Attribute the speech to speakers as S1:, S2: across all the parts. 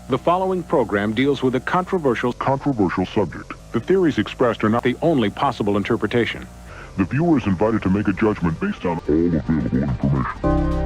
S1: The following program deals with a controversial
S2: subject.
S1: The theories expressed are not the only possible interpretation.
S2: The viewer is invited to make a judgment based on all available information.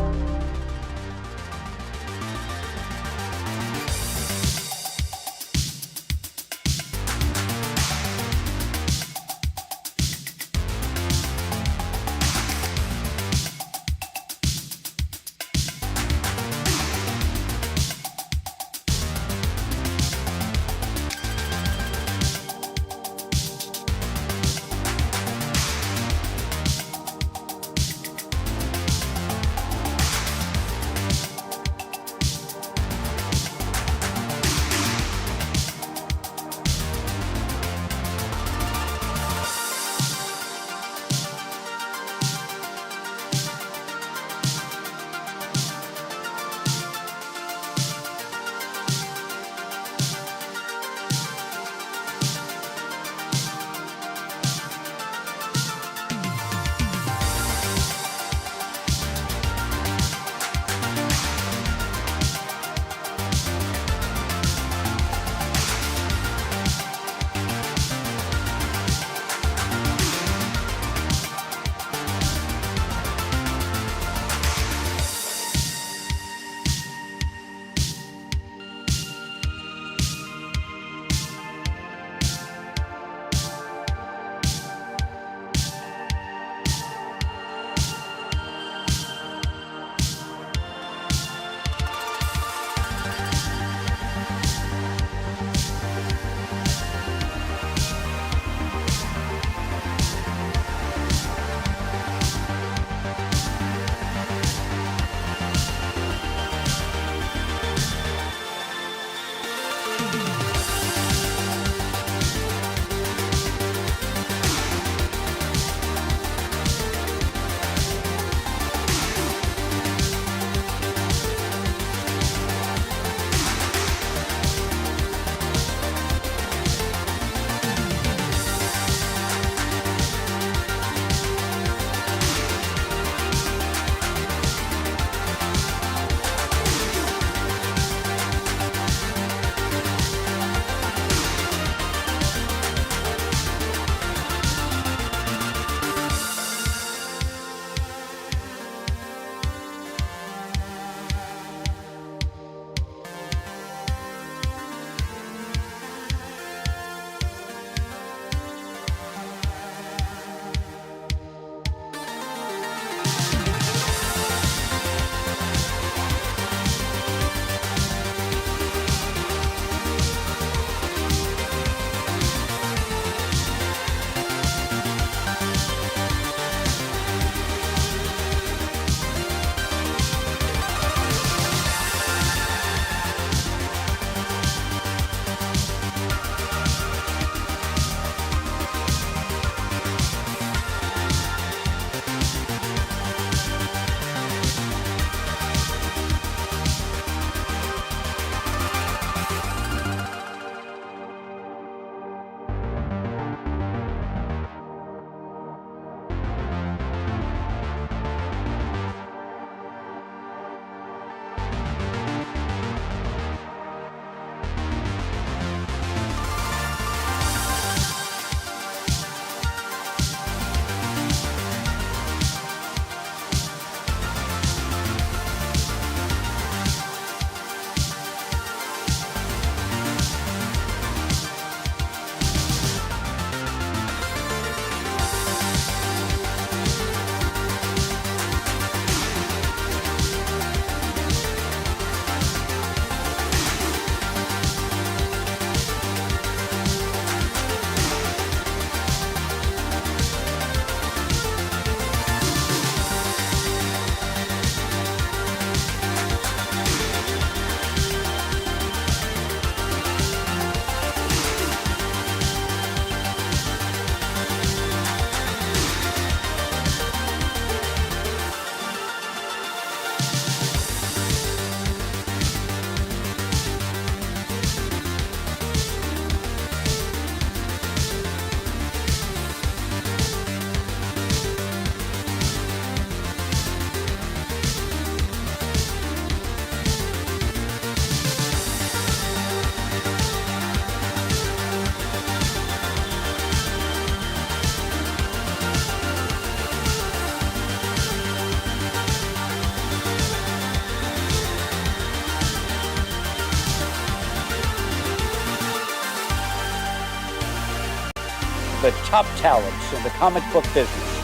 S3: the top talents in the comic book business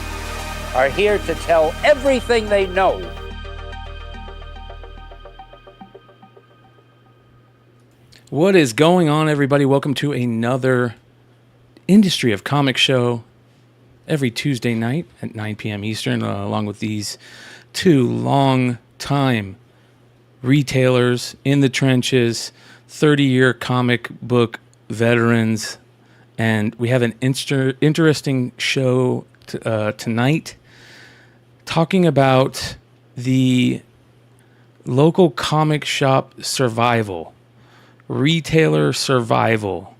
S3: are here to tell everything they know.
S4: What is going on, everybody? Welcome to another Industry of Comics show every Tuesday night at 9 p.m. Eastern, along with these two long-time retailers in the trenches, 30-year comic book veterans, and we have an interesting show tonight talking about the local comic shop survival, retailer survival.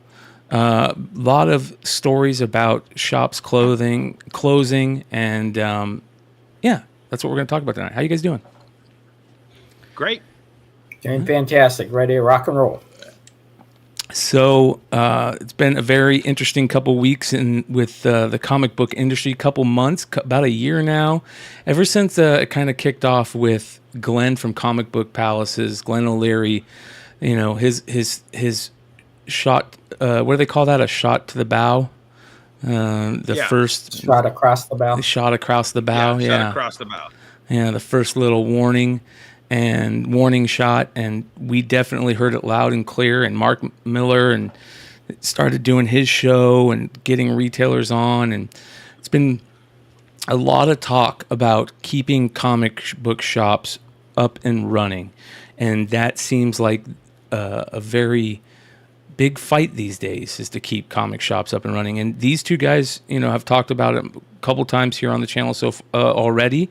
S4: A lot of stories about shops closing, and yeah, that's what we're going to talk about tonight. How you guys doing?
S5: Great.
S6: Doing fantastic. Ready to rock and roll.
S4: So it's been a very interesting couple weeks with the comic book industry, couple months, about a year now, ever since it kind of kicked off with Glenn from Comic Book Palaces, Glenn O'Leary, you know, his shot, what do they call that? A shot to the bow? First
S6: shot across the bow.
S4: Shot across the bow, yeah.
S5: Shot across the bow.
S4: Yeah, the first little warning shot, and we definitely heard it loud and clear. And Mark Miller and started doing his show and getting retailers on, and it's been a lot of talk about keeping comic book shops up and running, and that seems like a very big fight these days, is to keep comic shops up and running. And these two guys, you know, have talked about it a couple times here on the channel already.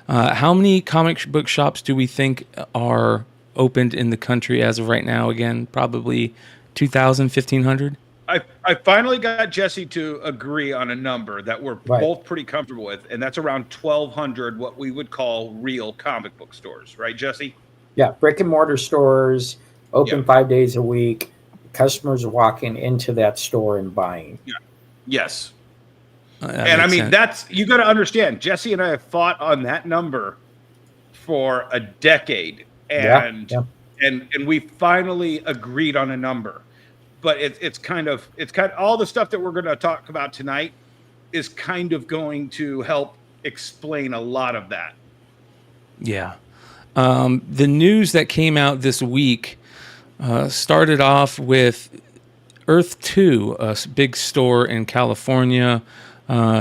S4: How many comic book shops do we think are opened in the country as of right now? Again, probably 2,000, 1,500?
S5: I finally got Jesse to agree on a number that we're both pretty comfortable with, and that's around 1,200, what we would call real comic book stores. Right, Jesse?
S6: Yeah, brick and mortar stores, open 5 days a week. Customers are walking into that store and buying.
S5: Yeah. Yes. And I mean, you got to understand, Jesse and I have fought on that number for a decade, and we finally agreed on a number. But it's kind of all the stuff that we're going to talk about tonight is kind of going to help explain a lot of that.
S4: Yeah. The news that came out this week started off with Earth 2, a big store in California.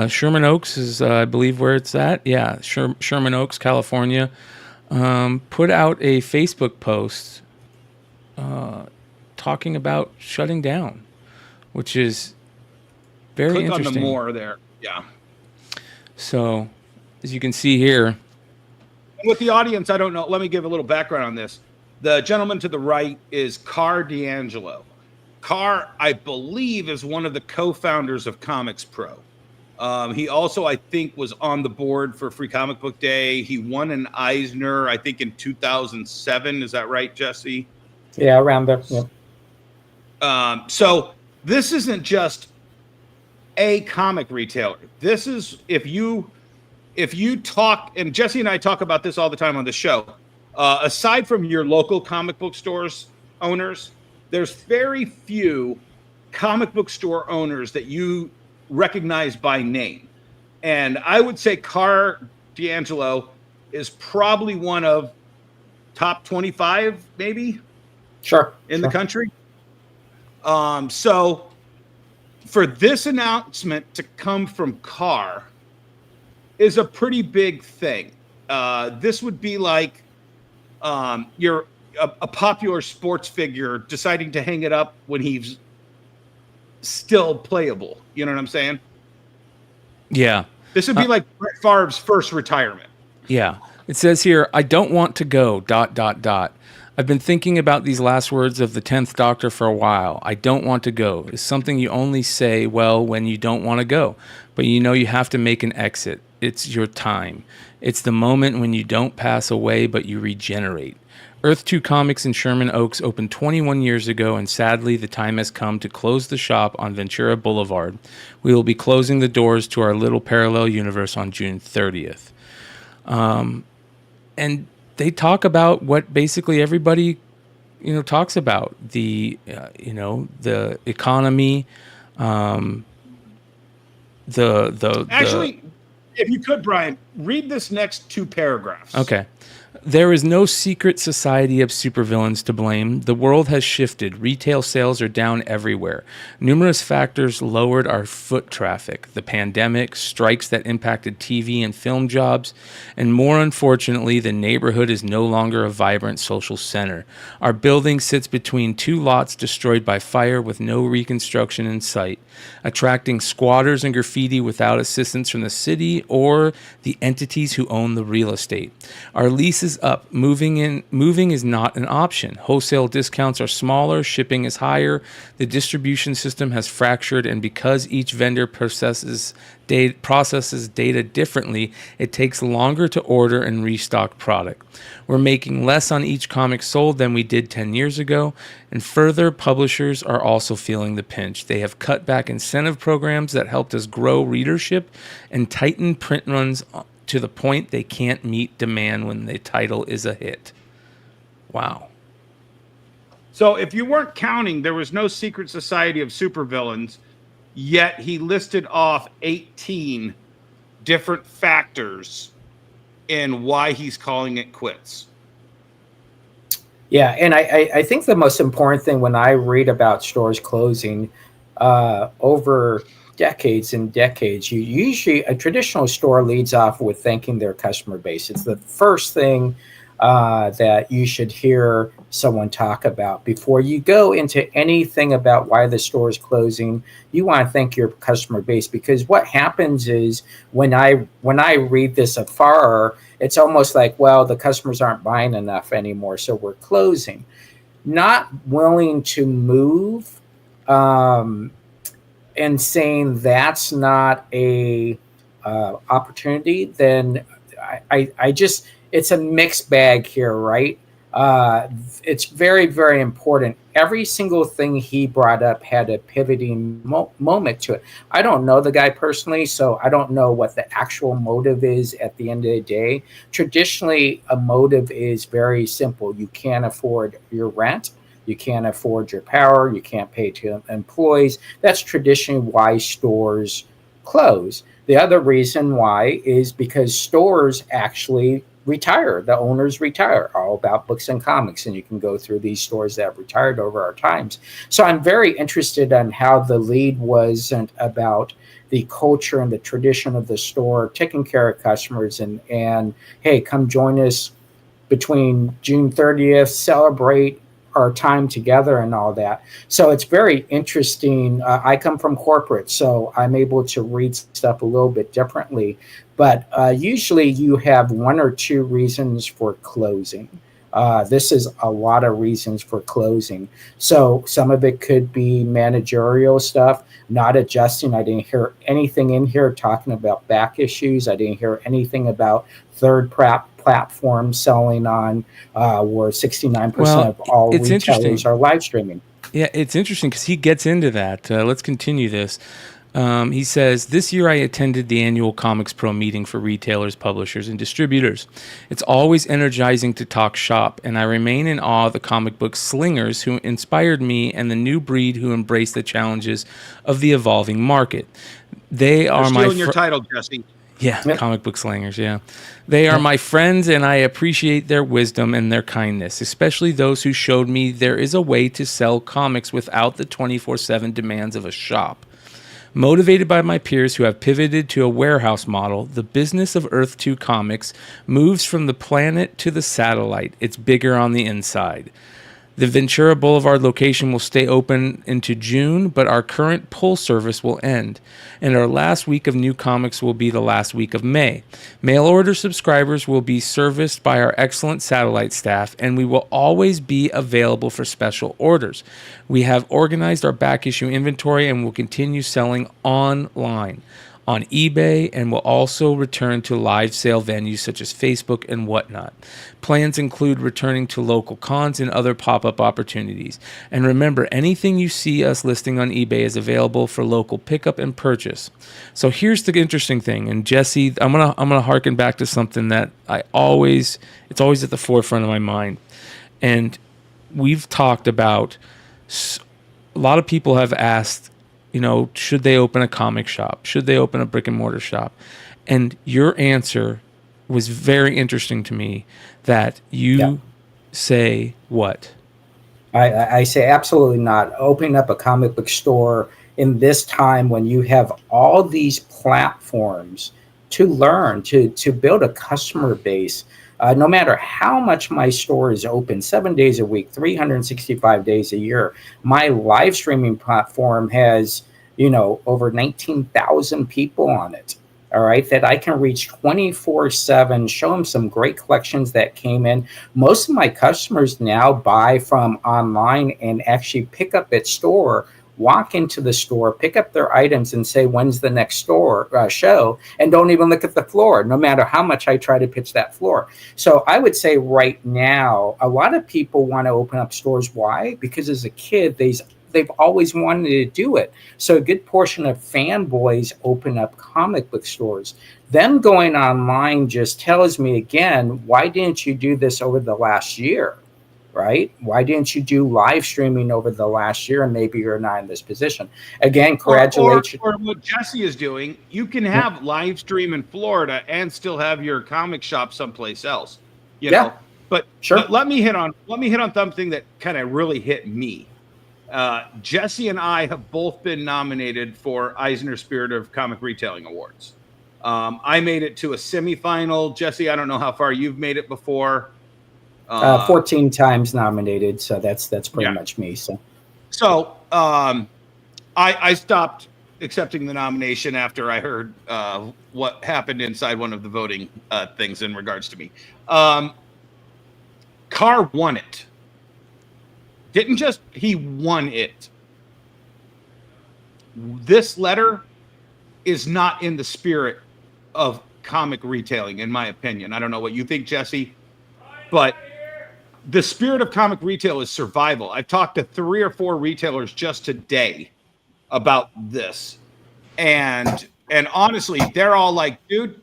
S4: Sherman Oaks is, I believe, where it's at. Yeah, Sherman Oaks, California. Put out a Facebook post talking about shutting down, which is very interesting.
S5: Click on the more there. Yeah.
S4: So, as you can see here.
S5: With the audience, I don't know. Let me give a little background on this. The gentleman to the right is Carr D'Angelo. Carr, I believe, is one of the co-founders of Comics Pro. He also, I think, was on the board for Free Comic Book Day. He won an Eisner, I think, in 2007. Is that right, Jesse?
S6: Yeah, around there. Yeah.
S5: So this isn't just a comic retailer. This is, if you talk, and Jesse and I talk about this all the time on the show, aside from your local comic book stores owners, there's very few comic book store owners that you recognize by name. And I would say Carr D'Angelo is probably one of top 25, maybe, in the country. So for this announcement to come from Carr is a pretty big thing. This would be like you're a popular sports figure deciding to hang it up when he's still playable. You know what I'm saying?
S4: Yeah.
S5: This would be like Brett Favre's first retirement.
S4: Yeah. It says here, I don't want to go, ... I've been thinking about these last words of the 10th Doctor for a while. I don't want to go. It's something you only say, well, when you don't want to go. But you know you have to make an exit. It's your time. It's the moment when you don't pass away, but you regenerate. Earth 2 Comics in Sherman Oaks opened 21 years ago, and sadly, the time has come to close the shop on Ventura Boulevard. We will be closing the doors to our little parallel universe on June 30th. And they talk about what basically everybody, talks about, the, the economy,
S5: Actually, if you could, Brian, read this next 2 paragraphs.
S4: Okay. There is no secret society of supervillains to blame. The world has shifted. Retail sales are down everywhere. Numerous factors lowered our foot traffic. The pandemic, strikes that impacted TV and film jobs, and more unfortunately, the neighborhood is no longer a vibrant social center. Our building sits between 2 lots destroyed by fire with no reconstruction in sight, attracting squatters and graffiti without assistance from the city or the entities who own the real estate. Our lease is up. Moving is not an option. Wholesale discounts are smaller, shipping is higher, the distribution system has fractured, and because each vendor processes data differently, it takes longer to order and restock product. We're making less on each comic sold than we did 10 years ago, and further, publishers are also feeling the pinch. They have cut back incentive programs that helped us grow readership and tighten print runs to the point they can't meet demand when the title is a hit. Wow.
S5: So if you weren't counting, there was no secret society of supervillains, yet he listed off 18 different factors in why he's calling it quits.
S6: Yeah, and I think the most important thing when I read about stores closing over decades and decades, a traditional store leads off with thanking their customer base. It's the first thing that you should hear someone talk about before you go into anything about why the store is closing. You want to thank your customer base, because what happens is when I read this afar, it's almost like, well, the customers aren't buying enough anymore, so we're closing. Not willing to move, and saying that's not a opportunity, then I just, it's a mixed bag here, right? It's very, very important. Every single thing he brought up had a pivoting moment to it. I don't know the guy personally, so I don't know what the actual motive is at the end of the day. Traditionally, a motive is very simple. You can't afford your rent. You can't afford your power. You can't pay to employees. That's traditionally why stores close. The other reason why is because stores actually retire. The owners retire, all about books and comics. And you can go through these stores that have retired over our times. So I'm very interested in how the lead wasn't about the culture and the tradition of the store, taking care of customers and hey, come join us between June 30th, celebrate our time together and all that. So it's very interesting. I come from corporate, so I'm able to read stuff a little bit differently. But usually you have 1 or 2 reasons for closing. This is a lot of reasons for closing. So some of it could be managerial stuff, not adjusting. I didn't hear anything in here talking about back issues. I didn't hear anything about third platform selling on where 69% of all retailers are live streaming.
S4: Yeah, it's interesting because he gets into that. Let's continue this. He says, this year I attended the annual Comics Pro meeting for retailers, publishers, and distributors. It's always energizing to talk shop, and I remain in awe of the comic book slingers who inspired me and the new breed who embrace the challenges of the evolving market. They are
S5: stealing your title, Jesse.
S4: Yeah, yep. Comic book slingers, yeah. They are my friends, and I appreciate their wisdom and their kindness, especially those who showed me there is a way to sell comics without the 24/7 demands of a shop. Motivated by my peers who have pivoted to a warehouse model, the business of Earth 2 Comics moves from the planet to the satellite. It's bigger on the inside. The Ventura Boulevard location will stay open into June, but our current pull service will end, and our last week of new comics will be the last week of May. Mail order subscribers will be serviced by our excellent satellite staff, and we will always be available for special orders. We have organized our back issue inventory and will continue selling online on eBay, and will also return to live sale venues such as Facebook and whatnot. Plans include returning to local cons and other pop-up opportunities. And remember, anything you see us listing on eBay is available for local pickup and purchase. So here's the interesting thing, and Jesse, I'm gonna harken back to something that it's always at the forefront of my mind. And we've talked about, a lot of people have asked, should they open a comic shop? Should they open a brick and mortar shop? And your answer was very interesting to me, that you say what?
S6: I say absolutely not. Opening up a comic book store in this time when you have all these platforms to learn, to build a customer base. No matter how much my store is open, 7 days a week, 365 days a year, my live streaming platform has, over 19,000 people on it. All right, that I can reach 24/7, show them some great collections that came in. Most of my customers now buy from online and actually pick up at store, walk into the store, pick up their items and say, when's the next show, and don't even look at the floor, no matter how much I try to pitch that floor. So I would say right now, a lot of people want to open up stores. Why? Because as a kid, they've always wanted to do it. So a good portion of fanboys open up comic book stores. Them going online just tells me again, why didn't you do this over the last year, right? Why didn't you do live streaming over the last year? And maybe you're not in this position. Again, congratulations.
S5: Or what Jesse is doing, you can have live stream in Florida and still have your comic shop someplace else, you know. But,
S6: sure.
S5: But let me hit on something that kind of really hit me. Jesse and I have both been nominated for Eisner Spirit of Comic Retailing Awards. I made it to a semifinal. Jesse, I don't know how far you've made it before.
S6: 14 times nominated, so that's pretty much me. So
S5: I stopped accepting the nomination after I heard what happened inside one of the voting things in regards to me. Carr won it. He won it. This letter is not in the spirit of comic retailing, in my opinion. I don't know what you think, Jesse, but the spirit of comic retail is survival. I've talked to 3 or 4 retailers just today about this. And honestly, they're all like, dude,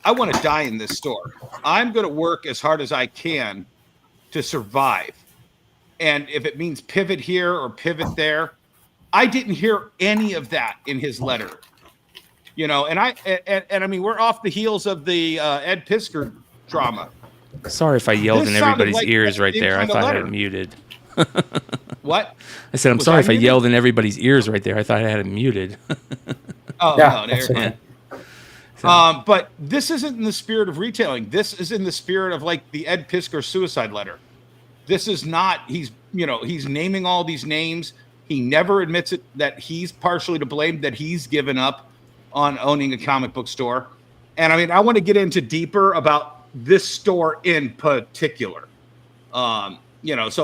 S5: I want to die in this store. I'm going to work as hard as I can to survive. And if it means pivot here or pivot there, I didn't hear any of that in his letter. And I mean, we're off the heels of the Ed Piskor drama.
S4: Sorry if I yelled in everybody's ears right there. I thought I had it muted.
S5: What?
S4: I said, I'm sorry if I yelled in everybody's ears right there. I thought I had it muted.
S5: Oh,
S6: yeah,
S5: no, never mind. But this isn't in the spirit of retailing. This is in the spirit of like the Ed Piskor suicide letter. This is not, he's naming all these names. He never admits it that he's partially to blame, that he's given up on owning a comic book store. And I mean, I want to get into deeper about this store in particular. So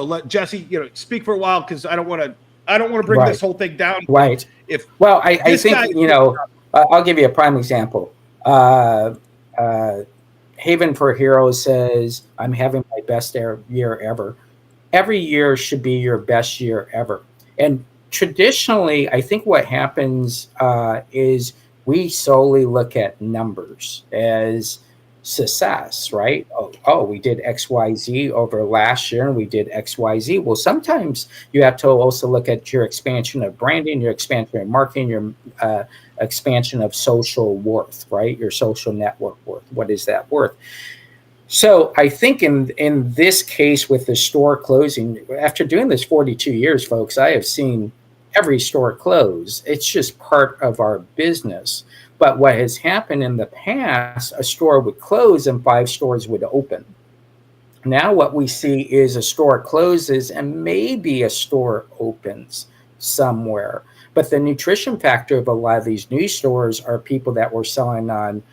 S5: let Jesse, speak for a while, because I don't want to bring this whole thing down.
S6: Right. I think, I'll give you a prime example. Haven for Heroes says, I'm having my best year ever. Every year should be your best year ever. And traditionally, I think what happens is we solely look at numbers as success, right? Oh, we did XYZ over last year and we did XYZ. Well, sometimes you have to also look at your expansion of branding, your expansion of marketing, your expansion of social worth, right? Your social network worth. What is that worth? So I think in this case with the store closing, after doing this 42 years, folks, I have seen every store close. It's just part of our business. But what has happened in the past, a store would close and 5 stores would open. Now what we see is a store closes and maybe a store opens somewhere. But the nutrition factor of a lot of these new stores are people that were selling on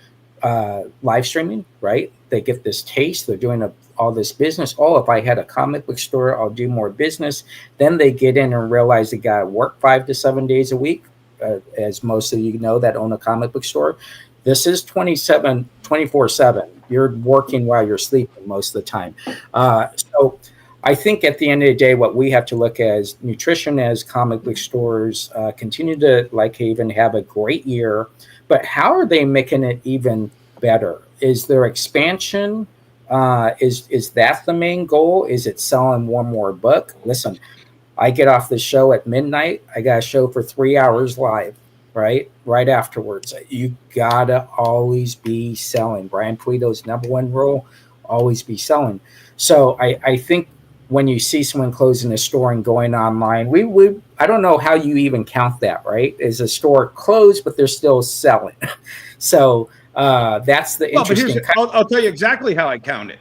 S6: live streaming, right? They get this taste. They're doing all this business. Oh, if I had a comic book store, I'll do more business. Then they get in and realize they got to work 5 to 7 days a week. As most of you know that own a comic book store, this is 24/7. You're working while you're sleeping most of the time. So I think at the end of the day, what we have to look at is nutrition as comic book stores continue to, like Haven, have a great year. But how are they making it even better? Is their expansion, is that the main goal? Is it selling one more book? Listen, I get off the show at midnight. I got a show for 3 hours live, right afterwards. You gotta always be selling. Brian Puito's #1 rule: always be selling. So I think when you see someone closing a store and going online, I don't know how you even count that, right? Is a store closed, but they're still selling? So that's the interesting.
S5: I'll tell you exactly how I count it.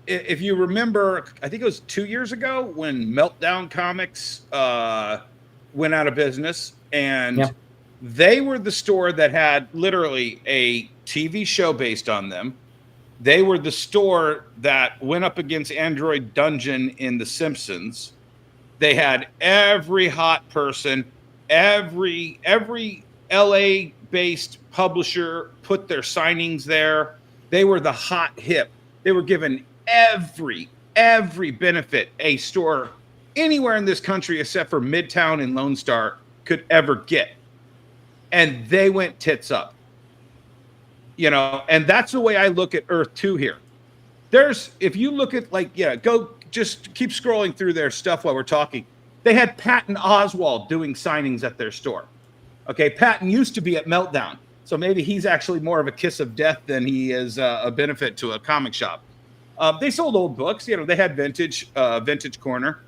S5: If you remember, I think it was 2 years ago when Meltdown Comics went out of business, and they were the store that had literally a TV show based on them. They were the store that went up against Android Dungeon in The Simpsons. They had every hot person, every LA-based publisher put their signings there. They were the hot hip. They were given every benefit a store anywhere in this country except for Midtown and Lone Star could ever get. And they went tits up. And that's the way I look at Earth 2 here. If you look at go just keep scrolling through their stuff while we're talking. They had Patton Oswalt doing signings at their store. Okay, Patton used to be at Meltdown, so maybe he's actually more of a kiss of death than he is a benefit to a comic shop. They sold old books. They had Vintage Corner.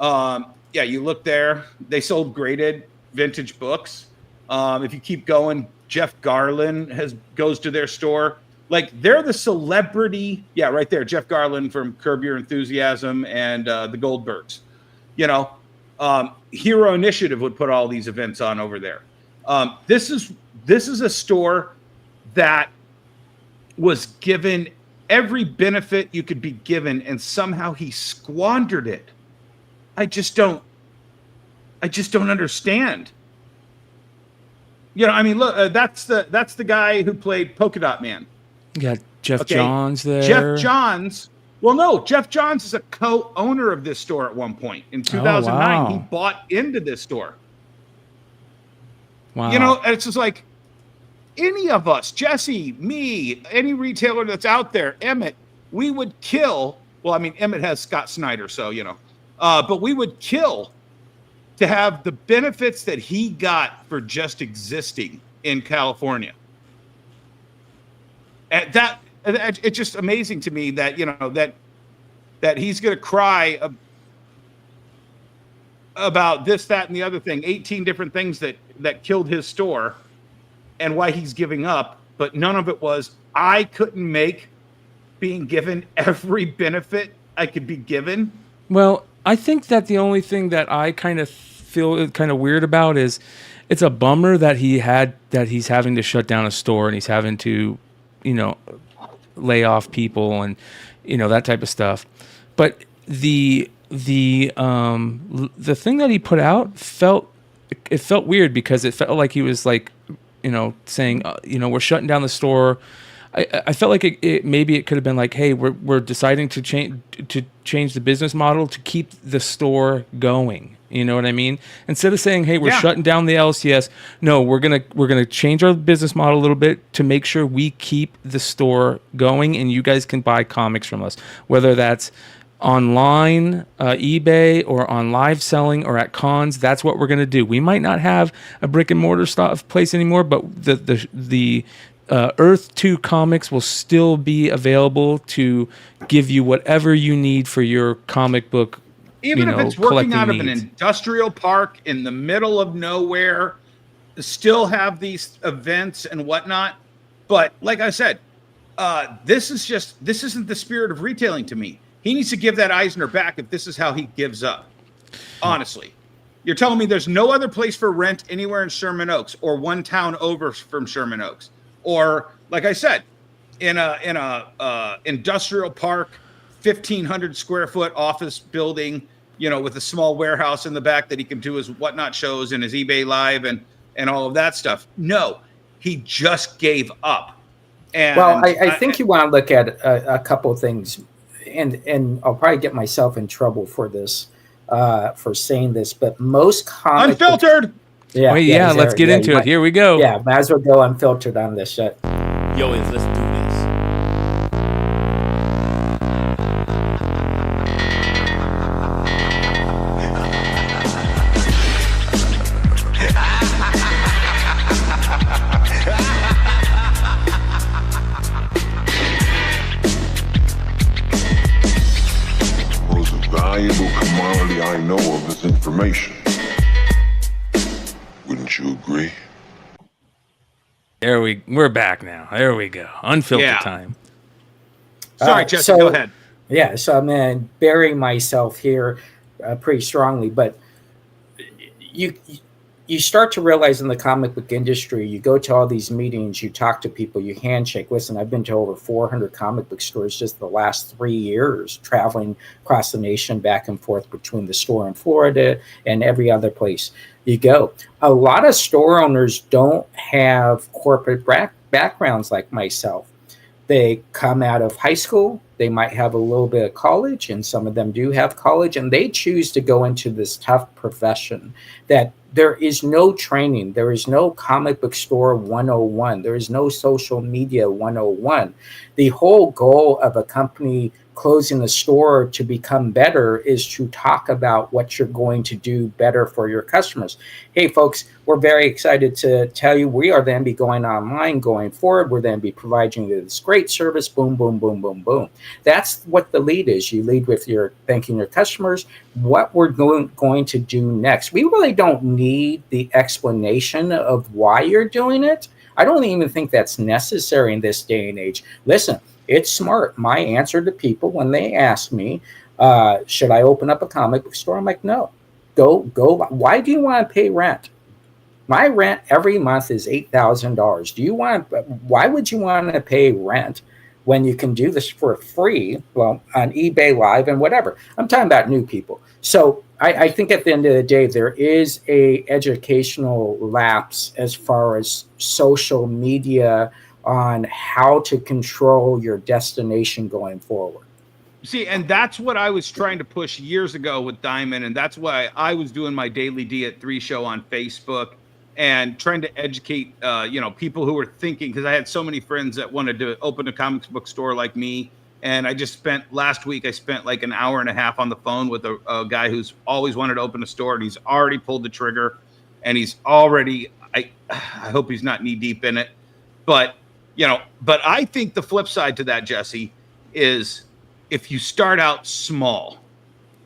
S5: You look there. They sold graded vintage books. If you keep going, Jeff Garlin goes to their store. They're the celebrity. Yeah, right there. Jeff Garlin from Curb Your Enthusiasm and the Goldbergs. Hero Initiative would put all these events on over there. This is a store that was given every benefit you could be given, and somehow he squandered it. I just don't understand. Look, that's the guy who played Polka Dot Man.
S4: You got Jeff Johns there.
S5: Jeff Johns. Well, no, Jeff Johns is a co-owner of this store at one point. In 2009, He bought into this store.
S4: Wow.
S5: And it's just like any of us, Jesse, me, any retailer that's out there, Emmett, we would kill. Well, Emmett has Scott Snyder, so, but we would kill to have the benefits that he got for just existing in California. And it's just amazing to me that, that he's going to cry about this, that, and the other thing, 18 different things that killed his store and why he's giving up. But none of it was, I couldn't make being given every benefit I could be given.
S4: Well, I think that the only thing that I kind of feel kind of weird about is it's a bummer that he's having to shut down a store and he's having to, lay off people and, that type of stuff. But the thing that he put out felt weird because it felt like he was saying, we're shutting down the store. I felt like maybe it could have been like, hey, we're deciding to change the business model to keep the store going. You know what I mean? Instead of saying, hey, we're shutting down the LCS, no, we're gonna change our business model a little bit to make sure we keep the store going and you guys can buy comics from us, whether that's online, eBay, or on live selling, or at cons. That's what we're gonna do. We might not have a brick and mortar place anymore, but the Earth 2 comics will still be available to give you whatever you need for your comic book.
S5: Even if it's working out of an industrial park in the middle of nowhere, still have these events and whatnot. But like I said, this isn't the spirit of retailing to me. He needs to give that Eisner back if this is how he gives up. Honestly. You're telling me there's no other place for rent anywhere in Sherman Oaks or one town over from Sherman Oaks. Or, like I said, in a industrial park, 1,500 square foot office building, with a small warehouse in the back that he can do his whatnot shows and his eBay Live and all of that stuff. No, he just gave up. And
S6: well, I think you want to look at a couple of things, and I'll probably get myself in trouble for this, for saying this, but most comic
S5: unfiltered.
S6: Let's
S4: get into it. Here we go.
S6: Yeah, might as well go unfiltered on this shit.
S7: Yo, let's do this.
S2: I know of this information. Wouldn't you agree?
S4: We're back now. There we go. Unfiltered time.
S5: Sorry, Jesse, go ahead.
S6: Yeah, so I'm going to bury myself here pretty strongly, but you start to realize in the comic book industry, you go to all these meetings, you talk to people, you handshake. Listen, I've been to over 400 comic book stores just the last 3 years, traveling across the nation back and forth between the store in Florida and every other place you go. A lot of store owners don't have corporate backgrounds like myself. They come out of high school, they might have a little bit of college, and some of them do have college, and they choose to go into this tough profession that there is no training. There is no comic book store 101. There is no social media 101. The whole goal of a company closing a store to become better is to talk about what you're going to do better for your customers. Hey, folks, we're very excited to tell you we are then be going online going forward. We're then be providing you this great service. Boom, boom, boom, boom, boom. That's what the lead is. You lead with your thanking your customers, what we're going to do next. We really don't need the explanation of why you're doing it. I don't even think that's necessary in this day and age. Listen, it's smart. My answer to people when they ask me, should I open up a comic book store? I'm like, no, go. Why do you want to pay rent? My rent every month is $8,000. Why would you want to pay rent when you can do this for free? Well, on eBay Live and whatever. I'm talking about new people. So I think at the end of the day, there is a educational lapse as far as social media on how to control your destination going forward.
S5: See, and that's what I was trying to push years ago with Diamond, and that's why I was doing my Daily D at 3 show on Facebook and trying to educate, people who were thinking, because I had so many friends that wanted to open a comics book store like me. And last week, I spent like an hour and a half on the phone with a guy who's always wanted to open a store, and he's already pulled the trigger, and he's already, I hope he's not knee deep in it. But I think the flip side to that, Jesse, is if you start out small,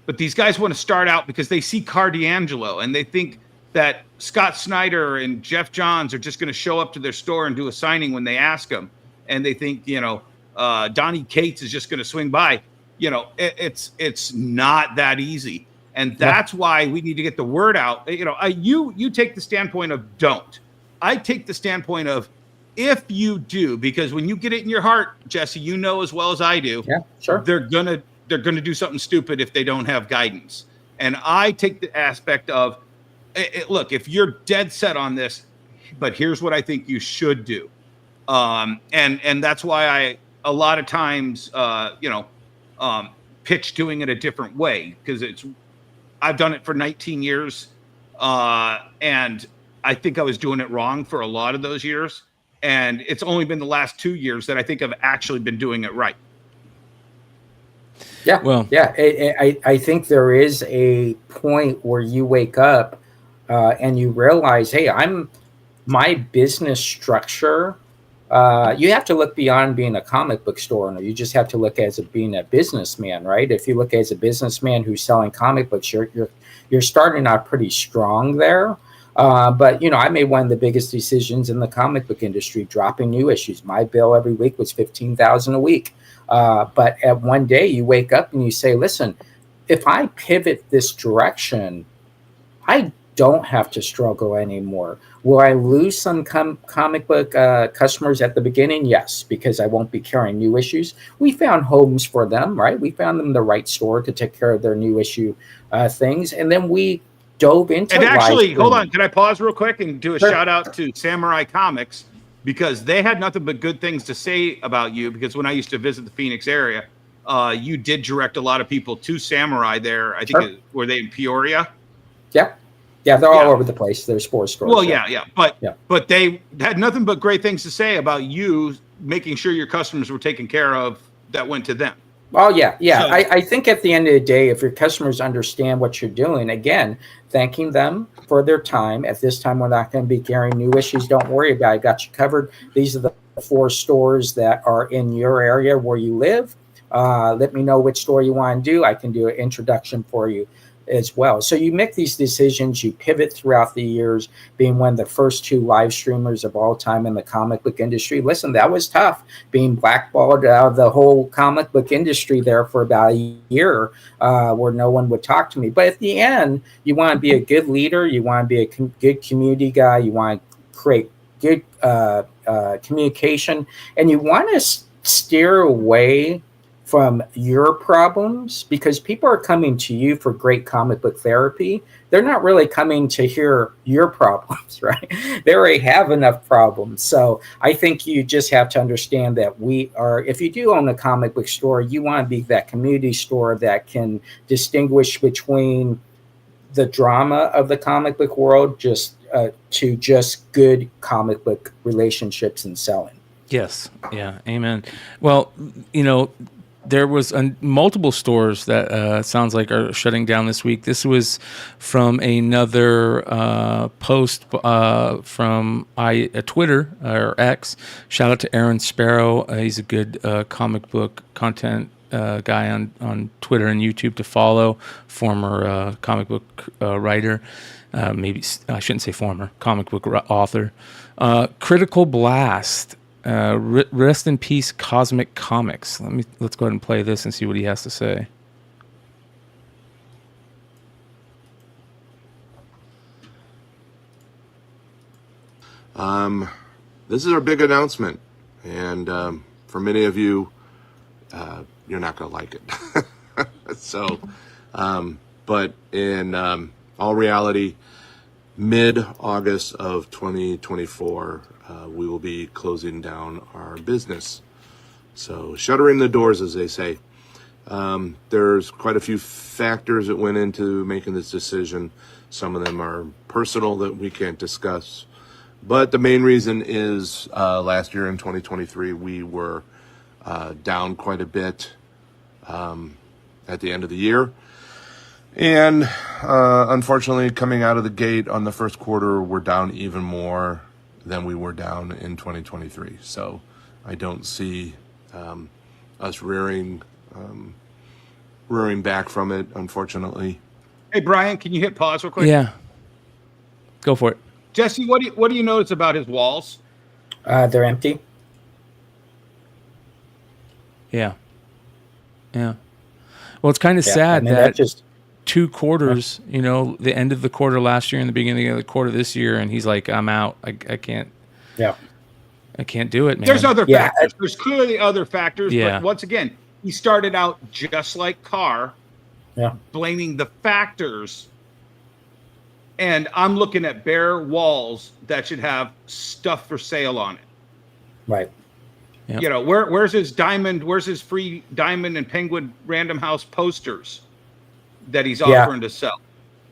S5: but these guys want to start out because they see Car D'Angelo and they think that Scott Snyder and Jeff Johns are just going to show up to their store and do a signing when they ask them. And they think, Donnie Cates is just going to swing by. It's not that easy. And that's why we need to get the word out. You take the standpoint of don't. I take the standpoint of, if you do, because when you get it in your heart, Jesse, you know as well as I do,
S6: sure,
S5: they're gonna do something stupid if they don't have guidance. And I take the aspect of, look, if you're dead set on this, but here's what I think you should do, and that's why I a lot of times pitch doing it a different way, because I've done it for 19 years, and I think I was doing it wrong for a lot of those years. And it's only been the last 2 years that I think I've actually been doing it right.
S6: Yeah. Well, yeah. I think there is a point where you wake up and you realize, hey, my business structure. You have to look beyond being a comic book store owner. You just have to look as being a businessman, right? If you look as a businessman who's selling comic books, you're starting out pretty strong there. But I made one of the biggest decisions in the comic book industry, dropping new issues. My bill every week was $15,000 a week. But at one day you wake up and you say, listen, if I pivot this direction, I don't have to struggle anymore. Will I lose some comic book customers at the beginning? Yes, because I won't be carrying new issues. We found homes for them, right? We found them the right store to take care of their new issue things. And then we dove into
S5: and actually hold on, can I pause real quick and do a shout out to Samurai Comics, because they had nothing but good things to say about you, because when I used to visit the Phoenix area, you did direct a lot of people to Samurai there. I think were they in Peoria?
S6: They're all over the place. They're sports stores.
S5: Well, but they had nothing but great things to say about you making sure your customers were taken care of that went to them.
S6: Oh, yeah. So, I think at the end of the day, if your customers understand what you're doing, again, thanking them for their time. At this time, we're not going to be carrying new issues. Don't worry about it. I got you covered. These are the 4 stores that are in your area where you live. Let me know which store you want to do. I can do an introduction for you. as well. So you make these decisions, you pivot throughout the years, being one of the first 2 live streamers of all time in the comic book industry. Listen, that was tough, being blackballed out of the whole comic book industry there for about a year, where no one would talk to me. But at the end, you want to be a good leader, you want to be a good community guy, you want to create good communication, and you want to steer away from your problems, because people are coming to you for great comic book therapy. They're not really coming to hear your problems, right? They already have enough problems. So I think you just have to understand that if you do own a comic book store, you want to be that community store that can distinguish between the drama of the comic book world to just good comic book relationships and selling.
S4: Yes. Yeah. Amen. Well, there was multiple stores that sounds like are shutting down this week. This was from another post from Twitter or X. Shout out to Aaron Sparrow. He's a good comic book content guy on Twitter and YouTube to follow. Former comic book writer. Maybe I shouldn't say former comic book author. Critical Blast. Rest in peace, Cosmic Comics. Let's go ahead and play this and see what he has to say.
S8: This is our big announcement, and for many of you, you're not going to like it. So, but in all reality, mid-August of 2024, we will be closing down our business. So shuttering the doors, as they say. There's quite a few factors that went into making this decision. Some of them are personal that we can't discuss. But the main reason is last year in 2023, we were down quite a bit at the end of the year. And unfortunately, coming out of the gate on the first quarter, we're down even more than we were down in 2023. So I don't see us rearing back from it, unfortunately.
S5: Hey, Brian, can you hit pause real quick?
S4: Yeah. Go for it.
S5: Jesse, what do you notice about his walls?
S6: They're empty.
S4: Yeah. Well, it's kind of sad that
S6: just
S4: 2 quarters, the end of the quarter last year and the beginning of the quarter this year, and he's like, I'm out. I can't.
S6: Yeah.
S4: I can't do it, man.
S5: There's other factors. There's clearly other factors.
S4: Yeah.
S5: But once again, he started out just like Carr, blaming the factors. And I'm looking at bare walls that should have stuff for sale on it.
S6: Right.
S4: Yep.
S5: Where's his diamond? Where's his free diamond and penguin Random House posters that he's offering to sell?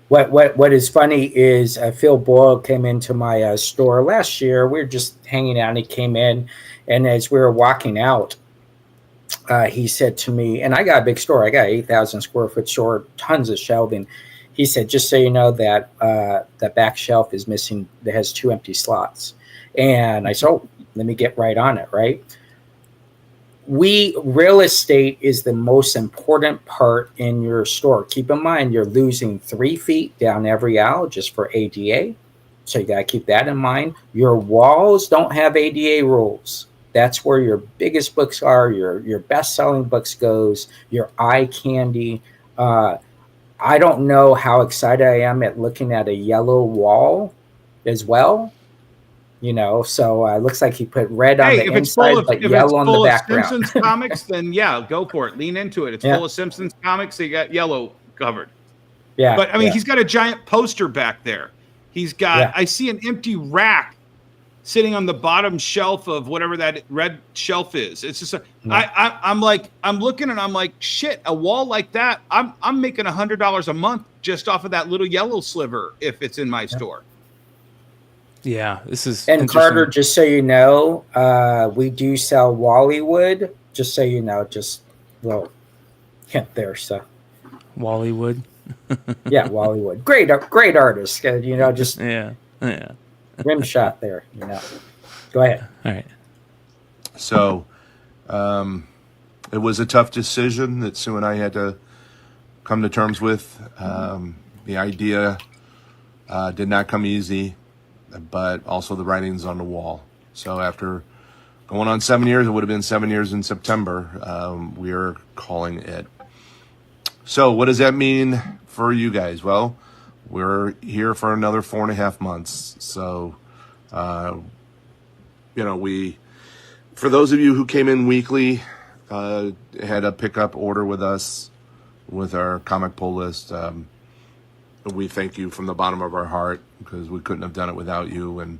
S6: What is funny is Phil Boyle came into my store last year. We were just hanging out, and he came in, and as we were walking out, he said to me, and I got a big store. I got 8,000 square foot store, tons of shelving. He said, just so you know that the back shelf is missing. It has 2 empty slots. And I said, oh, let me get right on it, right? Real estate is the most important part in your store. Keep in mind, you're losing 3 feet down every aisle just for ADA. So you got to keep that in mind. Your walls don't have ADA rules. That's where your biggest books are, your best-selling books goes, your eye candy. I don't know how excited I am at looking at a yellow wall as well. So it looks like he put red on the inside, but yellow on the background.
S5: If it's full of Simpsons comics, then go for it. Lean into it. It's full of Simpsons comics. So you got yellow covered.
S6: Yeah.
S5: But I mean, he's got a giant poster back there. He's got. I see an empty rack sitting on the bottom shelf of whatever that red shelf is. It's just I'm looking and I'm like, shit, a wall like that. I'm making $100 a month just off of that little yellow sliver if it's in my store.
S4: Yeah, this is.
S6: And Carter, just so you know, we do sell Wallywood. Just so you know, just hint there. So
S4: Wallywood.
S6: Yeah, Wallywood. Great artist. Just rim shot there. Go ahead.
S4: All right.
S8: So, it was a tough decision that Sue and I had to come to terms with. The idea did not come easy, but also the writing's on the wall. So after going on 7 years, it would have been 7 years in September, we are calling it. So what does that mean for you guys? Well, we're here for another 4.5 months. So, for those of you who came in weekly, had a pickup order with us with our comic pull list, we thank you from the bottom of our heart, because we couldn't have done it without you. And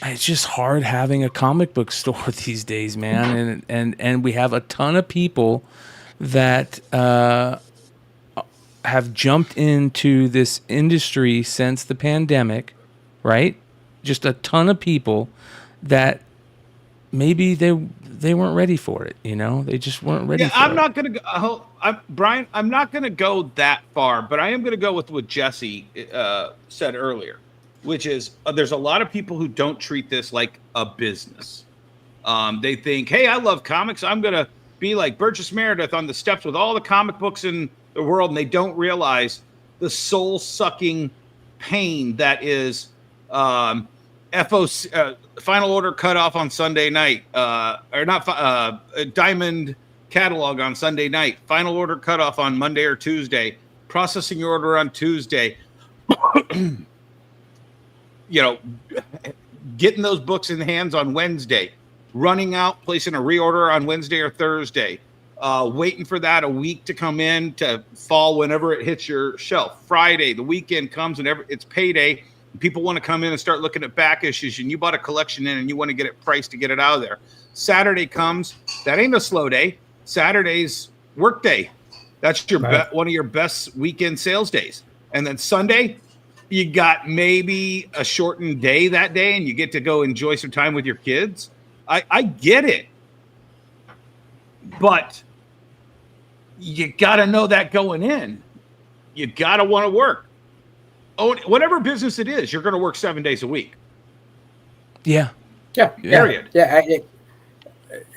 S4: it's just hard having a comic book store these days, man. And we have a ton of people that have jumped into this industry since the pandemic, right? Just a ton of people that maybe they weren't ready for it, They just weren't ready for it.
S5: I'm not going to go, Brian, I'm not going to go that far, but I am going to go with what Jesse said earlier, which is there's a lot of people who don't treat this like a business. They think, hey, I love comics. I'm going to be like Burgess Meredith on the steps with all the comic books in the world. And they don't realize the soul-sucking pain that is FOC, final order cutoff on Sunday night, Diamond catalog on Sunday night, final order cutoff on Monday or Tuesday, processing your order on Tuesday, getting those books in hands on Wednesday, running out, placing a reorder on Wednesday or Thursday, waiting for that a week to come in to fall whenever it hits your shelf. Friday, the weekend comes whenever it's payday. People want to come in and start looking at back issues, and you bought a collection in and you want to get it priced to get it out of there. Saturday comes. That ain't a slow day. Saturday's work day. That's your one of your best weekend sales days. And then Sunday, you got maybe a shortened day that day, and you get to go enjoy some time with your kids. I get it. But you got to know that going in. You got to want to work. Oh, whatever business it is, you're going to work 7 days a week.
S4: Yeah.
S5: Period.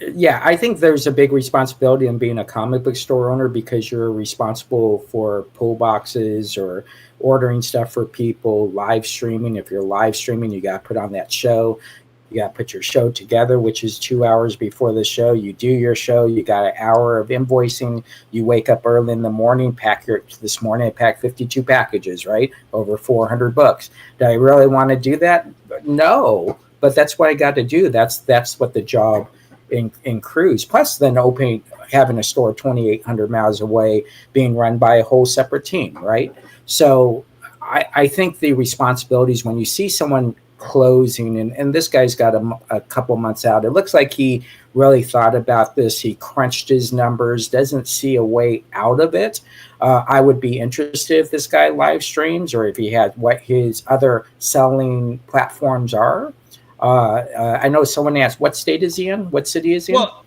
S6: Yeah, I think there's a big responsibility in being a comic book store owner, because you're responsible for pull boxes or ordering stuff for people, live streaming. If you're live streaming, you got to put on that show. You got to put your show together, which is 2 hours before the show. You do your show. You got an hour of invoicing. You wake up early in the morning. This morning I packed 52 packages, right? Over 400 books. Do I really want to do that? No, but that's what I got to do. That's what the job includes. Plus then having a store 2,800 miles away, being run by a whole separate team, right? So I think the responsibilities when you see someone closing, and this guy's got a couple months out. It looks like he really thought about this. He crunched his numbers, doesn't see a way out of it. I would be interested if this guy live streams, or if he had what his other selling platforms are. I know someone asked, what state is he in? What city is he in?
S5: Well,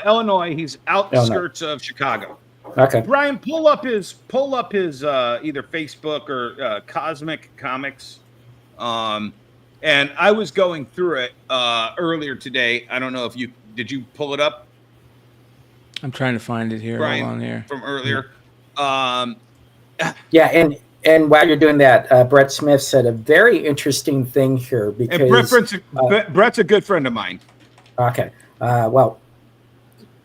S5: Illinois. He's outskirts of Chicago.
S6: Okay.
S5: Brian, pull up his either Facebook or Cosmic Comics. And I was going through it earlier today. I don't know if did you pull it up?
S4: I'm trying to find it here.
S5: Brian,
S4: hold on here.
S5: From earlier.
S6: Yeah, and while you're doing that, Brett Smith said a very interesting thing here, because
S5: Brett's a good friend of mine.
S6: Okay. Well,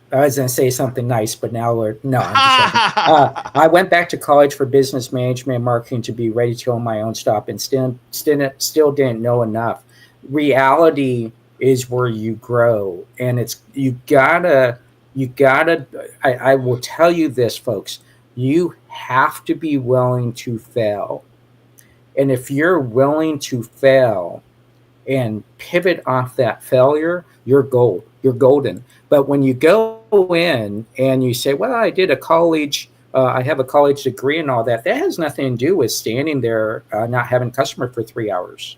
S6: I was going to say something nice, but now I'm just joking. I went back to college for business management and marketing to be ready to own my own shop, and still didn't know enough. Reality is where you grow, and you gotta. I will tell you this, folks. You have to be willing to fail, and if you're willing to fail and pivot off that failure, you're gold. You're golden. But when you go in and you say, well, I did a college, I have a college degree and all that, that has nothing to do with standing there, not having a customer for 3 hours,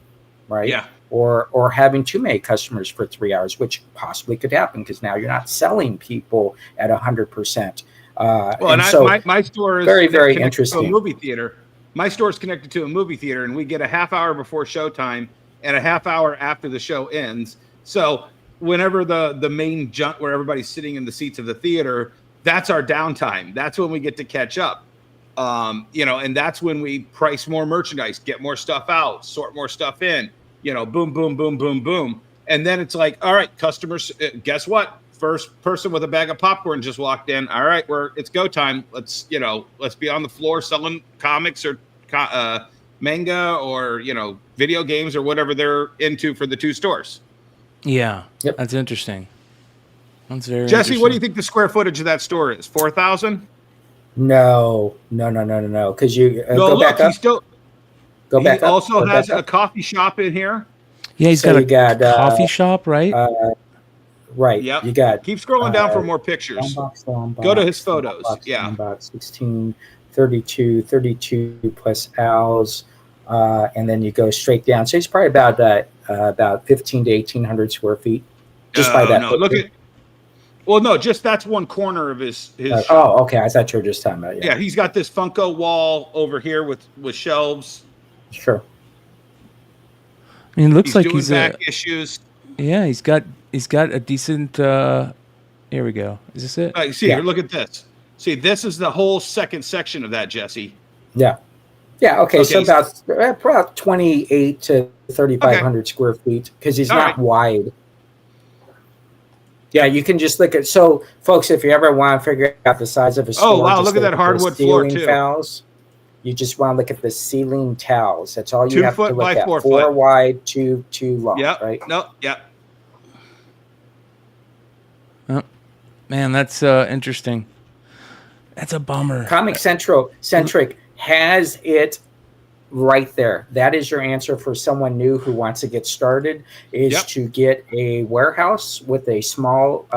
S6: right?
S5: Yeah.
S6: Or having too many customers for 3 hours, which possibly could happen because now you're not selling people at 100%.
S5: My store is
S6: very, very
S5: connected
S6: interesting.
S5: to a movie theater. My store is connected to a movie theater, and we get a half hour before showtime and a half hour after the show ends. So whenever the main jump where everybody's sitting in the seats of the theater, that's our downtime. That's when we get to catch up. And that's when we price more merchandise, get more stuff out, sort more stuff in, boom, boom, boom, boom, boom. And then it's like, all right, customers, guess what? First person with a bag of popcorn just walked in. All right, it's go time. Let's be on the floor selling comics or manga or, video games or whatever they're into for the two stores.
S4: Yeah.
S6: Yep.
S4: That's interesting. That's very
S5: Jesse, what do you
S4: interesting.
S5: think the square footage of that store is? 4,000?
S6: No. Because you
S5: No,
S6: go back up. Go back
S5: He
S6: up.
S5: also
S6: Go
S5: has
S6: back
S5: a
S6: up.
S5: coffee shop in here.
S4: Yeah, he's
S6: So
S4: got
S6: you got,
S4: coffee shop, right?
S5: Yep.
S6: You got.
S5: Keep scrolling down for more pictures. Go to his photos. Yeah.
S6: Box 16, 32 plus Al's, and then you go straight down. So it's probably about 15 to 1,800 square feet, just by that.
S5: No, look at. Well, no, just that's one corner of his.
S6: Okay. I thought you were just talking about.
S5: Yeah, he's got this Funko wall over here with shelves.
S6: Sure.
S4: I mean, it looks like
S5: doing
S4: he's
S5: back issues.
S4: Yeah, he's got a decent. Here we go. Is this it?
S5: See here, look at this. See, this is the whole second section of that, Jesse.
S6: Yeah. Okay. So about 28 to 3,500 square feet, because he's not wide. Yeah, you can just look at. So, folks, if you ever want to figure out the size of a store,
S5: wow, look at that hardwood floor too.
S6: Towels. You just want to look at the ceiling towels. That's all you have to look at.
S5: 4
S6: 4 wide, 2 long.
S5: Yep.
S6: Right.
S5: No. Yep.
S4: Oh, man, that's interesting. That's a bummer.
S6: Comic Centric has it right there. That is your answer for someone new who wants to get started, is to get a warehouse with a small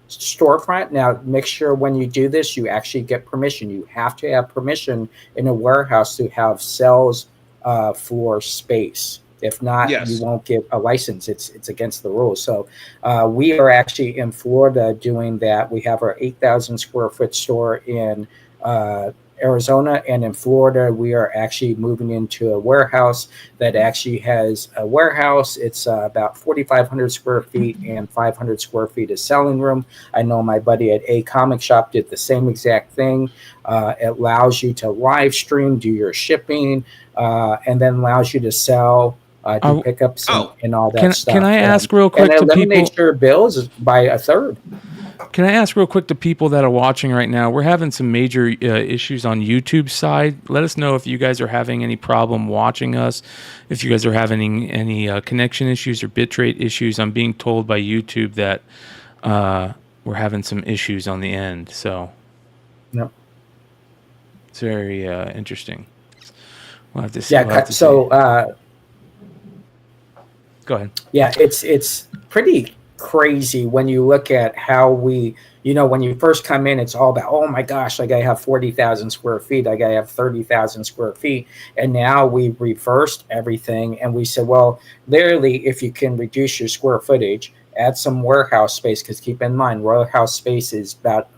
S6: storefront. Now, make sure when you do this, you actually get permission. You have to have permission in a warehouse to have sales floor space. If not, you won't get a license. It's against the rules. So we are actually in Florida doing that. We have our 8,000 square foot store in Arizona, and in Florida we are actually moving into a warehouse that actually has a warehouse. It's about 4,500 square feet, and 500 square feet is selling room. I know my buddy at A Comic Shop did the same exact thing. It allows you to live stream, do your shipping, and then allows you to sell, do pickups and all that stuff.
S4: Can I ask real quick
S6: and
S4: to people?
S6: eliminate your bills by a third.
S4: Can I ask real quick to people that are watching right now? We're having some major issues on YouTube side. Let us know if you guys are having any problem watching us, if you guys are having any connection issues or bitrate issues. I'm being told by YouTube that we're having some issues on the end. So,
S6: yep,
S4: it's very interesting. We'll have to see.
S6: Yeah.
S4: Go ahead.
S6: Yeah, it's pretty crazy when you look at how we, when you first come in, it's all about, oh my gosh, I gotta have 40,000 square feet, I gotta have 30,000 square feet. And now we reversed everything and we said, well, literally, if you can reduce your square footage, add some warehouse space, because keep in mind, warehouse space is about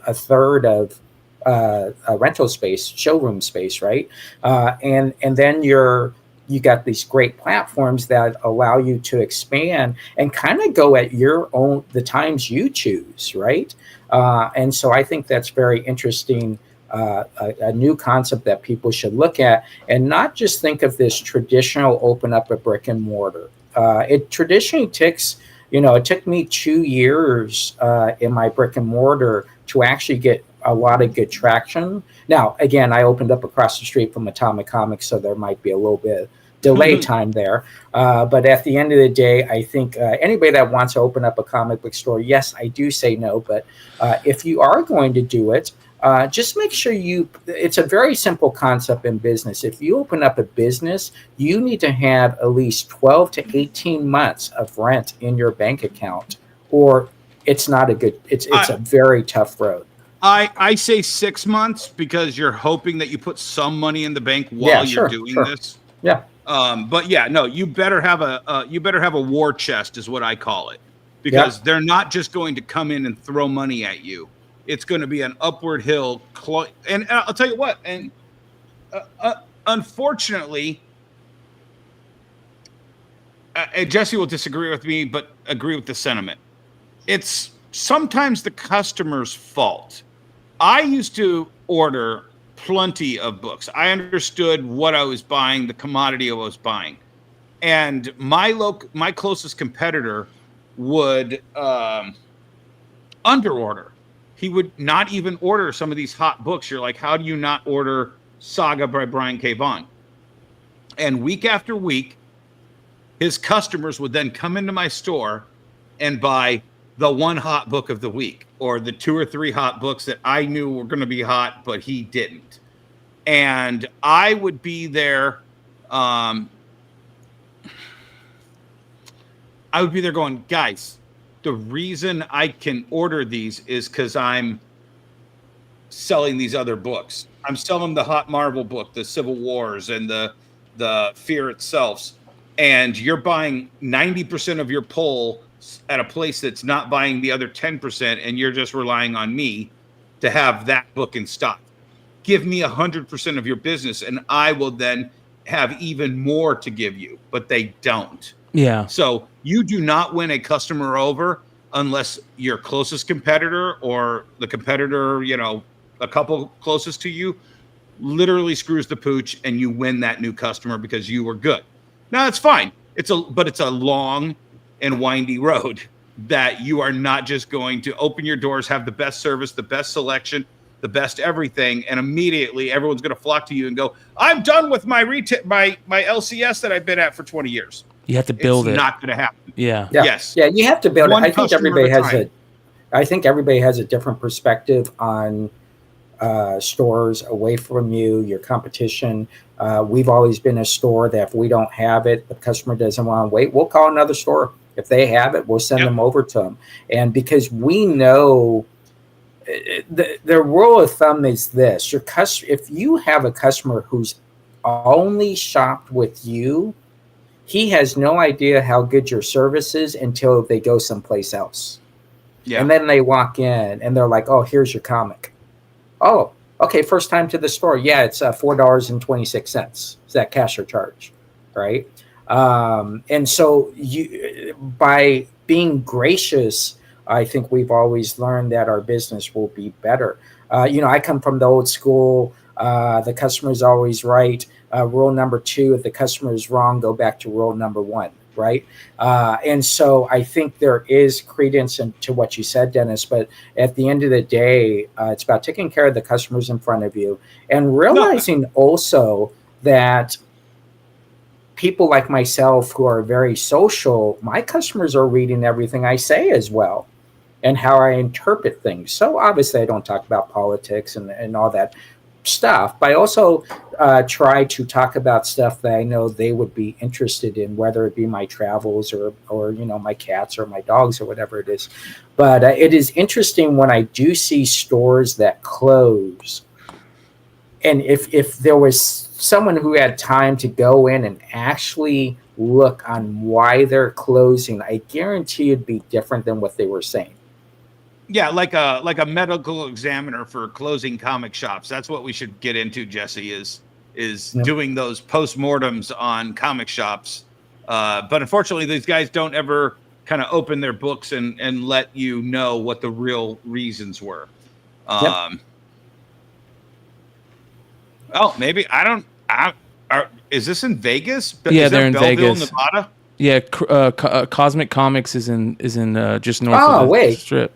S6: a third of a rental space, showroom space, right? And then you got these great platforms that allow you to expand and kind of go at the times you choose, right? And so I think that's very interesting, a new concept that people should look at, and not just think of this traditional open up a brick and mortar. It traditionally takes, it took me 2 years in my brick and mortar to actually get a lot of good traction. Now, again, I opened up across the street from Atomic Comics, so there might be a little bit delay time there. But at the end of the day, I think anybody that wants to open up a comic book store, yes, I do say no. But if you are going to do it, just make sure it's a very simple concept in business. If you open up a business, you need to have at least 12 to 18 months of rent in your bank account, or it's not it's a very tough road.
S5: I say 6 months, because you're hoping that you put some money in the bank while you're doing this.
S6: Yeah.
S5: But yeah, no, you better have a war chest, is what I call it, because they're not just going to come in and throw money at you. It's going to be an upward hill. And I'll tell you what, and unfortunately, and Jesse will disagree with me, but agree with the sentiment. It's sometimes the customer's fault. I used to order plenty of books. I understood what I was buying, the commodity I was buying. And my closest competitor would underorder. He would not even order some of these hot books. You're like, how do you not order Saga by Brian K. Vaughan? And week after week, his customers would then come into my store and buy the one hot book of the week, or the 2 or 3 hot books that I knew were going to be hot, but he didn't. And I would be there. I would be there going, guys, the reason I can order these is because I'm selling these other books. I'm selling the Hot Marvel book, the Civil Wars, and the Fear Itself. And you're buying 90% of your pull at a place that's not buying the other 10%, and you're just relying on me to have that book in stock. Give me 100% of your business, and I will then have even more to give you. But they don't.
S4: Yeah.
S5: So you do not win a customer over unless your closest competitor or the competitor, a couple closest to you, literally screws the pooch, and you win that new customer because you were good. Now it's fine. But it's a long and windy road that you are not just going to open your doors, have the best service, the best selection, the best everything, and immediately everyone's going to flock to you and go, I'm done with my my LCS that I've been at for 20 years.
S4: You have to build
S5: it's
S4: it.
S5: Not going to happen.
S4: Yeah.
S5: Yes.
S6: Yeah, you have to build
S5: One
S6: it. I think everybody has a different perspective on stores away from you, your competition. We've always been a store that if we don't have it, the customer doesn't want to wait, we'll call another store. If they have it, we'll send them over to them. And because we know the rule of thumb is this, if you have a customer who's only shopped with you, he has no idea how good your service is until they go someplace else. Yeah. And then they walk in and they're like, oh, here's your comic. Oh, okay, first time to the store. Yeah, it's $4.26. Is that cash or charge, right? And so by being gracious, I think we've always learned that our business will be better. I come from the old school. The customer is always right. Rule number 2, if the customer is wrong, go back to rule number 1, right? And so I think there is credence to what you said, Dennis, but at the end of the day, it's about taking care of the customers in front of you and realizing also that people like myself who are very social, my customers are reading everything I say as well and how I interpret things. So obviously I don't talk about politics and all that stuff, but I also try to talk about stuff that I know they would be interested in, whether it be my travels or my cats or my dogs or whatever it is. But it is interesting when I do see stores that close, and if there was someone who had time to go in and actually look on why they're closing, I guarantee it'd be different than what they were saying.
S5: Yeah, like a medical examiner for closing comic shops. That's what we should get into, Jesse, is doing those postmortems on comic shops. But unfortunately, these guys don't ever kind of open their books and let you know what the real reasons were. Oh, maybe is this in Vegas?
S4: Yeah, they're in
S5: Belleville,
S4: Vegas,
S5: Nevada.
S4: Yeah, Cosmic Comics is in just north of the Strip.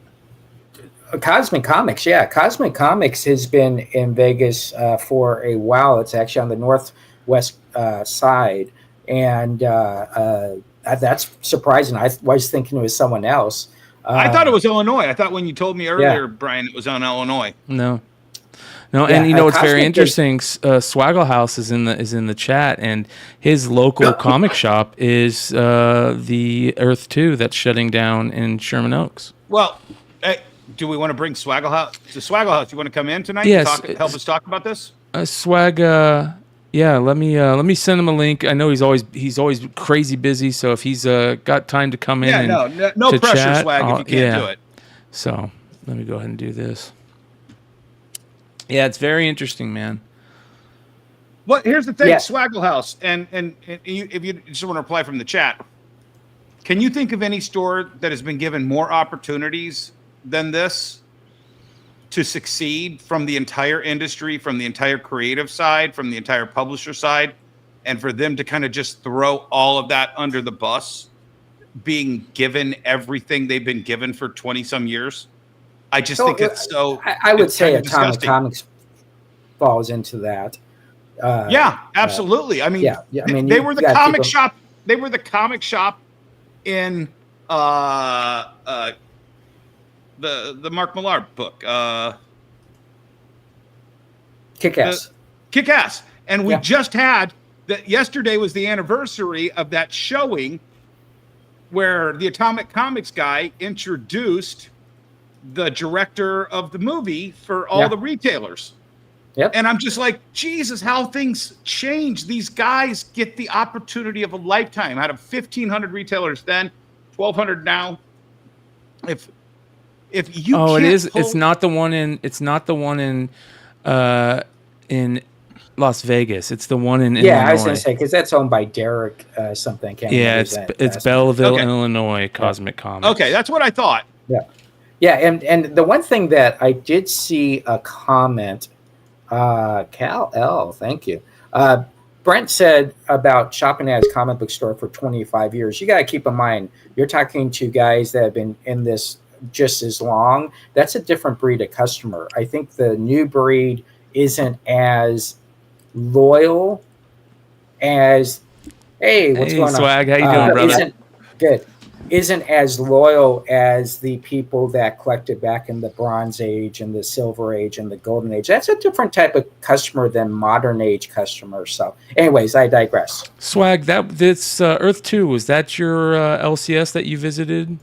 S6: Cosmic Comics, yeah. Cosmic Comics has been in Vegas for a while. It's actually on the northwest side, and that's surprising. I was thinking it was someone else.
S5: I thought it was Illinois. I thought when you told me earlier, Brian, it was on Illinois.
S4: No, and it's very interesting. Swaggle House is in the chat, and his local comic shop is the Earth 2 that's shutting down in Sherman Oaks.
S5: Well, do we want to bring Swaggle House? To Swaggle House, you want to come in tonight?
S4: Yes,
S5: and help us talk about this.
S4: Swag. Yeah, let me send him a link. I know he's always crazy busy, so if he's got time to come in,
S5: no pressure,
S4: chat,
S5: Swag, if you can't do it.
S4: So let me go ahead and do this. Yeah, it's very interesting, man.
S5: Well, here's the thing, Swaggle House, and if you just want to reply from the chat, can you think of any store that has been given more opportunities than this to succeed from the entire industry, from the entire creative side, from the entire publisher side, and for them to kind of just throw all of that under the bus, being given everything they've been given for 20 some years. I just think it's so.
S6: I would say
S5: Atomic
S6: Comics falls into that.
S5: Yeah, absolutely. I mean,
S6: I mean,
S5: they were the comic shop. They were the comic shop in the Mark Millar book,
S6: Kick-Ass.
S5: Kick-Ass. And we just had that. Yesterday was the anniversary of that showing where the Atomic Comics guy introduced the director of the movie for all the retailers.
S6: Yep.
S5: And I'm just like, Jesus, how things change. These guys get the opportunity of a lifetime out of 1,500 retailers then, 1,200 now. If you
S4: it is. It's not the one in. It's not the one in Las Vegas. It's the one in Illinois.
S6: I was going to say because that's owned by Derek something.
S4: It's Belleville, Illinois, Cosmic Comics.
S5: Okay, that's what I thought.
S6: Yeah, and the one thing that I did see a comment, Cal L, thank you. Brent said about shopping at his comic book store for 25 years. You got to keep in mind, you're talking to guys that have been in this just as long. That's a different breed of customer. I think the new breed isn't as loyal as, hey, what's going
S4: Swag,
S6: on?
S4: how you doing, brother?
S6: Isn't as loyal as the people that collected back in the Bronze Age and the Silver Age and the Golden Age. That's a different type of customer than modern age customers. So anyways, I digress.
S4: Swag, this Earth 2, was that your LCS that you visited?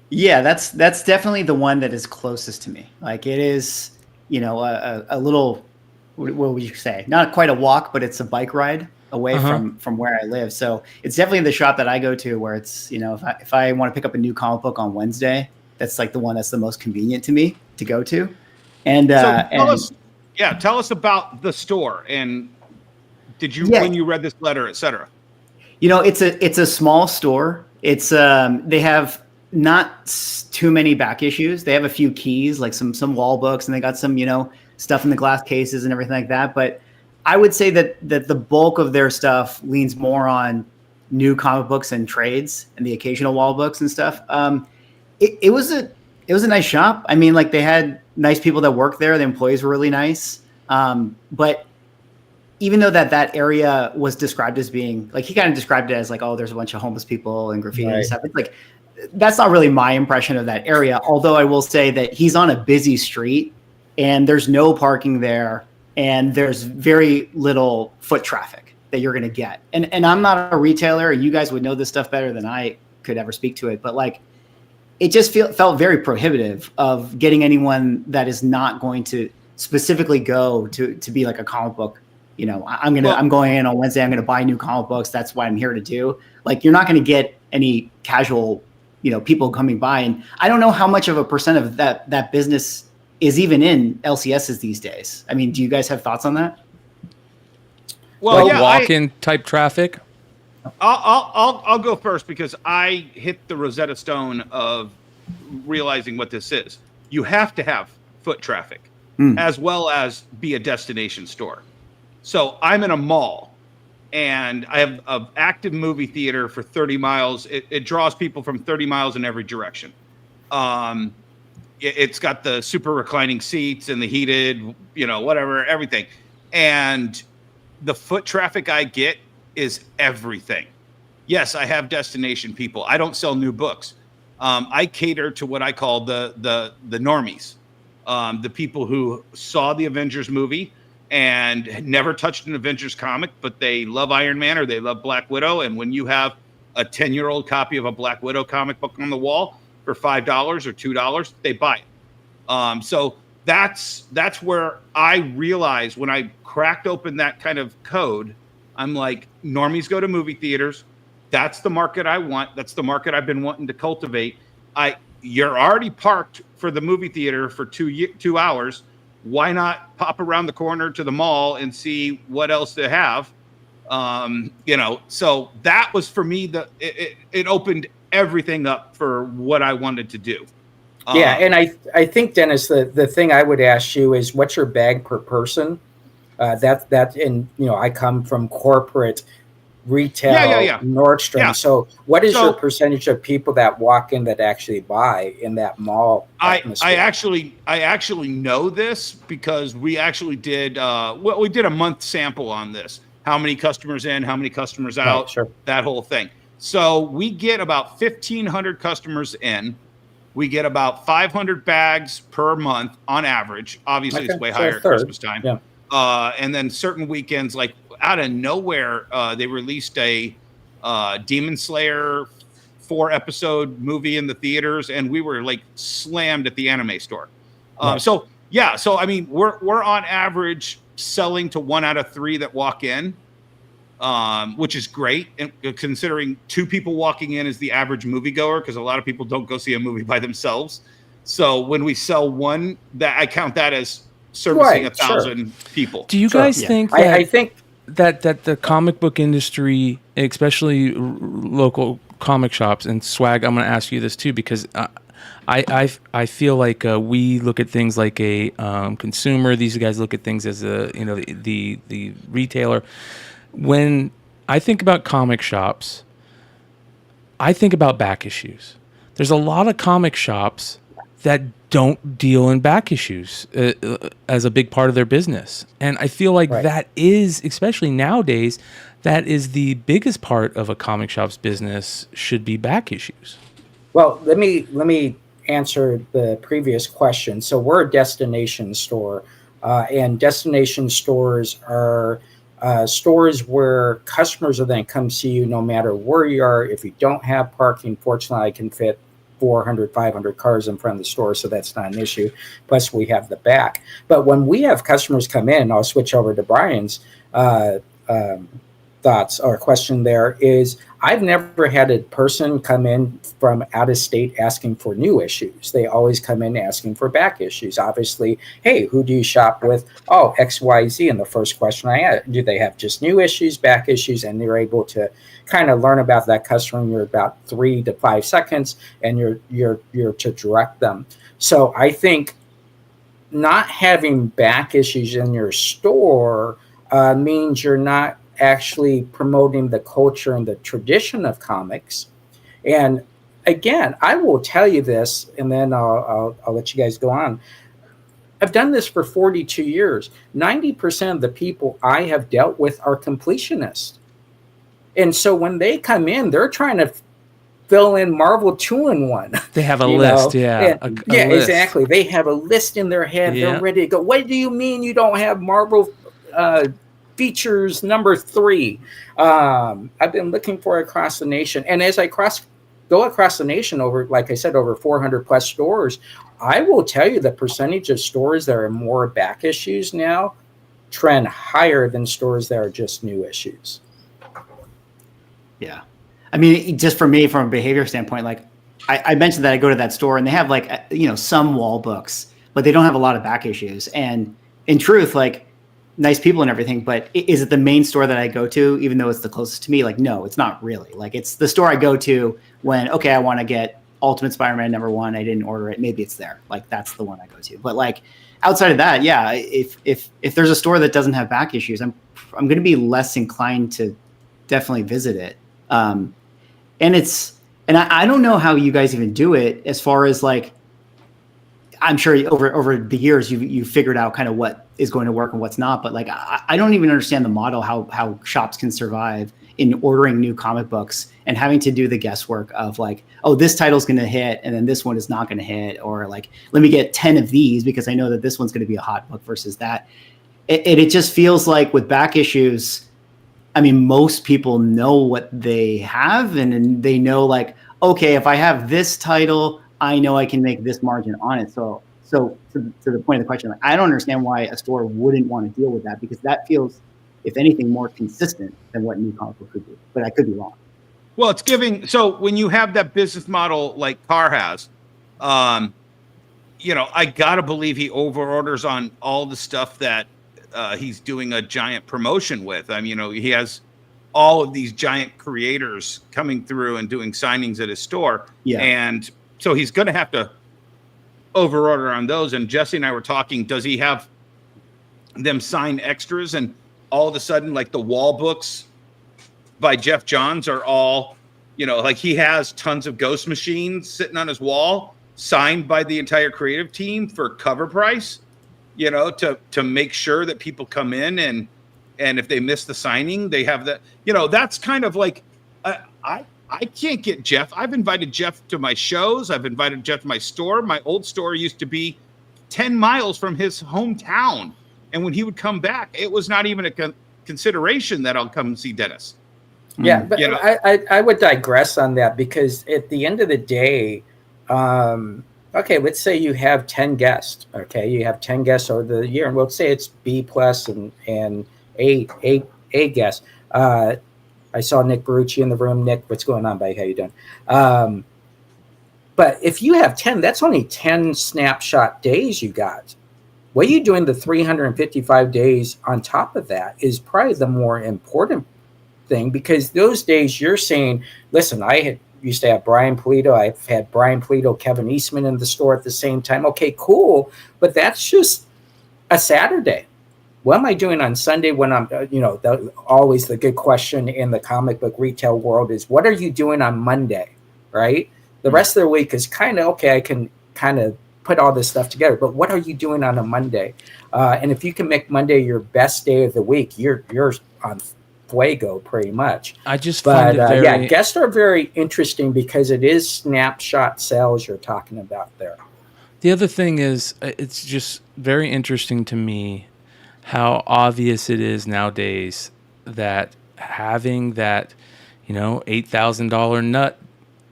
S9: Yeah, that's definitely the one that is closest to me. Like it is, a little, what would you say? Not quite a walk, but it's a bike ride away from where I live. So it's definitely the shop that I go to where it's, if I want to pick up a new comic book on Wednesday, that's like the one that's the most convenient to me to go to. And
S5: tell us about the store. And did you, when you read this letter, et cetera?
S9: It's a small store. It's they have not too many back issues. They have a few keys, like some wall books, and they got some, stuff in the glass cases and everything like that. But I would say that the bulk of their stuff leans more on new comic books and trades and the occasional wall books and stuff. It was a nice shop. I mean, like they had nice people that worked there. The employees were really nice. But even though that area was described as being like, he kind of described it as like, oh, there's a bunch of homeless people and graffiti and stuff. It's like, that's not really my impression of that area. Although I will say that he's on a busy street and there's no parking there. And there's very little foot traffic that you're going to get. And I'm not a retailer. You guys would know this stuff better than I could ever speak to it. But like, it just felt very prohibitive of getting anyone that is not going to specifically go to be like a comic book. I'm going in on Wednesday. I'm going to buy new comic books. That's what I'm here to do. Like, you're not going to get any casual, people coming by. And I don't know how much of a percent of that business is even in LCSs these days. I mean, do you guys have thoughts on that?
S5: Well,
S4: walk-in type traffic.
S5: I'll go first because I hit the Rosetta Stone of realizing what this is. You have to have foot traffic as well as be a destination store. So I'm in a mall and I have an active movie theater for 30 miles. It draws people from 30 miles in every direction. It's got the super reclining seats and the heated, whatever, everything. And the foot traffic I get is everything. Yes, I have destination people. I don't sell new books. I cater to what I call the normies, the people who saw the Avengers movie and never touched an Avengers comic, but they love Iron Man or they love Black Widow. And when you have a 10-year-old copy of a Black Widow comic book on the wall for $5 or $2, they buy it. So that's where I realized when I cracked open that kind of code, I'm like, normies go to movie theaters. That's the market I want. That's the market I've been wanting to cultivate. You're already parked for the movie theater for 2 hours. Why not pop around the corner to the mall and see what else they have? So that was for me, it opened everything up for what I wanted to do.
S6: Yeah, and I think, Dennis, the thing I would ask you is, what's your bag per person? And I come from corporate retail,
S5: Yeah.
S6: Nordstrom.
S5: Yeah.
S6: So what is your
S5: So-
S6: percentage of people that walk in that actually buy in that mall atmosphere?
S5: I actually know this because we actually did we did a month sample on this. How many customers in, how many customers out,
S6: Right, sure.
S5: that whole thing. So we get about 1,500 customers in. We get about 500 bags per month on average. Obviously,
S6: Okay,
S5: it's way
S6: so
S5: higher
S6: a
S5: at
S6: third.
S5: Christmas time.
S6: Yeah.
S5: And then certain weekends, like out of nowhere, they released a Demon Slayer 4-episode movie in the theaters, and we were like slammed at the anime store.
S6: Right.
S5: So I mean, we're on average selling to 1 out of 3 that walk in, which is great, and considering 2 people walking in is the average moviegoer, because a lot of people don't go see a movie by themselves. So when we sell one, that I count that as servicing
S6: Right,
S5: 1,000 people.
S4: Do you guys think that
S6: I think
S4: that the comic book industry, especially local comic shops and swag, I'm going to ask you this too, because I feel like we look at things like a consumer. These guys look at things as the retailer. When I think about comic shops, I think about back issues. There's a lot of comic shops that don't deal in back issues as a big part of their business. And I feel like that is, especially nowadays, that is the biggest part of a comic shop's business, should be back issues.
S6: Well, let me answer the previous question. So we're a destination store, and destination stores are stores where customers will then come see you no matter where you are. If you don't have parking, fortunately, I can fit 400, 500 cars in front of the store, so that's not an issue. Plus, we have the back. But when we have customers come in, I'll switch over to Brian's thoughts or question there is, I've never had a person come in from out of state asking for new issues. They always come in asking for back issues. Obviously, hey, who do you shop with? Oh, XYZ. And the first question I ask, do they have just new issues, back issues? And you're able to kind of learn about that customer in about 3 to 5 seconds, and you're to direct them. So I think not having back issues in your store means you're not actually promoting the culture and the tradition of comics. And again, I will tell you this, and then I'll let you guys go on. I've done this for 42 years. 90% of the people I have dealt with are completionists. And so when they come in, they're trying to fill in Marvel 2-in-1.
S4: They have a list, yeah.
S6: And,
S4: a list.
S6: Exactly. They have a list in their head.
S4: Yeah.
S6: They're ready to go. What do you mean you don't have Marvel features number 3? I've been looking for across the nation. And as I go across the nation over, like I said, over 400 plus stores, I will tell you the percentage of stores that are more back issues now trend higher than stores that are just new issues.
S9: Yeah. I mean, just for me, from a behavior standpoint, like I mentioned that I go to that store and they have like, some wall books, but they don't have a lot of back issues. And in truth, like, nice people and everything, but is it the main store that I go to, even though it's the closest to me? Like, no, it's not really. Like, it's the store I go to when, okay, I want to get Ultimate Spider-Man #1. I didn't order it. Maybe it's there. Like, that's the one I go to. But like, outside of that, yeah, if there's a store that doesn't have back issues, I'm going to be less inclined to definitely visit it. And I don't know how you guys even do it, as far as like, I'm sure over the years you figured out kind of what is going to work and what's not, but like I don't even understand the model, how shops can survive in ordering new comic books and having to do the guesswork of like, oh, this title's going to hit and then this one is not going to hit, or like, let me get 10 of these because I know that this one's going to be a hot book versus that. It just feels like with back issues, I mean, most people know what they have, and they know like, okay, if I have this title, I know I can make this margin on it. So to the point of the question, like, I don't understand why a store wouldn't want to deal with that, because that feels, if anything, more consistent than what new comic book could do. But I could be wrong.
S5: Well, it's giving. So when you have that business model like Carr has, I gotta believe he overorders on all the stuff that he's doing a giant promotion with. I mean, he has all of these giant creators coming through and doing signings at his store.
S9: Yeah.
S5: And so he's going to have to overorder on those. And Jesse and I were talking, does he have them sign extras? And all of a sudden, like the wall books by Jeff Johns are all, like he has tons of Ghost Machines sitting on his wall signed by the entire creative team for cover price, to make sure that people come in and if they miss the signing, they have that, that's kind of like, I can't get Jeff. I've invited Jeff to my shows. I've invited Jeff to my store. My old store used to be 10 miles from his hometown. And when he would come back, it was not even a consideration that I'll come see Dennis.
S6: Yeah, but I would digress on that, because at the end of the day, okay, let's say you have 10 guests. Okay, you have 10 guests over the year, and let's say it's B plus and A guests. I saw Nick Barucci in the room. Nick, what's going on, buddy? How you doing? But if you have 10, that's only 10 snapshot days you got. What you doing the 355 days on top of that is probably the more important thing, because those days you're saying, listen, used to have Brian Polito. I've had Brian Polito, Kevin Eastman in the store at the same time. Okay, cool. But that's just a Saturday. What am I doing on Sunday when I'm, always the good question in the comic book retail world is, what are you doing on Monday, right? The rest of the week is kind of, okay, I can kind of put all this stuff together, but what are you doing on a Monday? And if you can make Monday your best day of the week, you're on fuego pretty much.
S4: I just find it very...
S6: guests are very interesting because it is snapshot sales you're talking about there.
S4: The other thing is, it's just very interesting to me how obvious it is nowadays that having that, $8,000 nut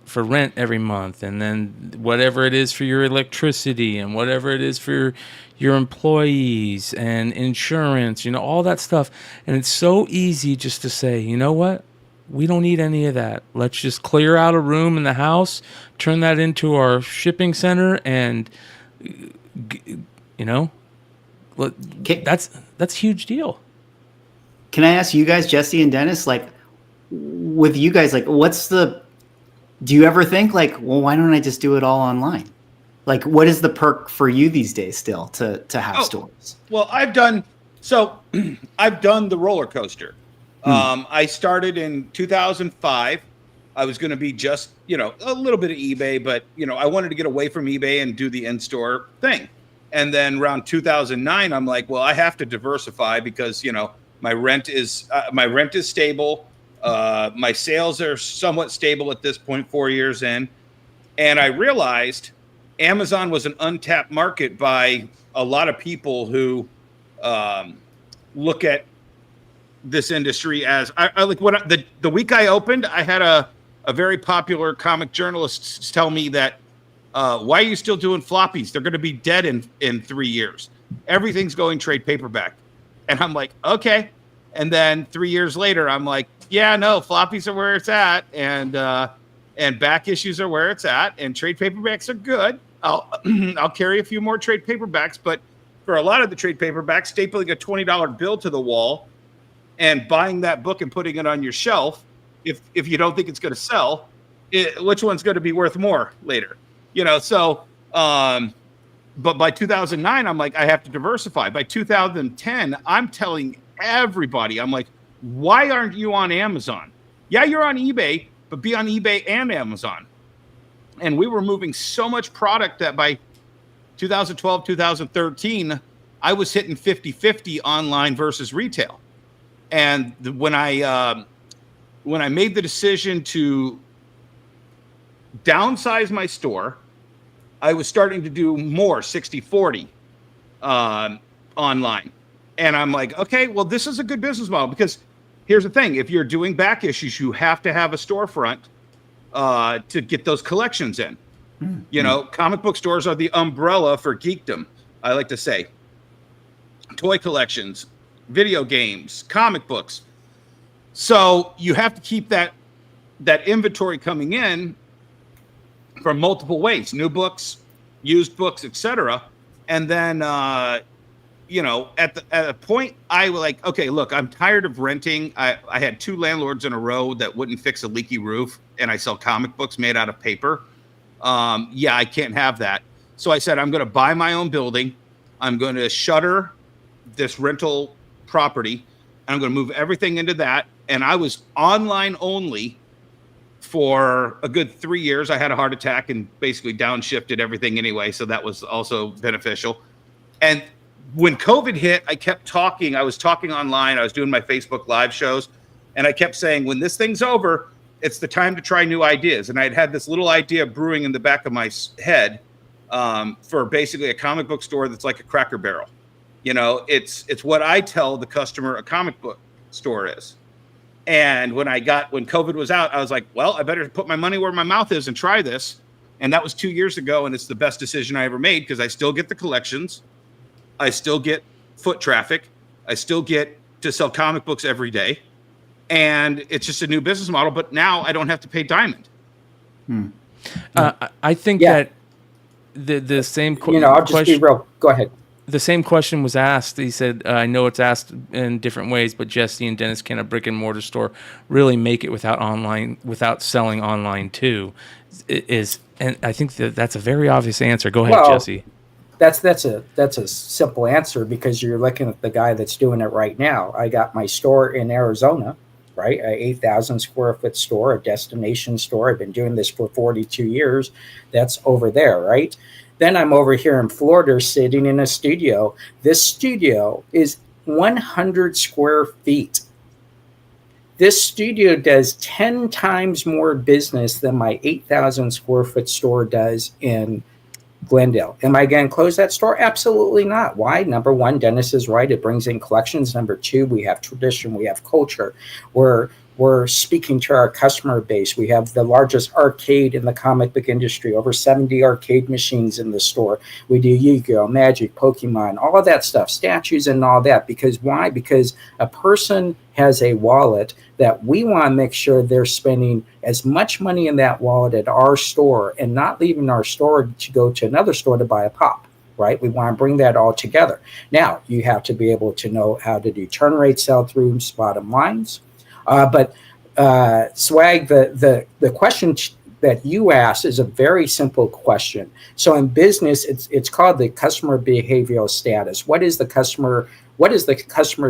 S4: for rent every month, and then whatever it is for your electricity and whatever it is for your employees and insurance, all that stuff. And it's so easy just to say, you know what? We don't need any of that. Let's just clear out a room in the house, turn that into our shipping center, and, that's a huge deal.
S9: Can I ask you guys, Jesse and Dennis, like, with you guys, like, do you ever think like, well, why don't I just do it all online? Like, what is the perk for you these days still to have stores?
S5: Well, I've done the roller coaster. I started in 2005. I was going to be just, a little bit of eBay, but, I wanted to get away from eBay and do the in-store thing. And then around 2009, I'm like, well, I have to diversify because, my rent is stable. My sales are somewhat stable at this point, 4 years in. And I realized Amazon was an untapped market by a lot of people who look at this industry as the week I opened, I had a very popular comic journalist tell me that why are you still doing floppies? They're going to be dead in 3 years. Everything's going trade paperback. And I'm like, okay. And then 3 years later, I'm like, yeah, no, floppies are where it's at, and back issues are where it's at, and trade paperbacks are good. I'll carry a few more trade paperbacks, but for a lot of the trade paperbacks, stapling a $20 bill to the wall and buying that book and putting it on your shelf, if you don't think it's going to sell, which one's going to be worth more later? But by 2009, I'm like, I have to diversify. By 2010, I'm telling everybody, I'm like, why aren't you on Amazon? Yeah, you're on eBay, but be on eBay and Amazon. And we were moving so much product that by 2012, 2013, I was hitting 50-50 online versus retail. And when I made the decision to downsize my store, I was starting to do more 60-40 online. And I'm like, okay, well, this is a good business model, because here's the thing. If you're doing back issues, you have to have a storefront to get those collections in. Mm-hmm. Comic book stores are the umbrella for geekdom, I like to say. Toy collections, video games, comic books. So you have to keep that inventory coming in from multiple ways, new books, used books, etc. And then, at a point, I was like, okay, look, I'm tired of renting. I had 2 landlords in a row that wouldn't fix a leaky roof, and I sell comic books made out of paper. I can't have that. So I said, I'm going to buy my own building. I'm going to shutter this rental property. And I'm going to move everything into that. And I was online only for a good 3 years. I had a heart attack and basically downshifted everything anyway. So that was also beneficial. And when COVID hit, I kept talking. I was talking online. I was doing my Facebook live shows. And I kept saying, when this thing's over, it's the time to try new ideas. And I'd had this little idea brewing in the back of my head for basically a comic book store that's like a Cracker Barrel. You know, it's what I tell the customer a comic book store is. And when COVID was out, I was like, well, I better put my money where my mouth is and try this. And that was 2 years ago. And it's the best decision I ever made because I still get the collections. I still get foot traffic. I still get to sell comic books every day. And it's just a new business model. But now I don't have to pay Diamond.
S4: I think that the same
S6: I'll just be real. Go ahead.
S4: The same question was asked. He said, I know it's asked in different ways, but Jesse and Dennis, can a brick and mortar store really make it without selling online too? And I think that's a very obvious answer. Go ahead, Jesse.
S6: That's a simple answer because you're looking at the guy that's doing it right now. I got my store in Arizona, right? A 8,000 square foot store, a destination store. I've been doing this for 42 years. That's over there, right? Then I'm over here in Florida sitting in a studio. This studio is 100 square feet. This studio does 10 times more business than my 8,000 square foot store does in Glendale. Am I going to close that store? Absolutely not. Why? Number one, Dennis is right. It brings in collections. Number two, we have tradition. We have culture. We're speaking to our customer base. We have the largest arcade in the comic book industry, over 70 arcade machines in the store. We do Yu-Gi-Oh, Magic, Pokemon, all of that stuff, statues and all that. Because why? Because a person has a wallet that we want to make sure they're spending as much money in that wallet at our store and not leaving our store to go to another store to buy a pop. Right? We want to bring that all together. Now, you have to be able to know how to do turn rate, sell-throughs, bottom lines. But Swag, the question that you asked is a very simple question. So in business, it's called the customer behavioral status. What is the customer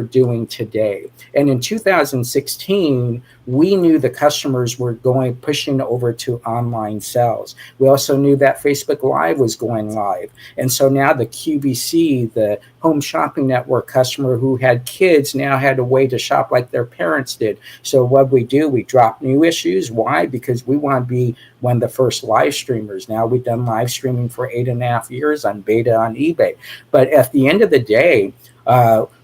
S6: doing today? And in 2016, we knew the customers were pushing over to online sales. We also knew that Facebook Live was going live. And so now the QVC, the home shopping network customer who had kids now had a way to shop like their parents did. So what we do, we drop new issues. Why? Because we want to be one of the first live streamers. Now we've done live streaming for 8.5 years on beta on eBay. But at the end of the day,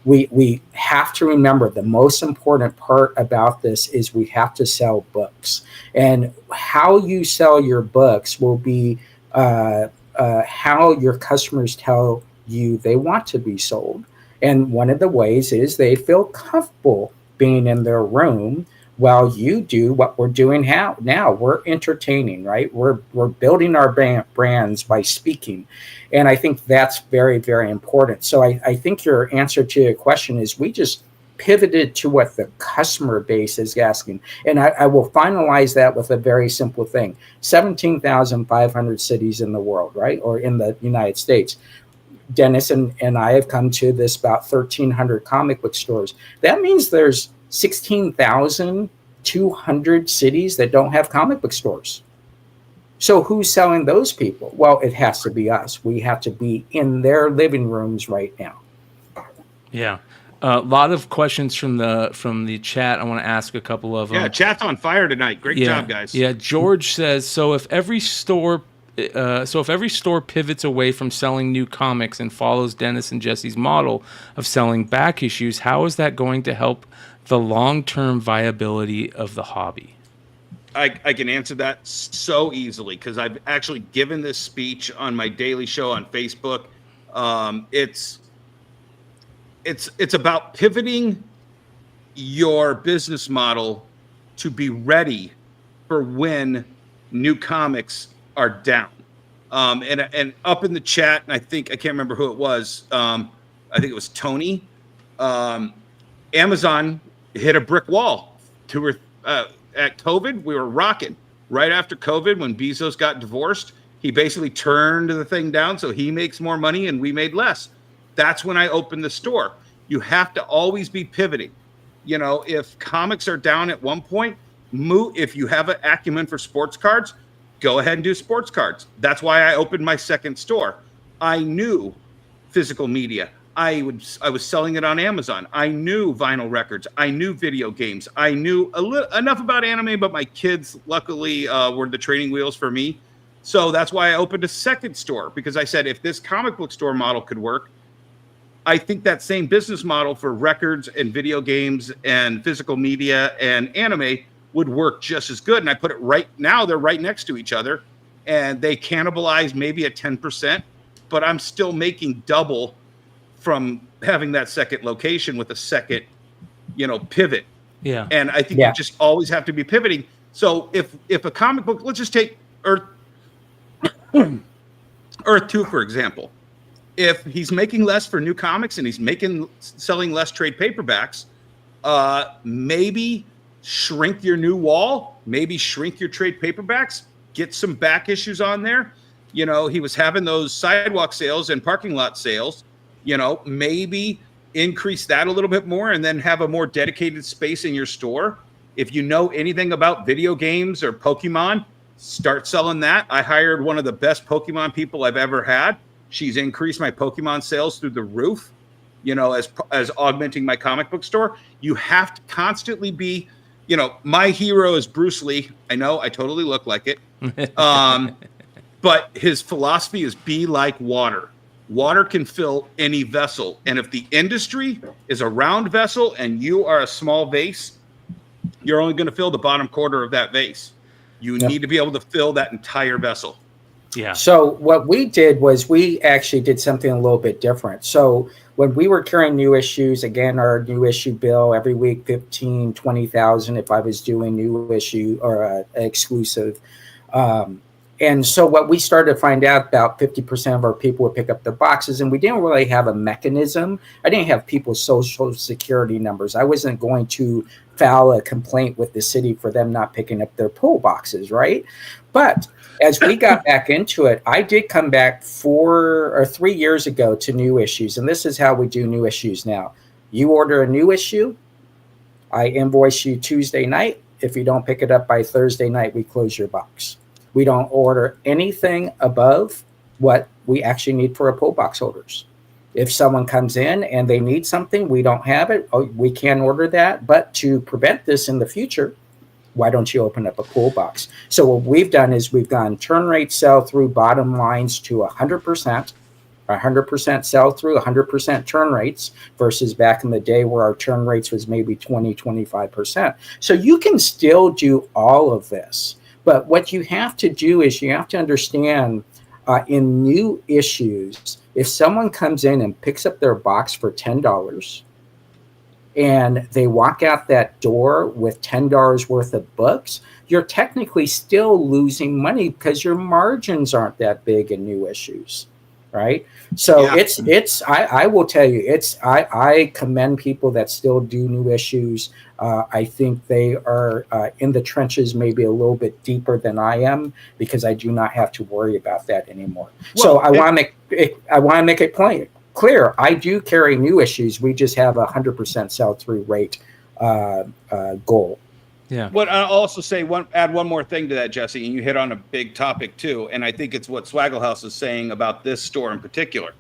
S6: we have to remember the most important part about this is we have to sell books, and how you sell your books will be how your customers tell you they want to be sold. And one of the ways is they feel comfortable being in their room while you do what we're doing now. We're entertaining, right? We're building our brands by speaking. And I think that's very, very important. So I think your answer to your question is we just pivoted to what the customer base is asking. And I will finalize that with a very simple thing. 17,500 cities in the world, right? Or in the United States. Dennis and I have come to this about 1,300 comic book stores. That means there's 16,200 cities that don't have comic book stores. So who's selling those people? Well, it has to be us. We have to be in their living rooms right now.
S4: Yeah. A lot of questions from the chat. I want to ask a couple of them.
S5: Yeah, chat's on fire tonight. Great job, guys.
S4: Yeah, George says, so if every store pivots away from selling new comics and follows Dennis and Jesse's model of selling back issues, how is that going to help the long-term viability of the hobby?
S5: I can answer that so easily because I've actually given this speech on my daily show on Facebook. It's about pivoting your business model to be ready for when new comics are down. And up in the chat, and I can't remember who it was. I think it was Tony. Amazon hit a brick wall. At COVID, we were rocking. Right after COVID, when Bezos got divorced, He basically turned the thing down so he makes more money and we made less. That's when I opened the store. You have to always be pivoting. You know, if comics are down at one point, if you have an acumen for sports cards, go ahead and do sports cards. That's why I opened my second store. I knew physical media. I was selling it on Amazon. I knew vinyl records. I knew video games. I knew enough about anime, but my kids luckily were the training wheels for me. So that's why I opened a second store, because I said, if this comic book store model could work, I think that same business model for records and video games and physical media and anime would work just as good. And I put it right now, they're right next to each other and they cannibalize maybe at 10%, but I'm still making double from having that second location with a second, pivot. Yeah. And I think you just always have to be pivoting. So if a comic book, let's just take Earth 2, for example. If he's making less for new comics and he's selling less trade paperbacks, maybe shrink your new wall, maybe shrink your trade paperbacks, get some back issues on there. He was having those sidewalk sales and parking lot sales, maybe increase that a little bit more and then have a more dedicated space in your store. If you know anything about video games or Pokemon, start selling that. I hired one of the best Pokemon people I've ever had. She's increased my Pokemon sales through the roof, as augmenting my comic book store. You have to constantly be, my hero is Bruce Lee. I know I totally look like it. But his philosophy is be like water. Water can fill any vessel. And if the industry is a round vessel and you are a small vase, you're only going to fill the bottom quarter of that vase. You need to be able to fill that entire vessel.
S6: Yeah. So what we did was we actually did something a little bit different. So when we were carrying new issues, again, our new issue bill every week, 15, 20,000 if I was doing new issue or exclusive. And so what we started to find out, about 50% of our people would pick up their boxes, and we didn't really have a mechanism. I didn't have people's social security numbers. I wasn't going to file a complaint with the city for them not picking up their pull boxes, right? But as we got back into it, I did come back 4 or 3 years ago to new issues. And this is how we do new issues now. You order a new issue. I invoice you Tuesday night. If you don't pick it up by Thursday night, we close your box. We don't order anything above what we actually need for our pull box holders. If someone comes in and they need something, we don't have it. We can order that. But to prevent this in the future, why don't you open up a pull box? So what we've done is we've gone turn rate sell through bottom lines to 100% sell through, 100% turn rates versus back in the day where our turn rates was maybe 20, 25%. So you can still do all of this. But what you have to do is you have to understand in new issues, if someone comes in and picks up their box for $10, and they walk out that door with $10 worth of books, you're technically still losing money because your margins aren't that big in new issues, right? So I will tell you, I commend people that still do new issues. I think they are in the trenches maybe a little bit deeper than I am because I do not have to worry about that anymore. Well, so I want to make it clear. I do carry new issues. We just have 100% sell-through rate goal.
S5: Yeah. What I'll also say, add one more thing to that, Jesse, and you hit on a big topic too, and I think it's what Swaggle House is saying about this store in particular.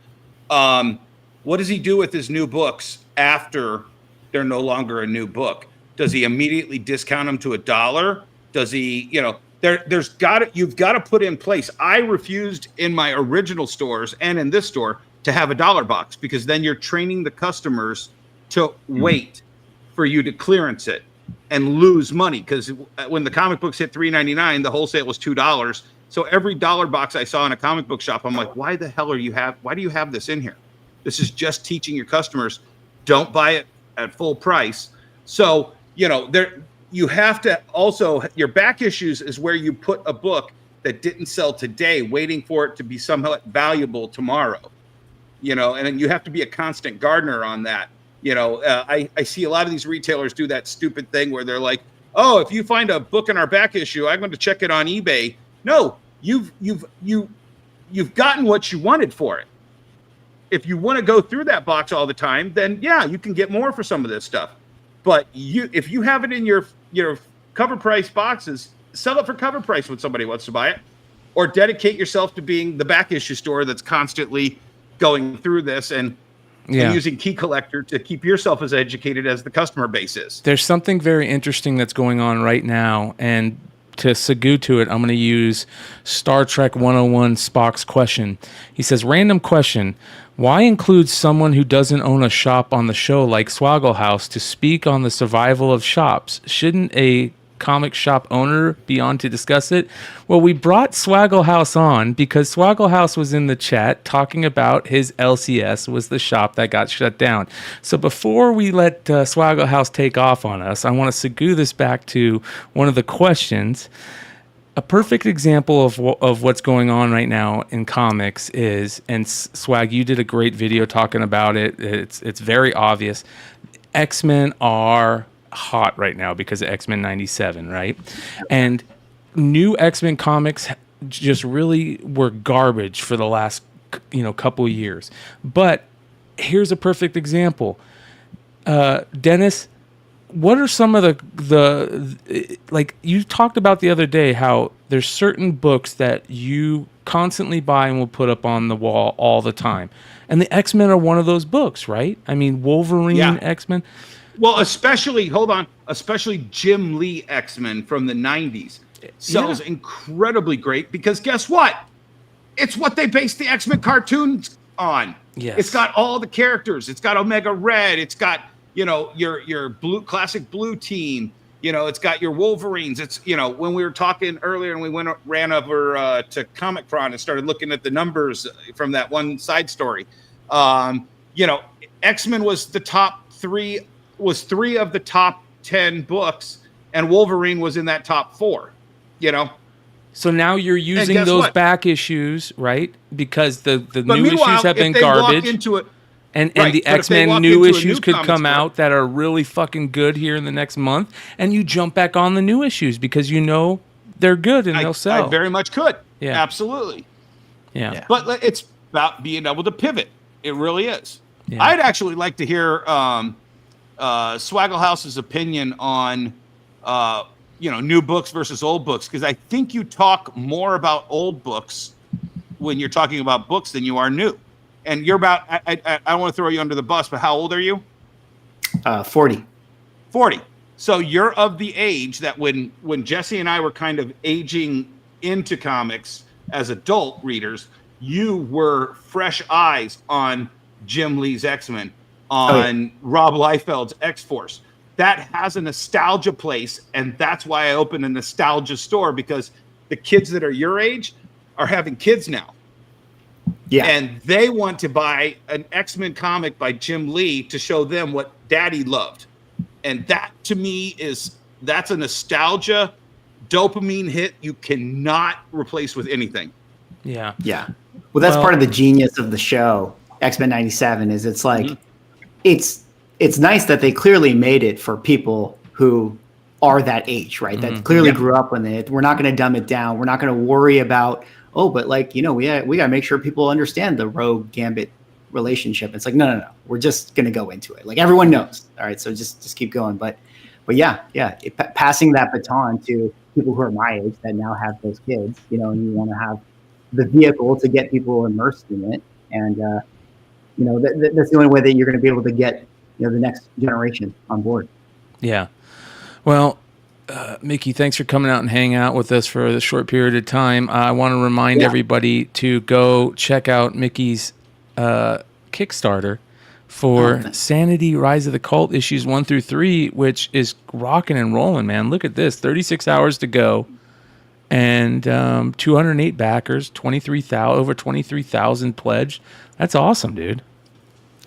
S5: What does he do with his new books after they're no longer a new book? Does he immediately discount them to $1? Does he, you've got to put in place. I refused in my original stores and in this store to have a $1 box because then you're training the customers to wait for you to clearance it and lose money. Because when the comic books hit $3.99, the wholesale was $2. So every $1 box I saw in a comic book shop, I'm like, why do you have this in here? This is just teaching your customers, don't buy it at full price. So, you have to also, your back issues is where you put a book that didn't sell today, waiting for it to be somewhat valuable tomorrow. And then you have to be a constant gardener on that. I see a lot of these retailers do that stupid thing where they're like, oh, if you find a book in our back issue, I'm going to check it on eBay. No, you've gotten what you wanted for it. If you want to go through that box all the time, then yeah, you can get more for some of this stuff. But if you have it in your cover price boxes, sell it for cover price when somebody wants to buy it, or dedicate yourself to being the back issue store that's constantly going through this and using Key Collector to keep yourself as educated as the customer base is.
S4: There's something very interesting that's going on right now, and to segue to it, I'm going to use Star Trek 101 Spock's question. He says, random question. Why include someone who doesn't own a shop on the show like Swaggle House to speak on the survival of shops? Shouldn't a comic shop owner be on to discuss it? Well, we brought Swaggle House on because Swaggle House was in the chat talking about his LCS was the shop that got shut down. So before we let Swaggle House take off on us, I want to segue this back to one of the questions. A perfect example of what's going on right now in comics is, and Swag, you did a great video talking about it. It's very obvious. X-Men are hot right now because of X-Men 97, right? And new X-Men comics just really were garbage for the last couple of years. But here's a perfect example. Dennis, what are some of the like you talked about the other day, how there's certain books that you constantly buy and will put up on the wall all the time, and the X-Men are one of those books, right? I mean, Wolverine, X-Men.
S5: Well, especially Jim Lee X-Men from the 90s sells incredibly great because guess what? It's what they based the X-Men cartoons on.
S4: Yes.
S5: It's got all the characters. It's got Omega Red. It's got your blue classic blue team. It's got your Wolverines. It's when we were talking earlier and we ran over to Comic Con and started looking at the numbers from that one side story. X-Men was the top three. Was 3 of the top 10 books, and Wolverine was in that top 4.
S4: So now you're using those back issues, right? Because the new issues have been garbage. And the X-Men new issues could come out that are really fucking good here in the next month, and you jump back on the new issues because they're good and they'll sell.
S5: I very much could.
S4: Yeah.
S5: Absolutely.
S4: Yeah.
S5: But it's about being able to pivot. It really is.
S4: Yeah.
S5: I'd actually like to hear Swaggle House's opinion on new books versus old books, because I think you talk more about old books when you're talking about books than you are new. And you're about I don't want to throw you under the bus, but how old are you?
S9: 40.
S5: 40. So you're of the age that when Jesse and I were kind of aging into comics as adult readers, you were fresh eyes on Jim Lee's X-Men, on Rob Liefeld's X-Force. That has a nostalgia place, and that's why I opened a nostalgia store, because the kids that are your age are having kids now.
S9: Yeah.
S5: And they want to buy an X-Men comic by Jim Lee to show them what Daddy loved. And that, to me, that's a nostalgia dopamine hit you cannot replace with anything.
S4: Yeah.
S9: Yeah. Well, that's part of the genius of the show, X-Men 97, is it's like, it's nice that they clearly made it for people who are that age, right? That clearly grew up with it. We're not going to dumb it down. We're not going to worry about, but we got to make sure people understand the Rogue Gambit relationship. It's like, no. We're just going to go into it. Like, everyone knows. All right. So just keep going. But yeah. Passing that baton to people who are my age that now have those kids, and you want to have the vehicle to get people immersed in it. And, that's the only way that you're going to be able to get, the next generation on board.
S4: Yeah. Well, Mickey, thanks for coming out and hanging out with us for a short period of time. I want to remind everybody to go check out Mickey's Kickstarter for Sanity Rise of the Cult issues 1 through 3, which is rocking and rolling, man. Look at this. 36 hours to go. And 208 backers, over 23,000 pledged. That's awesome, dude.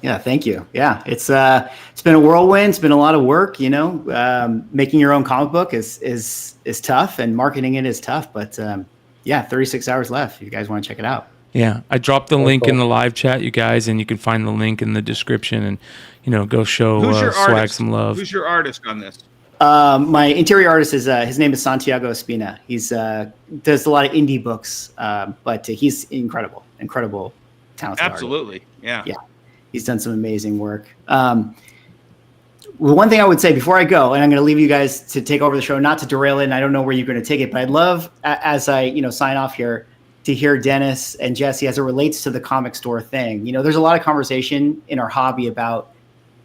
S9: Yeah, thank you. Yeah, it's been a whirlwind. It's been a lot of work. Making your own comic book is tough, and marketing it is tough. But 36 hours left. If you guys want to check it out.
S4: Yeah, I dropped the link in the live chat, you guys, and you can find the link in the description, and go show Swag some love.
S5: Who's your artist on this?
S9: My interior artist is his name is Santiago Espina. He's does a lot of indie books, but he's incredible talented.
S5: Absolutely,
S9: yeah. He's done some amazing work. One thing I would say before I go, and I'm going to leave you guys to take over the show, not to derail it, and I don't know where you're going to take it, but I'd love, as I sign off here, to hear Dennis and Jesse as it relates to the comic store thing. There's a lot of conversation in our hobby about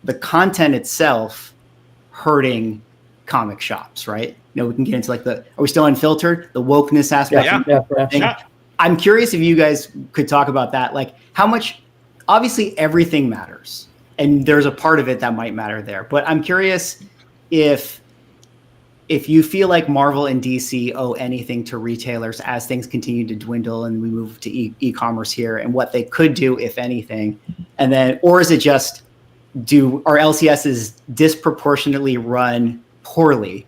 S9: the content itself hurting comic shops, right? We can get into are we still unfiltered? The wokeness aspect.
S5: Yeah.
S9: I'm curious if you guys could talk about that. Like how much, obviously everything matters and there's a part of it that might matter there, but I'm curious if you feel like Marvel and DC owe anything to retailers as things continue to dwindle and we move to e-commerce here and what they could do, if anything, and then, or is it just, are LCSs disproportionately run poorly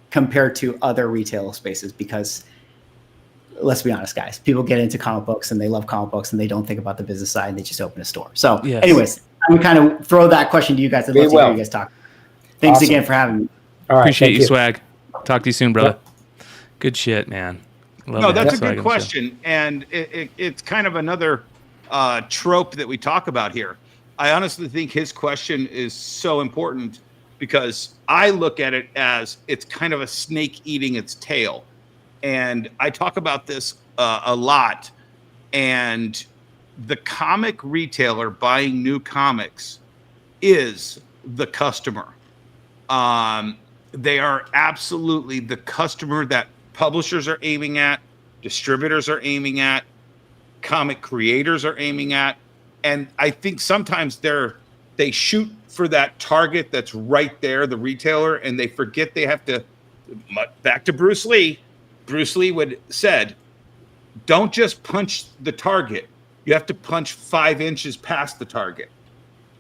S9: compared to other retail spaces? Because let's be honest, guys, people get into comic books and they love comic books and they don't think about the business side and they just open a store. So anyways, I'm going to kind of throw that question to you guys. I'd love to hear you guys talk. Thanks again for having me.
S6: All right,
S4: appreciate you, Swag. Talk to you soon, brother. Good shit, man.
S5: That's a good question. And it's kind of another trope that we talk about here. I honestly think his question is so important because I look at it as it's kind of a snake eating its tail. And I talk about this a lot. And the comic retailer buying new comics is the customer. They are absolutely the customer that publishers are aiming at, distributors are aiming at, comic creators are aiming at. And I think sometimes they shoot for that target that's right there, the retailer, and they forget they have to, back to Bruce Lee. Bruce Lee said, don't just punch the target. You have to punch 5 inches past the target.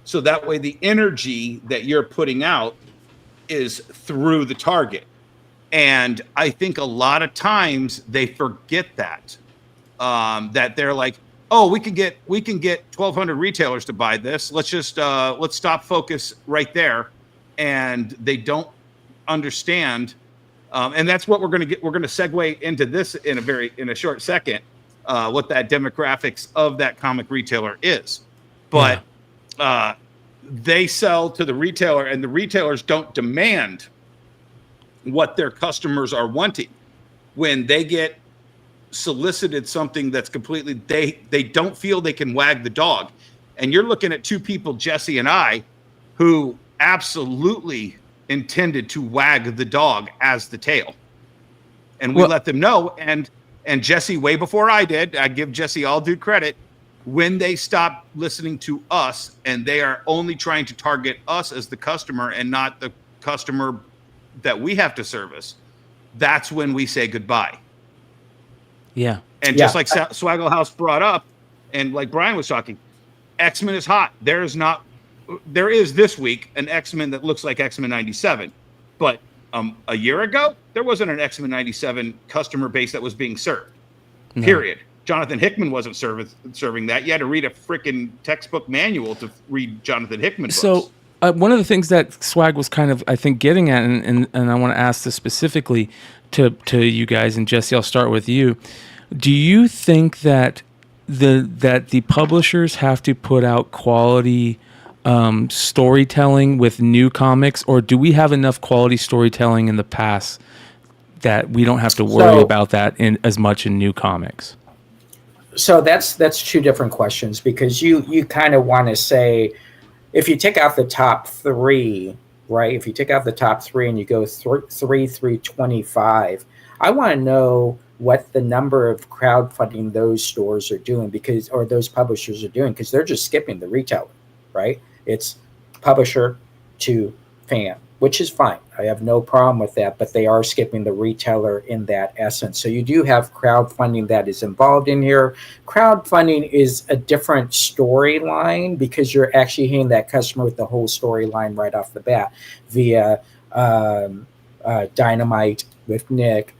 S5: So that way the energy that you're putting out is through the target. And I think a lot of times they forget that, that they're like, oh, we can get 1,200 retailers to buy this. Let's just let's stop focus right there. And they don't understand. And that's what we're going to get. We're going to segue into this in a short second, what that demographics of that comic retailer is. But they sell to the retailer, and the retailers don't demand what their customers are wanting. When they get solicited something that's completely, they don't feel they can wag the dog. And you're looking at two people, Jesse and I, who absolutely intended to wag the dog as the tail. And we let them know. And Jesse, way before I did, I give Jesse all due credit, when they stop listening to us and they are only trying to target us as the customer and not the customer that we have to service, that's when we say goodbye.
S4: Yeah.
S5: And just like Swaggle House brought up, and like Brian was talking, X-Men is hot. There is this week an X-Men that looks like X-Men 97. But a year ago, there wasn't an X-Men 97 customer base that was being served. No. Period. Jonathan Hickman wasn't serving that. You had to read a freaking textbook manual to read Jonathan Hickman books.
S4: So one of the things that Swag was kind of, I think, getting at, and I want to ask this specifically to you guys, and Jesse, I'll start with you. Do you think that the publishers have to put out quality storytelling with new comics, or do we have enough quality storytelling in the past that we don't have to worry about that as much in new comics?
S6: So that's two different questions, because you kind of want to say, if you take out the top three, right? If you take out the top three and you go 3 through 25, I want to know what the number of crowdfunding those stores are doing, or those publishers are doing, because they're just skipping the retailer, right? It's publisher to fan, which is fine. I have no problem with that, but they are skipping the retailer in that essence. So you do have crowdfunding that is involved in here. Crowdfunding is a different storyline, because you're actually hitting that customer with the whole storyline right off the bat via Dynamite with Nick,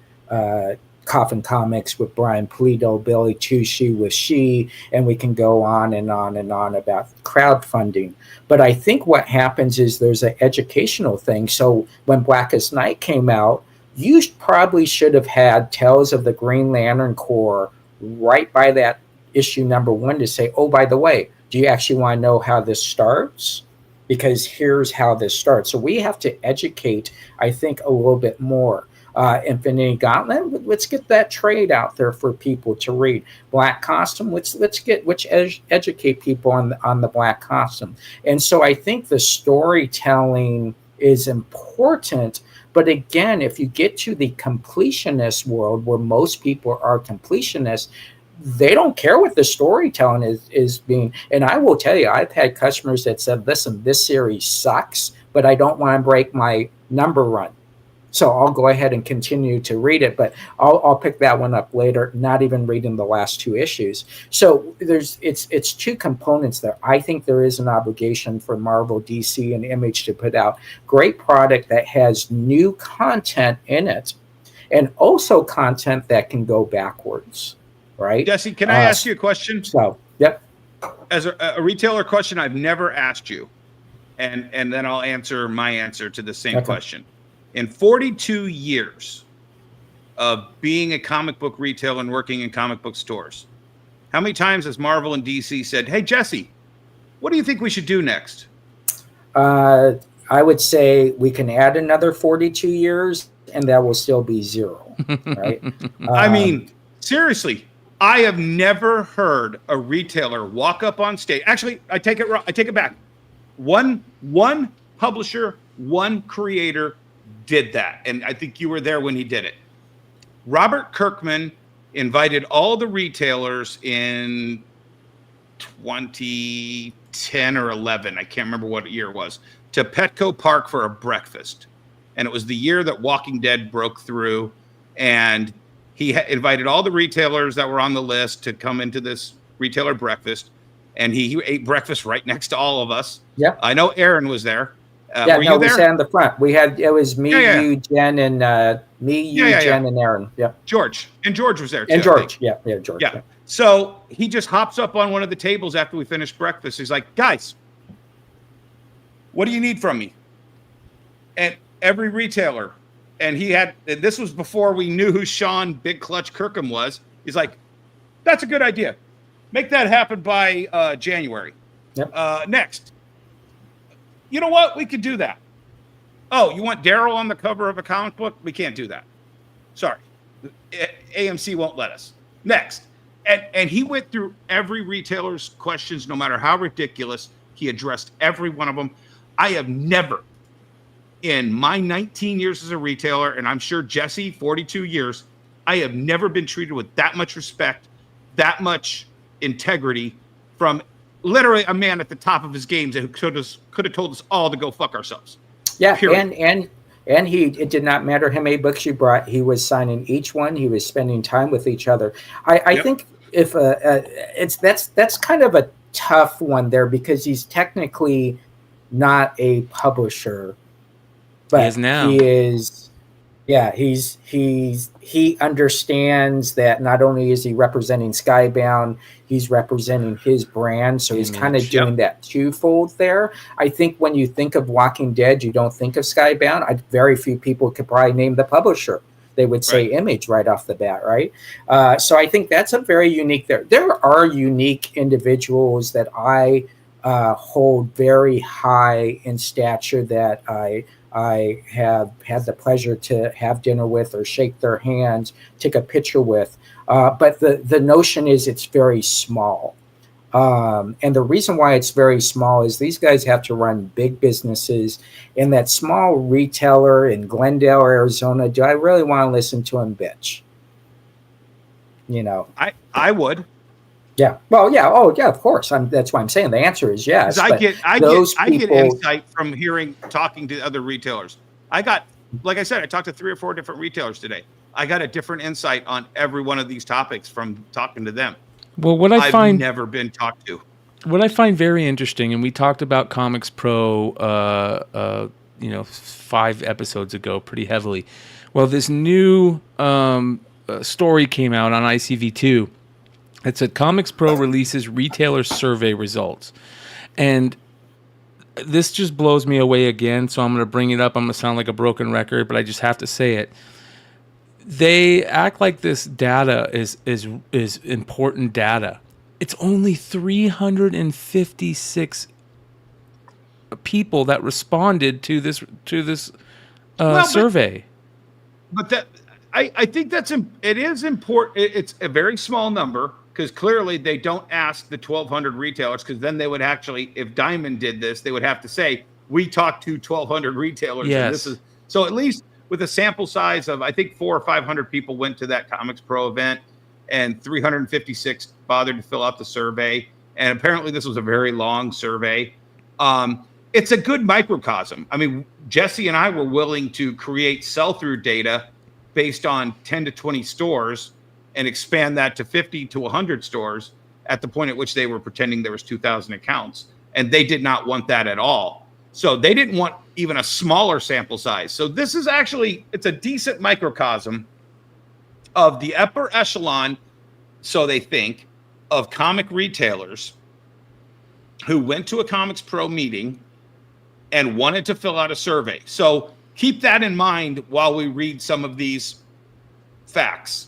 S6: Coffin Comics with Brian Pulido, Billy Tucci with She, and we can go on and on and on about crowdfunding. But I think what happens is there's an educational thing. So when Blackest Night came out, you probably should have had Tales of the Green Lantern Corps right by that issue number 1 to say, oh, by the way, do you actually want to know how this starts? Because here's how this starts. So we have to educate, I think, a little bit more. Infinity Gauntlet, let's get that trade out there for people to read. Black Costume, let's educate people on the Black Costume. And so I think the storytelling is important. But again, if you get to the completionist world where most people are completionists, they don't care what the storytelling is being. And I will tell you, I've had customers that said, listen, this series sucks, but I don't want to break my number run. So I'll go ahead and continue to read it, but I'll pick that one up later, not even reading the last 2 issues. So it's 2 components there. I think there is an obligation for Marvel, DC, and Image to put out great product that has new content in it, and also content that can go backwards, right?
S5: Jesse, can I ask you a question?
S6: So, yep.
S5: As a retailer question I've never asked you, and then I'll answer my answer to the same question. In 42 years of being a comic book retailer and working in comic book stores, how many times has Marvel and DC said, hey, Jesse, what do you think we should do next?
S6: I would say we can add another 42 years, and that will still be 0, right?
S5: I mean, seriously, I have never heard a retailer walk up on stage. Actually, I take it back. One publisher, one creator did that, and I think you were there when he did it. Robert Kirkman invited all the retailers in 2010 or 11, I can't remember what year it was, to Petco Park for a breakfast. And it was the year that Walking Dead broke through, and he invited all the retailers that were on the list to come into this retailer breakfast, and he ate breakfast right next to all of us.
S6: Yeah,
S5: I know Aaron was there.
S6: Were you there? We sat in the front. It was me, you, Jen, and Jen, and Aaron. Yeah,
S5: George was there too.
S6: And George, George.
S5: Yeah. So he just hops up on one of the tables after we finished breakfast. He's like, "Guys, what do you need from me?" And every retailer, and this was before we knew who Sean Big Clutch Kirkham was. He's like, "That's a good idea. Make that happen by January."
S6: Yep.
S5: Next. You know what? We could do that. Oh, you want Daryl on the cover of a comic book? We can't do that. Sorry. AMC won't let us. Next. And he went through every retailer's questions, no matter how ridiculous. He addressed every one of them. I have never, in my 19 years as a retailer, and I'm sure Jesse, 42 years, I have never been treated with that much respect, that much integrity from literally a man at the top of his games who could have told us all to go fuck ourselves.
S6: Yeah,
S5: period.
S6: and it did not matter how many books you brought. He was signing each one. He was spending time with each other. I think if that's kind of a tough one there, because he's technically not a publisher, but
S4: he is now.
S6: He is. Yeah, he understands that not only is he representing Skybound, he's representing his brand. So he's kind of doing that twofold there. I think when you think of Walking Dead, you don't think of Skybound. Very few people could probably name the publisher. They would say Image right off the bat, right? So I think that's a very unique there. There are unique individuals that I hold very high in stature that I have had the pleasure to have dinner with or shake their hands, take a picture with. But the notion is it's very small. And the reason why it's very small is these guys have to run big businesses. And that small retailer in Glendale, Arizona, do I really want to listen to him bitch? You know,
S5: I would.
S6: Yeah. Well, yeah. Oh, yeah. Of course. That's why I'm saying the answer is yes.
S5: I get insight from talking to other retailers. Like I said, I talked to 3 or 4 different retailers today. I got a different insight on every one of these topics from talking to them.
S4: Well,
S5: I've never been talked to.
S4: What I find very interesting, and we talked about Comics Pro, 5 episodes ago, pretty heavily. Well, this new a story came out on ICV2. It said Comix Pro releases retailer survey results. And this just blows me away again, so I'm going to bring it up. I'm going to sound like a broken record, but I just have to say it. They act like this data is important data. It's only 356 people that responded to this survey.
S5: But that I think it is important. It's a very small number because clearly they don't ask the 1,200 retailers, because then they would actually, if Diamond did this, they would have to say, we talked to 1,200 retailers.
S4: Yes.
S5: And this is, so at least with a sample size of, I think 400 or 500 people went to that Comix Pro event, and 356 bothered to fill out the survey. And apparently this was a very long survey. It's a good microcosm. I mean, Jesse and I were willing to create sell-through data based on 10 to 20 stores and expand that to 50 to 100 stores at the point at which they were pretending there was 2,000 accounts. And they did not want that at all. So they didn't want even a smaller sample size. So this is actually, it's a decent microcosm of the upper echelon, so they think, of comic retailers who went to a Comix Pro meeting and wanted to fill out a survey. So keep that in mind while we read some of these facts.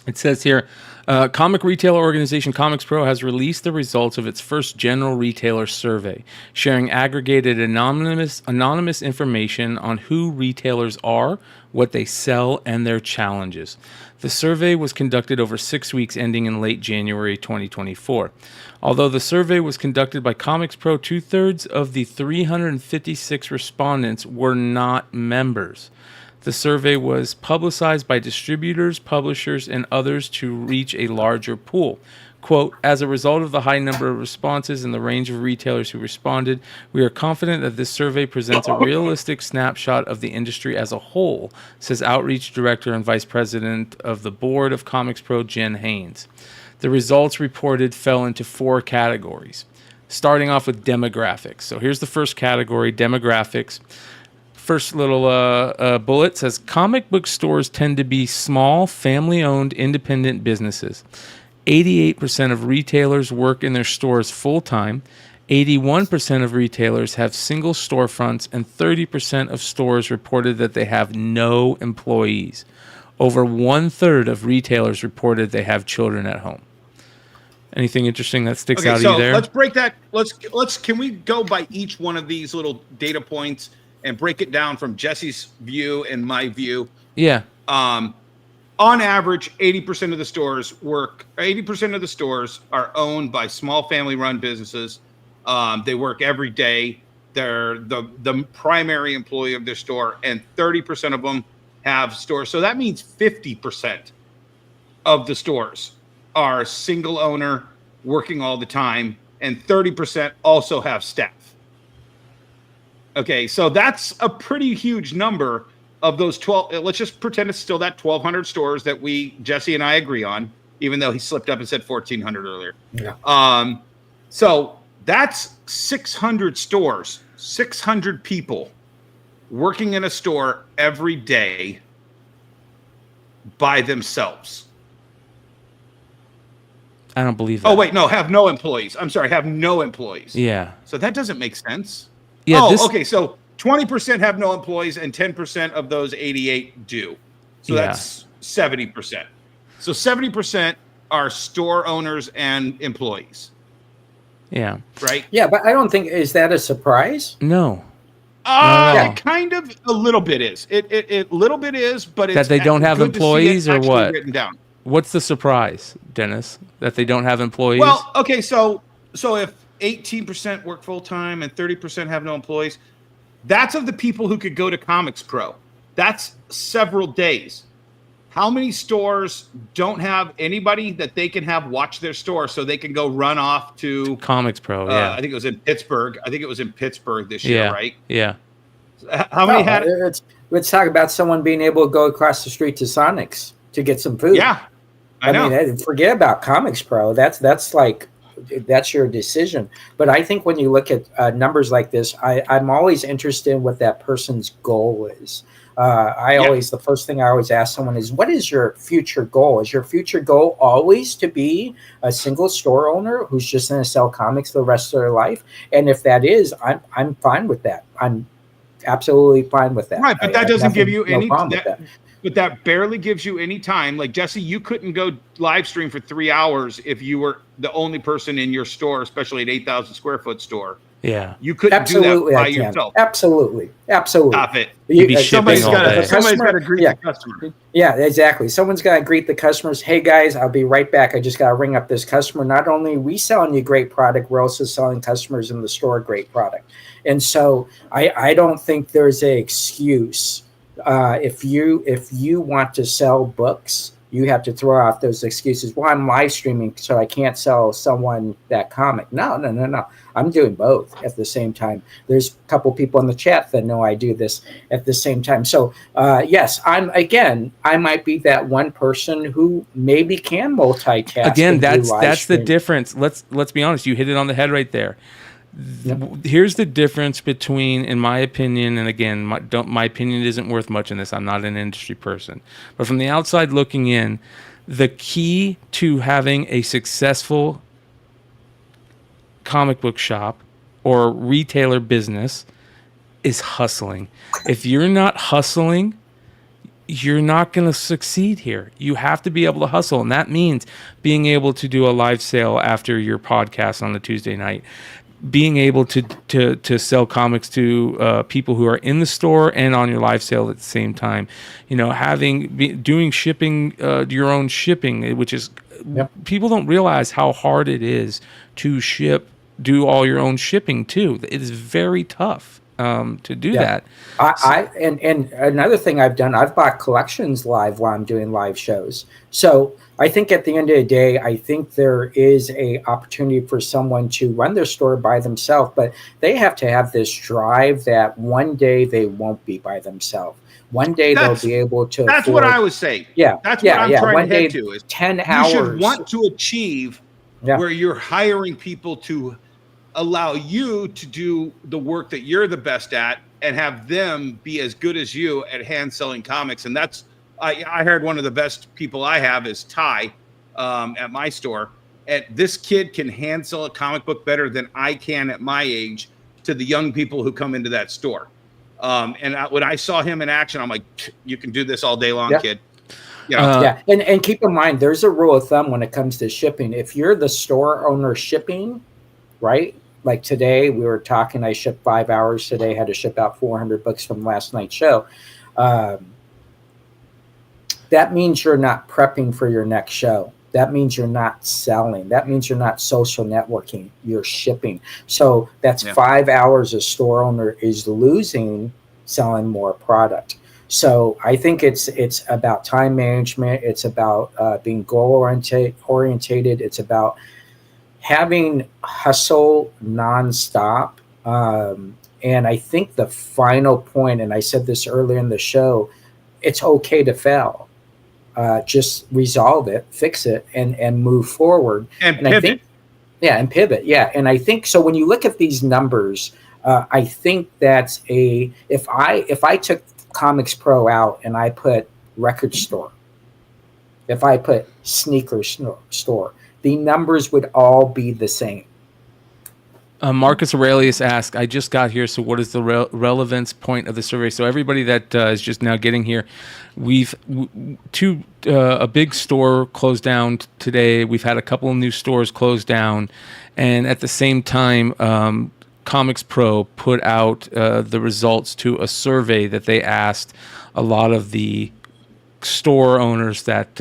S4: It says here, comic retailer organization Comix Pro has released the results of its first general retailer survey, sharing aggregated anonymous information on who retailers are, what they sell, and their challenges. The survey was conducted over 6 weeks, ending in late January 2024. Although the survey was conducted by Comix Pro, 2/3 of the 356 respondents were not members. The survey was publicized by distributors, publishers, and others to reach a larger pool. Quote, as a result of the high number of responses and the range of retailers who responded, we are confident that this survey presents a realistic snapshot of the industry as a whole, says Outreach Director and Vice President of the Board of Comix Pro, Jen Haynes. The results reported fell into 4 categories, starting off with demographics. So here's the first category, demographics. First little bullet says comic book stores tend to be small, family-owned, independent businesses. 88% of retailers work in their stores full-time. 81% of retailers have single storefronts, and 30% of stores reported that they have no employees. Over 1/3 of retailers reported they have children at home. Anything interesting that sticks out to you there?
S5: Let's break that. Can we go by each one of these little data points and break it down from Jesse's view and my view?
S4: Yeah.
S5: On average, 80% of the stores are owned by small family-run businesses. They work every day. They're the primary employee of their store, and 30% of them have stores. So that means 50% of the stores are single owner, working all the time, and 30% also have staff. Okay, so that's a pretty huge number of those 12. Let's just pretend it's still that 1,200 stores that Jesse and I agree on, even though he slipped up and said 1,400 earlier.
S6: Yeah.
S5: So that's 600 stores, 600 people working in a store every day by themselves.
S4: I don't believe that.
S5: Oh, wait, no, have no employees. I'm sorry, have no employees.
S4: Yeah.
S5: So that doesn't make sense.
S4: Yeah.
S5: Okay, so 20% have no employees and 10% of those 88 do. So that's 70%. So 70% are store owners and employees.
S4: Yeah.
S5: Right?
S6: Yeah, but I don't think, is that a surprise?
S4: No.
S5: It kind of a little bit is. It little bit is, but it's
S4: that they don't have employees or what?
S5: Written down.
S4: What's the surprise, Dennis? That they don't have employees?
S5: Well, okay, so if 18% work full time and 30% have no employees, that's of the people who could go to Comix Pro. That's several days. How many stores don't have anybody that they can have watch their store so they can go run off to
S4: Comix Pro? Yeah,
S5: I think it was in Pittsburgh. This year, right?
S4: Yeah.
S5: How many had?
S6: Let's talk about someone being able to go across the street to Sonic's to get some food.
S5: Yeah, I know.
S6: mean, forget about Comix Pro. That's like that's your decision. But I think when you look at numbers like this, I'm always interested in what that person's goal is. The first thing I always ask someone is, what is your future goal? Is your future goal always to be a single store owner who's just going to sell comics the rest of their life? And if that is, I'm fine with that. I'm absolutely fine with that.
S5: Right, but that doesn't give you any
S6: problem with that.
S5: But that barely gives you any time. Like, Jesse, you couldn't go live stream for 3 hours if you were the only person in your store, especially an 8,000 square foot store.
S4: Yeah,
S5: you couldn't do that by yourself.
S6: Absolutely.
S5: Stop it.
S4: Somebody's got
S5: to greet the customer.
S6: Yeah, exactly. Someone's got to greet the customers. Hey guys, I'll be right back. I just got to ring up this customer. Not only are we selling you great product, we're also selling customers in the store great product. And so I don't think there's an excuse. If you want to sell books, you have to throw out those excuses. Well, I'm live streaming, so I can't sell someone that comic. No. I'm doing both at the same time. There's a couple people in the chat that know I do this at the same time. So yes, I might be that one person who maybe can multitask.
S4: Again, that's the difference. Let's be honest. You hit it on the head right there. Yep. Here's the difference between, in my opinion, and again, my opinion isn't worth much in this. I'm not an industry person, but from the outside looking in, the key to having a successful comic book shop or retailer business is hustling. If you're not hustling, you're not going to succeed here. You have to be able to hustle, and that means being able to do a live sale after your podcast on a Tuesday night, being able to sell comics to people who are in the store and on your live sale at the same time. Doing shipping, your own shipping, which is people don't realize how hard it is to do all your own shipping too. It is very tough to do that.
S6: And another thing I've done, I've bought collections live while I'm doing live shows. So I think at the end of the day, I think there is a opportunity for someone to run their store by themselves, but they have to have this drive that one day they won't be by themselves. One day they'll be able to.
S5: That's what I was saying.
S6: Yeah,
S5: that's what I'm trying
S6: one
S5: to head
S6: day,
S5: to. Is
S6: 10 hours.
S5: You should want to achieve where you're hiring people to allow you to do the work that you're the best at and have them be as good as you at hand selling comics. And that's, I heard one of the best people I have is Ty at my store. And this kid can hand sell a comic book better than I can at my age to the young people who come into that store. When I saw him in action, I'm like, you can do this all day long, kid.
S6: And keep in mind, there's a rule of thumb when it comes to shipping. If you're the store owner shipping, right? Like today, we were talking, I shipped 5 hours today, had to ship out 400 books from last night's show. That means you're not prepping for your next show. That means you're not selling. That means you're not social networking. You're shipping. So that's 5 hours a store owner is losing selling more product. So I think it's about time management. It's about being goal orientated. It's about having hustle nonstop. And I think the final point, and I said this earlier in the show, it's okay to fail. Just resolve it, fix it, and move forward.
S5: And pivot.
S6: And pivot. Yeah. And I think so when you look at these numbers, I think that's if I took Comix Pro out and I put record store, if I put sneaker store, the numbers would all be the same.
S4: Marcus Aurelius asked, I just got here, so what is the relevance point of the survey? So everybody that is just now getting here, a big store closed down today. We've had a couple of new stores closed down. And at the same time, Comix Pro put out the results to a survey that they asked a lot of the store owners that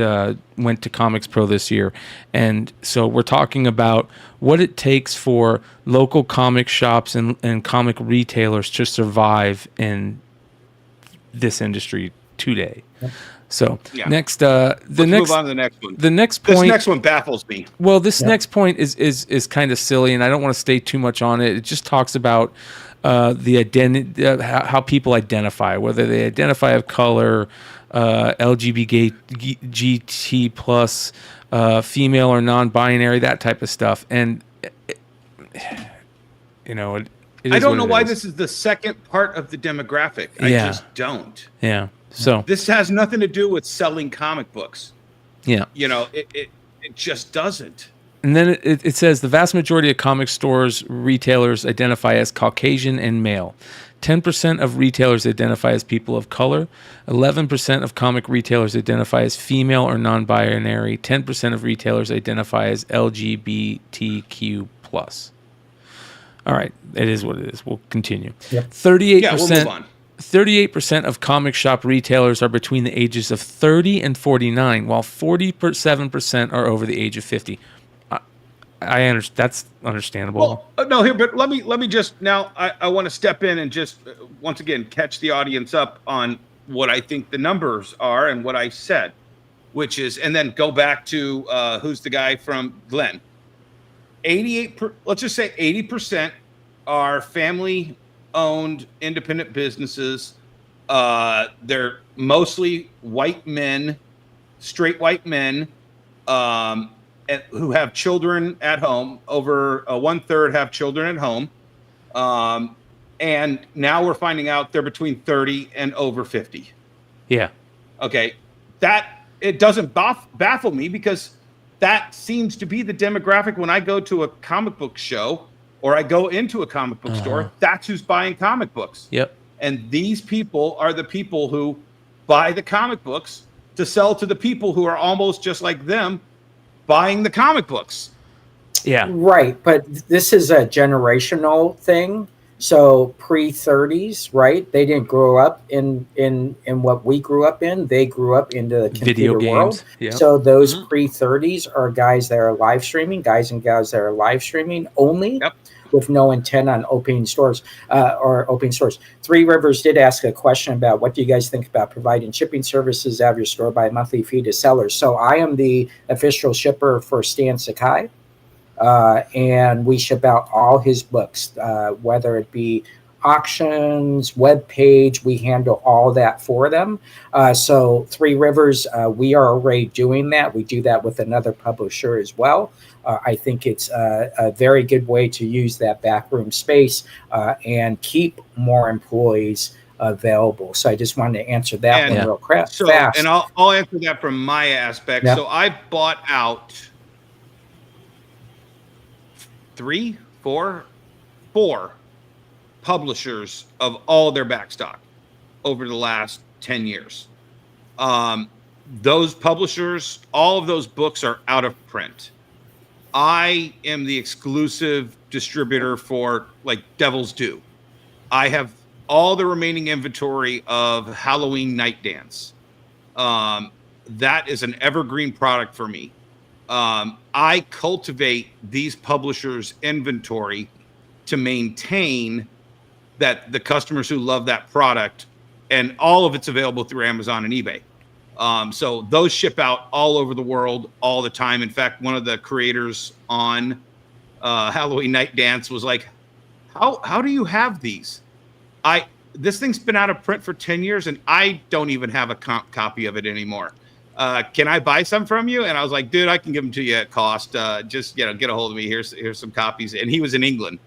S4: went to Comix Pro this year. And so we're talking about what it takes for local comic shops and comic retailers to survive in this industry today. So next, let's
S5: move on to the next one.
S4: The next point.
S5: This next one baffles me.
S4: Well, this next point is kind of silly, and I don't want to stay too much on it. It just talks about the identity, how people identify, whether they identify of color, LGBT plus, female or non-binary, that type of stuff. And you know, it is
S5: I don't
S4: what
S5: know
S4: it
S5: why
S4: is.
S5: this is the second part of the demographic. I
S4: Yeah.
S5: just don't.
S4: Yeah. So
S5: This has nothing to do with selling comic books.
S4: yeah.
S5: You know, it just doesn't.
S4: And then it says the vast majority of comic stores retailers identify as Caucasian and male. 10% of retailers identify as people of color. 11% of comic retailers identify as female or non-binary. 10% of retailers identify as LGBTQ+. All right, it is what it is. We'll continue.
S6: Yep.
S4: 38%.
S5: Yeah, we'll move on.
S4: 38% of comic shop retailers are between the ages of 30 and 49, while 47% are over the age of 50. I understand. That's understandable.
S5: Well, no, here, but let me just now. I want to step in and just once again catch the audience up on what I think the numbers are and what I said, which is, and then go back to who's the guy from Glenn. 88. Let's just say 80% are family-owned independent businesses. They're mostly white men, straight white men. Who have children at home. Over 1/3 have children at home. And now we're finding out they're between 30 and over 50.
S4: Yeah.
S5: Okay. That it doesn't baffle me because that seems to be the demographic when I go to a comic book show or I go into a comic book store. That's who's buying comic books.
S4: Yep.
S5: And these people are the people who buy the comic books to sell to the people who are almost just like them buying the comic books.
S4: Yeah.
S6: Right, but this is a generational thing. So pre-30s, right? They didn't grow up in what we grew up in. They grew up into the
S4: Video
S6: computer
S4: games.
S6: world.
S4: Yeah.
S6: So those pre-30s are guys that are live streaming, guys and gals that are live streaming only.
S5: Yep.
S6: With no intent on opening stores or opening stores. Three Rivers did ask a question about what do you guys think about providing shipping services out of your store by a monthly fee to sellers. So I am the official shipper for Stan Sakai, and we ship out all his books, whether it be auctions, web page, we handle all that for them. So Three Rivers, we are already doing that. We do that with another publisher as well. I think it's a very good way to use that backroom space and keep more employees available. So I just wanted to answer that one real fast.
S5: And I'll answer that from my aspect.
S6: Yeah.
S5: So I bought out four publishers of all their backstock over the last 10 years. Those publishers, all of those books are out of print. I am the exclusive distributor for like Devil's Due. I have all the remaining inventory of Halloween Night Dance. That is an evergreen product for me. I cultivate these publishers' inventory to maintain that the customers who love that product, and all of it's available through Amazon and eBay. So those ship out all over the world all the time. In fact, one of the creators on Halloween Night Dance was like, how do you have these? This thing's been out of print for 10 years and I don't even have a copy of it anymore. Can I buy some from you? And I was like, dude, I can give them to you at cost. Just, get a hold of me. Here's some copies. And he was in England.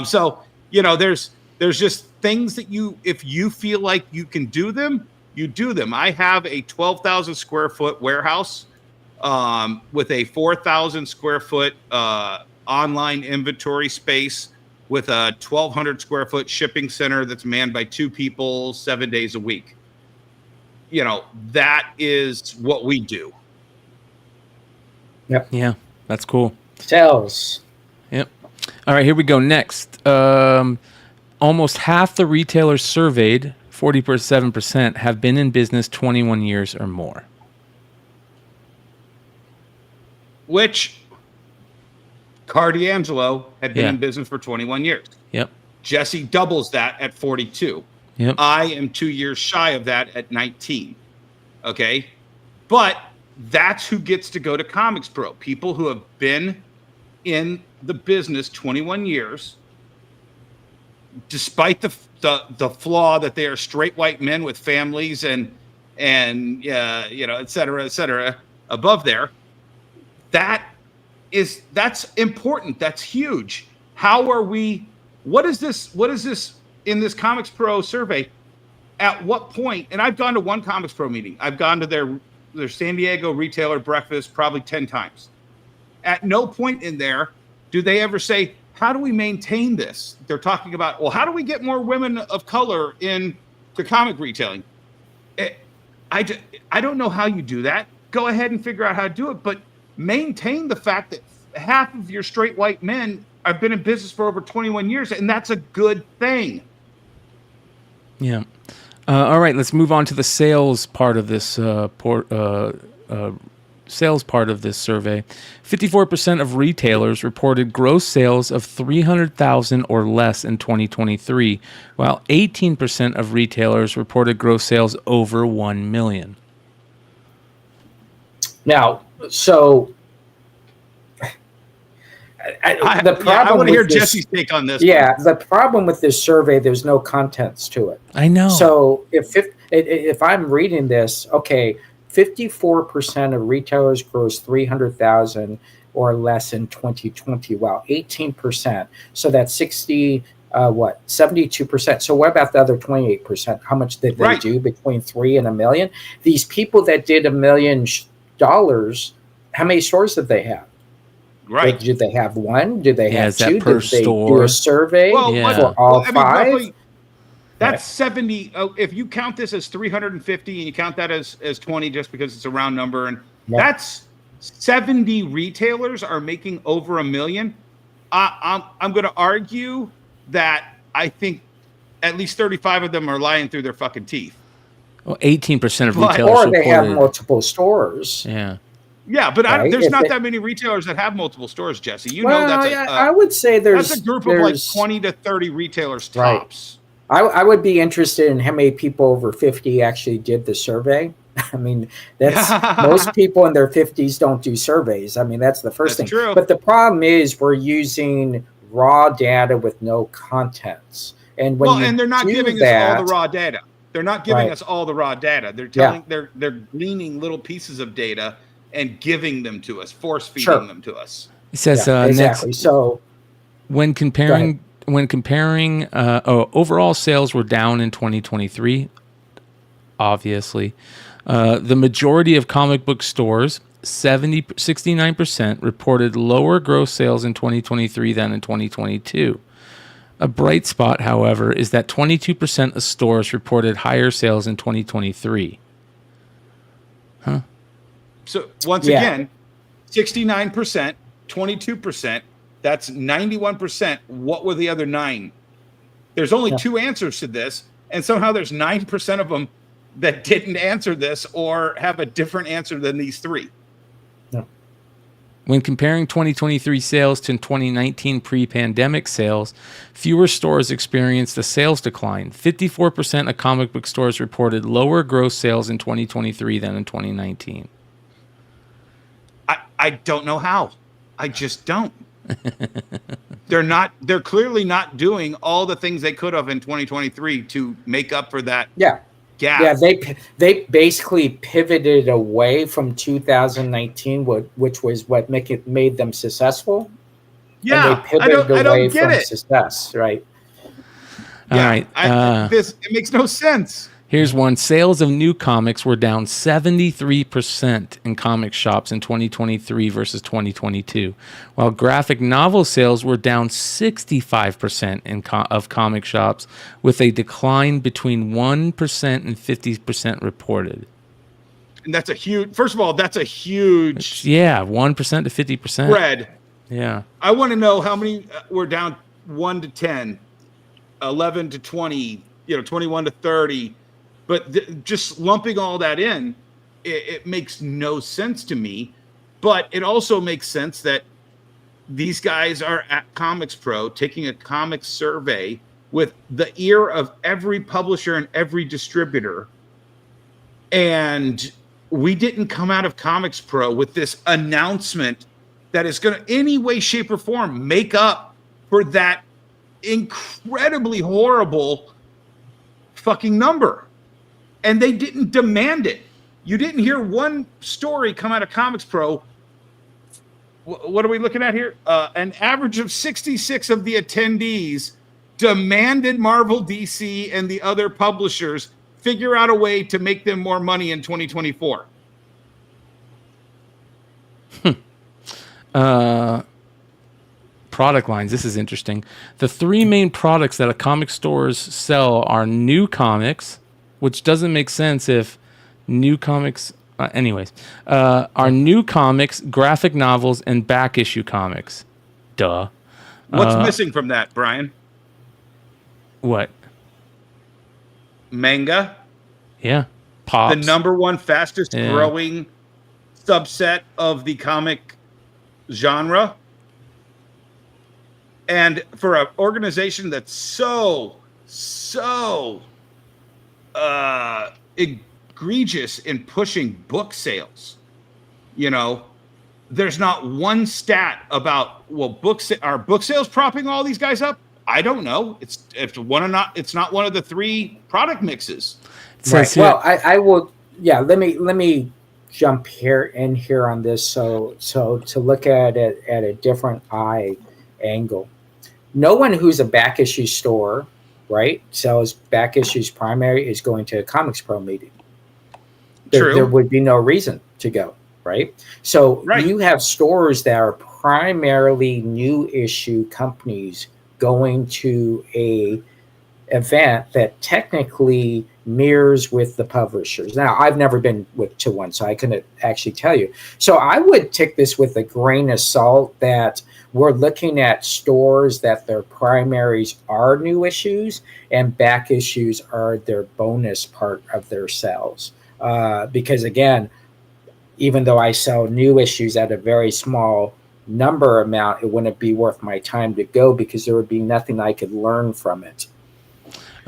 S5: So, there's just things that if you feel like you can do them, you do them. I have a 12,000 square foot warehouse with a 4,000 square foot online inventory space with a 1,200 square foot shipping center that's manned by 2 people 7 days a week. That is what we do.
S6: Yep.
S4: Yeah, that's cool.
S6: Sales.
S4: Yep. All right, here we go. Next, almost half the retailers surveyed, 47%, have been in business 21 years or more.
S5: Which Cardiangelo had been
S4: Yeah.
S5: in business for 21 years.
S4: Yep.
S5: Jesse doubles that at 42.
S4: Yep.
S5: I am 2 years shy of that at 19. Okay. But that's who gets to go to Comics Pro. People who have been in the business 21 years, despite the flaw that they are straight white men with families and et cetera above there. that's important. That's huge. How are we? What is this in this Comics Pro survey? At what point? And I've gone to one Comics Pro meeting. I've gone to their San Diego retailer breakfast probably 10 times. At no point in there do they ever say, how do we maintain this? They're talking about, well, how do we get more women of color in the comic retailing? I don't know how you do that. Go ahead and figure out how to do it, but maintain the fact that half of your straight white men have been in business for over 21 years, and that's a good thing.
S4: Yeah. All right, let's move on to the sales part of this sales part of this survey. 54% of retailers reported gross sales of $300,000 or less in 2023, while 18% of retailers reported gross sales over $1 million.
S6: Now, so the problem
S5: I want to hear
S6: with this-
S5: Jesse's take on this.
S6: Yeah, the problem with this survey, there's no contents to it.
S4: I know.
S6: So if I'm reading this, okay, 54% of retailers grossed $300,000 or less in 2020. Wow, 18%. So that's 72%. So what about the other 28%? How much did they do between 3 and $1 million? These people that did $1 million, how many stores did they have?
S5: Right.
S6: Did they have one? Did they have
S4: is that
S6: two?
S4: per
S6: Did they
S4: store?
S6: do a survey for all five?
S5: Roughly, that's 70. If you count this as 350 and you count that as 20 just because it's a round number, and that's 70 retailers are making over $1 million. I'm going to argue that I think at least 35 of them are lying through their fucking teeth.
S4: Well, 18% of retailers
S6: or they have
S4: reported-
S6: multiple stores.
S4: Yeah.
S5: Yeah, but
S6: Right?
S5: there's
S6: If
S5: not
S6: they-
S5: that many retailers that have multiple stores, Jesse. You
S6: Well,
S5: know
S6: I would say
S5: that's a group of like 20 to 30 retailers
S6: Right.
S5: tops.
S6: I would be interested in how many people over 50 actually did the survey. I mean, that's most people in their 50s don't do surveys. I mean, that's the first thing.
S5: True.
S6: But the problem is we're using raw data with no contents. And when
S5: And they're not giving us all the raw data. They're not giving us all the raw data. They're telling they're gleaning little pieces of data and giving them to us, force feeding them to us.
S4: It says
S6: exactly.
S4: next,
S6: So
S4: when comparing overall sales were down in 2023, obviously. The majority of comic book stores, 69%, reported lower gross sales in 2023 than in 2022. A bright spot, however, is that 22% of stores reported higher sales in 2023. Huh?
S5: So once again, 69%, 22%, that's 91%. What were the other 9? There's only 2 answers to this, and somehow there's 9% of them that didn't answer this or have a different answer than these 3.
S4: When comparing 2023 sales to 2019 pre-pandemic sales, fewer stores experienced a sales decline. 54% of comic book stores reported lower gross sales in 2023 than in 2019.
S5: I don't know how. I just don't. They're clearly not doing all the things they could have in 2023 to make up for that gap.
S6: Yeah, they basically pivoted away from 2019, which was what made them successful.
S5: Yeah,
S6: and they pivoted
S5: I don't
S6: away
S5: get
S6: from
S5: it.
S6: success, right?
S4: All right.
S5: It makes no sense.
S4: Here's one. Sales of new comics were down 73% in comic shops in 2023 versus 2022, while graphic novel sales were down 65% of comic shops, with a decline between 1% and 50% reported.
S5: And that's a huge, first of all, that's a huge
S4: 1% to 50%.
S5: spread.
S4: Yeah.
S5: I want to know how many were down 1 to 10, 11 to 20, 21 to 30. But just lumping all that in, it makes no sense to me. But it also makes sense that these guys are at Comics Pro taking a comic survey with the ear of every publisher and every distributor. And we didn't come out of Comics Pro with this announcement that is going to, any way, shape, or form, make up for that incredibly horrible fucking number. And they didn't demand it. You didn't hear one story come out of Comics Pro what are we looking at here? An average of 66 of the attendees demanded Marvel, DC, and the other publishers figure out a way to make them more money in 2024.
S4: Product lines. This is interesting. The three main products that a comic stores sell are new comics, which doesn't make sense if new comics. Are new comics, graphic novels, and back issue comics. Duh.
S5: What's missing from that, Brian?
S4: What?
S5: Manga.
S4: Yeah. Pops.
S5: The number one fastest growing subset of the comic genre. And for an organization that's so egregious in pushing book sales, there's not one stat about, are book sales propping all these guys up? I don't know. It's not one of the three product mixes.
S6: Right. Well, I will. Yeah. Let me jump here on this. So to look at it at a different angle. No one who's a back issue store, right, sells back issues primary is going to a Comics Pro meeting. There would be no reason to go, right? So you have stores that are primarily new issue companies going to a event that technically mirrors with the publishers. Now, I've never been to one, so I couldn't actually tell you. So I would take this with a grain of salt that we're looking at stores that their primaries are new issues and back issues are their bonus part of their sales. Because again, even though I sell new issues at a very small number amount, it wouldn't be worth my time to go because there would be nothing I could learn from it.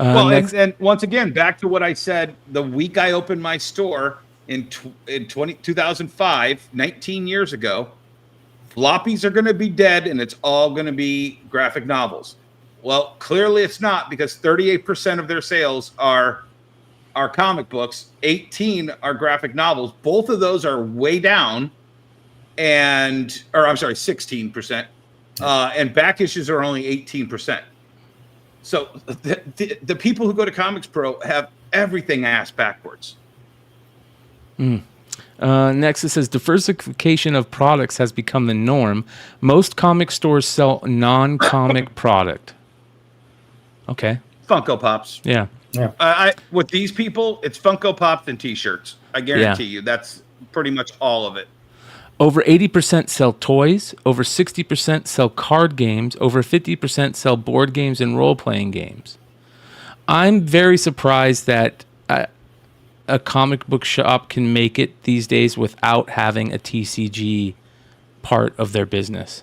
S5: And once again, back to what I said, the week I opened my store in 2005, 19 years ago, floppies are going to be dead and it's all going to be graphic novels. Well, clearly it's not, because 38% of their sales are comic books, 18 are graphic novels. Both of those are way down, 16%, and back issues are only 18%. So the people who go to Comics Pro have everything ass backwards.
S4: Next, it says diversification of products has become the norm. Most comic stores sell non-comic product. Okay.
S5: Funko Pops.
S4: Yeah.
S5: With these people, it's Funko Pops and T-shirts. I guarantee you, that's pretty much all of it.
S4: Over 80% sell toys. Over 60% sell card games. Over 50% sell board games and role-playing games. I'm very surprised that a comic book shop can make it these days without having a TCG part of their business.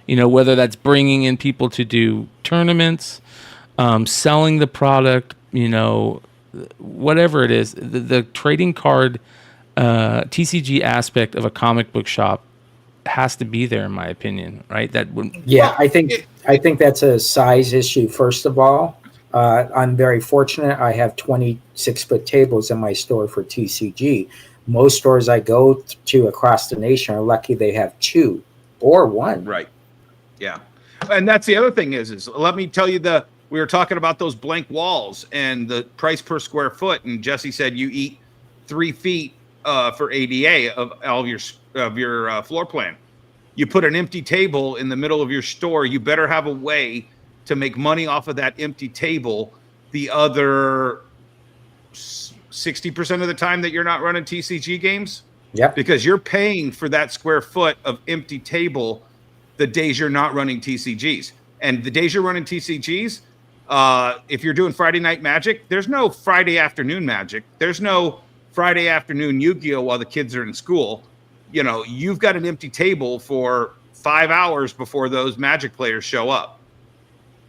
S4: Whether that's bringing in people to do tournaments, selling the product, whatever it is, the trading card TCG aspect of a comic book shop has to be there, in my opinion, right?
S6: I think that's a size issue. First of all, I'm very fortunate. I have 26-foot tables in my store for TCG. Most stores I go to across the nation are lucky they have 2 or 1.
S5: Right. Yeah. And that's the other thing is let me tell you, we were talking about those blank walls and the price per square foot. And Jesse said you eat 3 feet for ADA of all of your floor plan. You put an empty table in the middle of your store, you better have a way to make money off of that empty table the other 60% of the time that you're not running TCG games.
S6: Yeah.
S5: Because you're paying for that square foot of empty table the days you're not running TCGs. And the days you're running TCGs, if you're doing Friday Night Magic, there's no Friday afternoon Magic. There's no Friday afternoon Yu-Gi-Oh! While the kids are in school. You've got an empty table for 5 hours before those Magic players show up.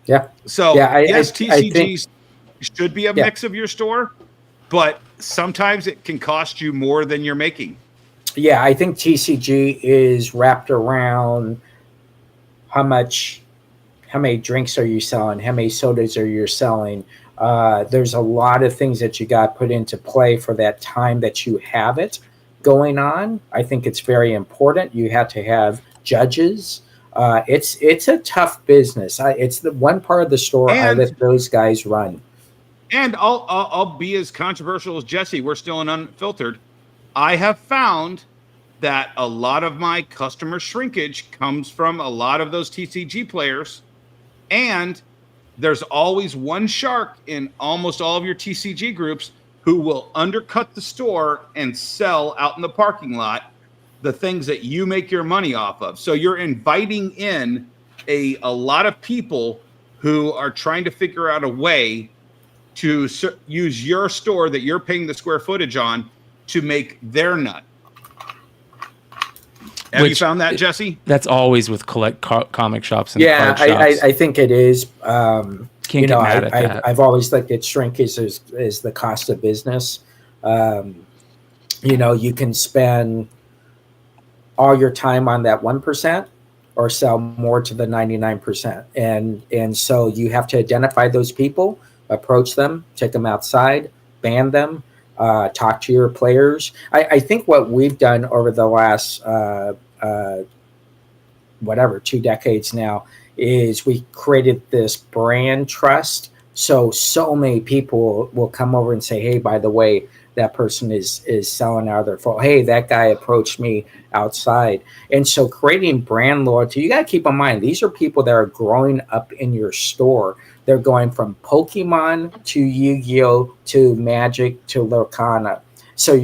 S6: Yeah.
S5: So yes, TCGs should be a mix of your store, but sometimes it can cost you more than you're making.
S6: Yeah, I think TCG is wrapped around how many drinks are you selling, how many sodas are you selling. There's a lot of things that you got put into play for that time that you have it going on. I think it's very important. You have to have judges. It's a tough business. It's the one part of the store I let those guys run.
S5: And I'll be as controversial as Jesse. We're still in Unfiltered. I have found that a lot of my customer shrinkage comes from a lot of those TCG players, and there's always one shark in almost all of your TCG groups who will undercut the store and sell out in the parking lot the things that you make your money off of. So you're inviting in a lot of people who are trying to figure out a way to use your store that you're paying the square footage on to make their nut. Have you found that, Jesse?
S4: That's always with comic shops and
S6: card shops. I think it is.
S4: Can't get mad at that.
S6: I've always looked at shrinkage as the cost of business. You can spend all your time on that 1% or sell more to the 99%. And so you have to identify those people, approach them, take them outside, ban them, talk to your players. I think what we've done over the last 2 decades now is we created this brand trust. So many people will come over and say, hey, by the way, that person is selling out of their phone. Hey, that guy approached me outside. And so creating brand loyalty, you got to keep in mind, these are people that are growing up in your store. They're going from Pokemon to Yu-Gi-Oh! To Magic to Lorcana. So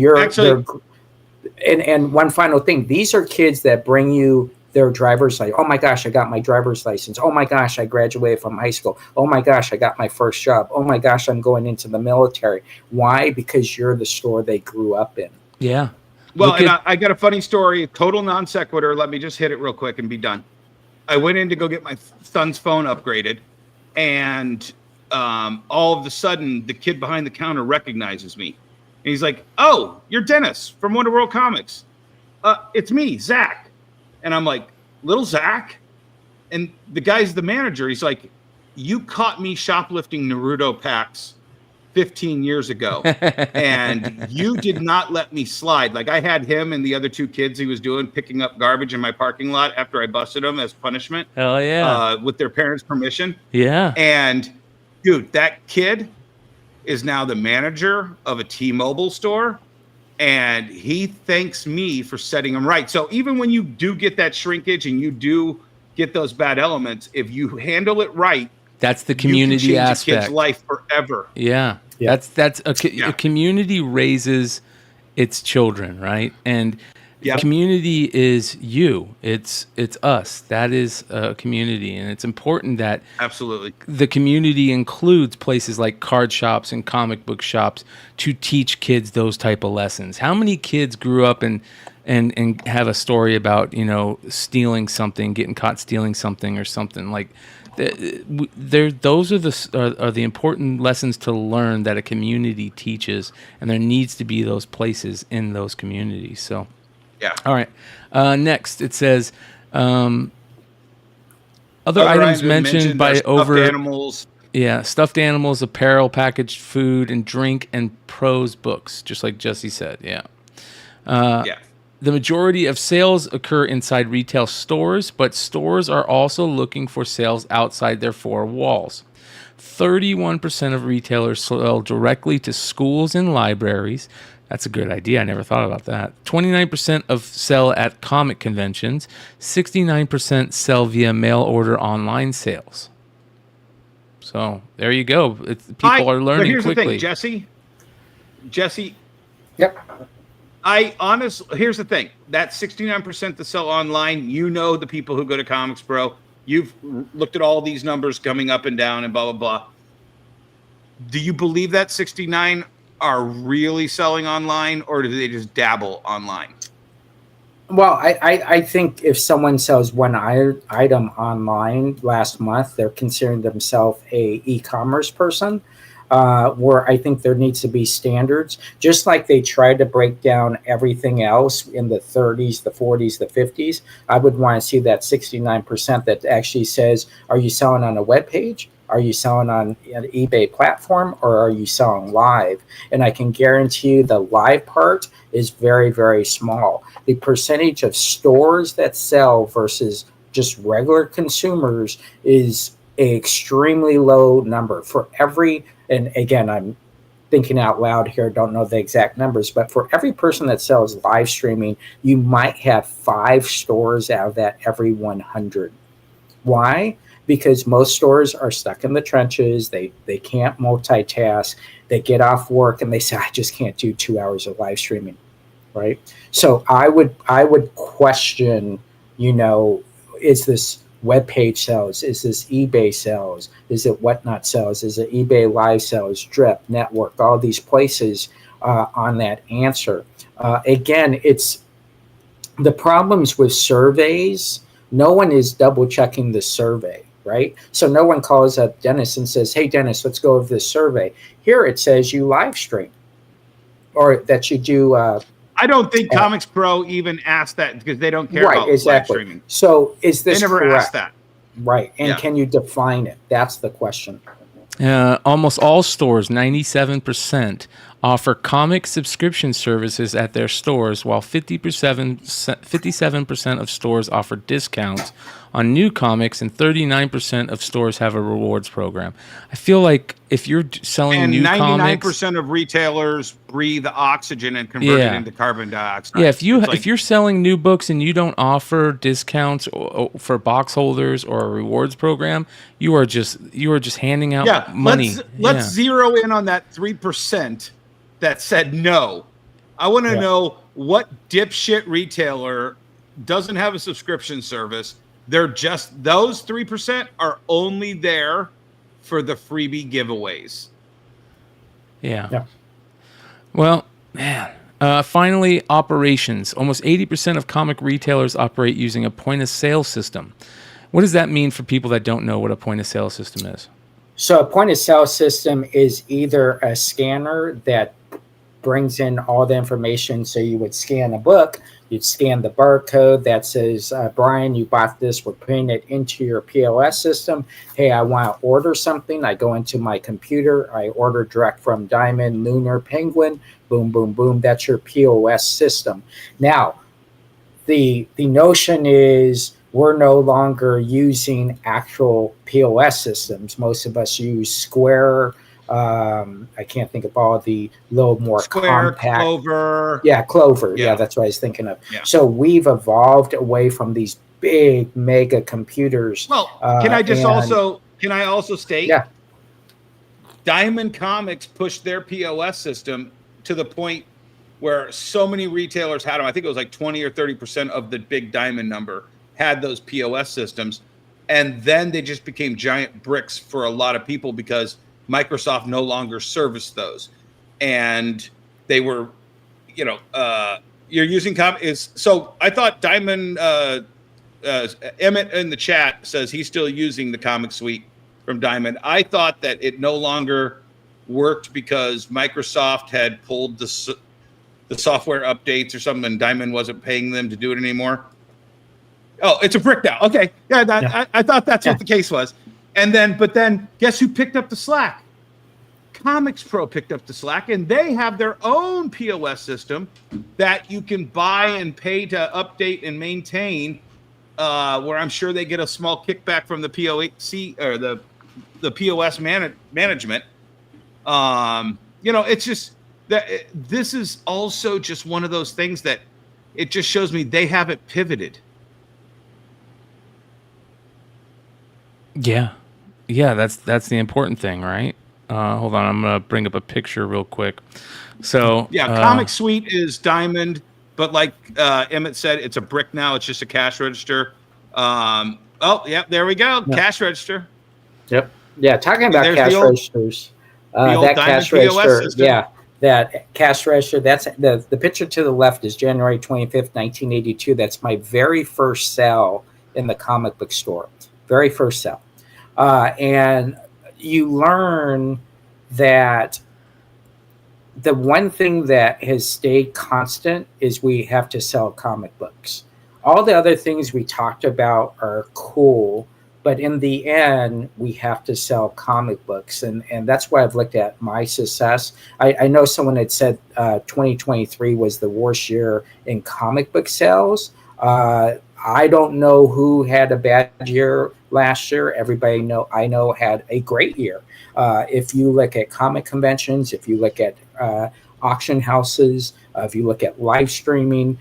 S6: and one final thing, these are kids that bring you their driver's license. Oh my gosh, I got my driver's license. Oh my gosh, I graduated from high school. Oh my gosh, I got my first job. Oh my gosh, I'm going into the military. Why? Because you're the store they grew up in.
S4: Yeah.
S5: Well, I got a funny story, total non sequitur. Let me just hit it real quick and be done. I went in to go get my son's phone upgraded, and all of a sudden, the kid behind the counter recognizes me. And he's like, oh, you're Dennis from Wonder World Comics. It's me, Zach. And I'm like, little Zach? And the guy's the manager. He's like, you caught me shoplifting Naruto packs 15 years ago, and you did not let me slide. Like, I had him and the other 2 kids he was doing picking up garbage in my parking lot after I busted them as punishment.
S4: Hell yeah.
S5: With their parents' permission.
S4: Yeah.
S5: And, dude, that kid is now the manager of a T-Mobile store. And he thanks me for setting him right. So even when you do get that shrinkage and you do get those bad elements, if you handle it right,
S4: that's the community aspect.
S5: A kid's life forever.
S4: Yeah. That's a community raises its children, right? And community is you. It's us. That is a community, and it's important that
S5: absolutely
S4: the community includes places like card shops and comic book shops to teach kids those type of lessons. How many kids grew up and have a story about stealing something, getting caught stealing something or something like? Those are the important lessons to learn that a community teaches, and there needs to be those places in those communities. So.
S5: Yeah.
S4: All right. Next, it says other items mentioned by over
S5: animals.
S4: Yeah, stuffed animals, apparel, packaged food, and drink, and prose books, just like Jesse said. Yeah. The majority of sales occur inside retail stores, but stores are also looking for sales outside their 4 walls. 31% of retailers sell directly to schools and libraries. That's a good idea. I never thought about that. 29% of sell at comic conventions. 69% sell via mail order online sales. So there you go. People are learning
S5: here's
S4: quickly.
S5: The thing, Jesse.
S6: Yep.
S5: Here's the thing. That 69% that sell online, the people who go to Comics Bro. You've looked at all these numbers coming up and down and blah, blah, blah. Do you believe that 69 are really selling online, or do they just dabble online?
S6: Well, I think if someone sells one item online last month, they're considering themselves a e-commerce person, where I think there needs to be standards, just like they tried to break down everything else in the 30s, the 40s, the 50s. I would want to see that 69% that actually says, are you selling on a web page? Are you selling on an eBay platform or are you selling live? And I can guarantee you the live part is very, very small. The percentage of stores that sell versus just regular consumers is an extremely low number. For every, and again, I'm thinking out loud here, don't know the exact numbers, but for every person that sells live streaming, you might have 5 stores out of that every 100. Why? Because most stores are stuck in the trenches. They can't multitask. They get off work and they say, I just can't do 2 hours of live streaming, right? So I would question, is this web page sales? Is this eBay sales? Is it Whatnot sales? Is it eBay live sales, Drip, Network, all these places on that answer? Again, it's the problems with surveys. No one is double checking the survey, right? So no one calls up Dennis and says, hey, Dennis, let's go over this survey. Here it says you live stream or that you do.
S5: I don't think Comics Pro even asked that because they don't care about live streaming.
S6: So is this
S5: They never
S6: correct?
S5: asked that.
S6: Right. And can you define it? That's the question.
S4: Almost all stores, 97%, offer comic subscription services at their stores, while 57% of stores offer discounts on new comics, and 39% of stores have a rewards program. I feel like if you're selling new comics,
S5: 99% of retailers breathe oxygen and convert it into carbon dioxide.
S4: Yeah, if you're selling new books and you don't offer discounts for box holders or a rewards program, you are just handing out money.
S5: Let's zero in on that 3% that said no. I want to know what dipshit retailer doesn't have a subscription service. They're just, those 3% are only there for the freebie giveaways.
S4: Yeah. Well, man. Finally, operations. Almost 80% of comic retailers operate using a point-of-sale system. What does that mean for people that don't know what a point-of-sale system is?
S6: So a point-of-sale system is either a scanner that brings in all the information. So you would scan a book, you'd scan the barcode that says, Brian, you bought this, we're putting it into your POS system. Hey, I want to order something. I go into my computer, I order direct from Diamond, Lunar, Penguin, boom, boom, boom. That's your POS system. Now, the notion is we're no longer using actual POS systems. Most of us use Square. I can't think of all the little more
S5: Square,
S6: compact.
S5: Clover.
S6: Yeah, Clover. Yeah, that's what I was thinking of.
S5: Yeah.
S6: So we've evolved away from these big mega computers.
S5: Well, can I also state?
S6: Yeah.
S5: Diamond Comics pushed their POS system to the point where so many retailers had them. I think it was like 20 or 30% of the big Diamond number had those POS systems. And then they just became giant bricks for a lot of people because Microsoft no longer serviced those. And they were, you're using so I thought Diamond, Emmett in the chat says he's still using the comic suite from Diamond. I thought that it no longer worked because Microsoft had pulled the software updates or something, and Diamond wasn't paying them to do it anymore. Oh, it's a brick now. Okay. Yeah, I thought that's what the case was. But then guess who picked up the slack? Comics Pro picked up the slack, and they have their own POS system that you can buy and pay to update and maintain, where I'm sure they get a small kickback from the POC or the POS management. It's just that this is also just one of those things that it just shows me they haven't pivoted.
S4: Yeah, that's the important thing, right? Hold on, I'm gonna bring up a picture real quick. So
S5: Comic Suite is Diamond, but like Emmett said, it's a brick now. It's just a cash register. There we go, cash register.
S6: Yep. Yeah, talking about cash registers. That cash register. Yeah, that cash register. That's the picture to the left is January 25th, 1982. That's my very first sale in the comic book store. Very first sale. And you learn that the one thing that has stayed constant is we have to sell comic books. All the other things we talked about are cool, But in the end, we have to sell comic books. And that's why I've looked at my success. I know someone had said 2023 was the worst year in comic book sales. I don't know who had a bad year last year. Everybody I know had a great year. If you look at comic conventions, if you look at auction houses, if you look at live streaming,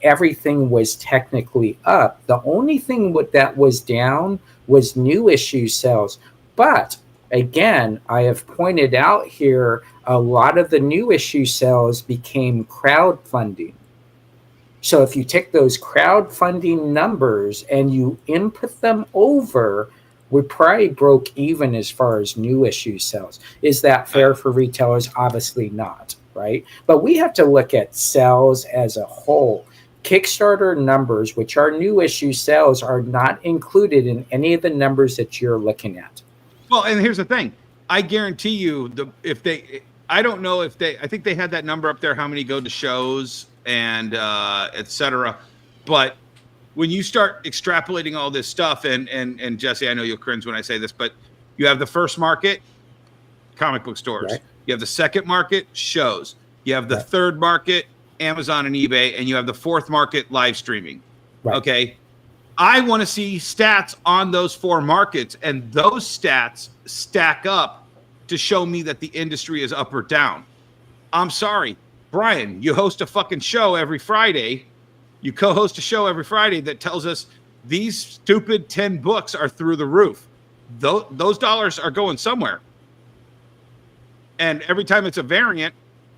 S6: everything was technically up. The only thing that was down was new issue sales. But again, I have pointed out here, a lot of the new issue sales became crowdfunding. So if you take those crowdfunding numbers and you input them over, we probably broke even as far as new issue sales. Is that fair for retailers? Obviously not, right? But we have to look at sales as a whole. Kickstarter numbers, which are new issue sales, are not included in any of the numbers that you're looking at.
S5: Well, and here's the thing. I guarantee you, I don't know if I think they had that number up there, how many go to shows and et cetera. But when you start extrapolating all this stuff, and Jesse, I know you'll cringe when I say this, but you have the first market, comic book stores. Right. You have the second market, shows. You have the third market, Amazon and eBay, and you have the fourth market, live streaming. Right. Okay. I want to see stats on those four markets, and those stats stack up to show me that the industry is up or down. I'm sorry, Brian, you host a fucking show every Friday. You co-host a show every Friday that tells us these stupid 10 books are through the roof. Those dollars are going somewhere. And every time it's a variant,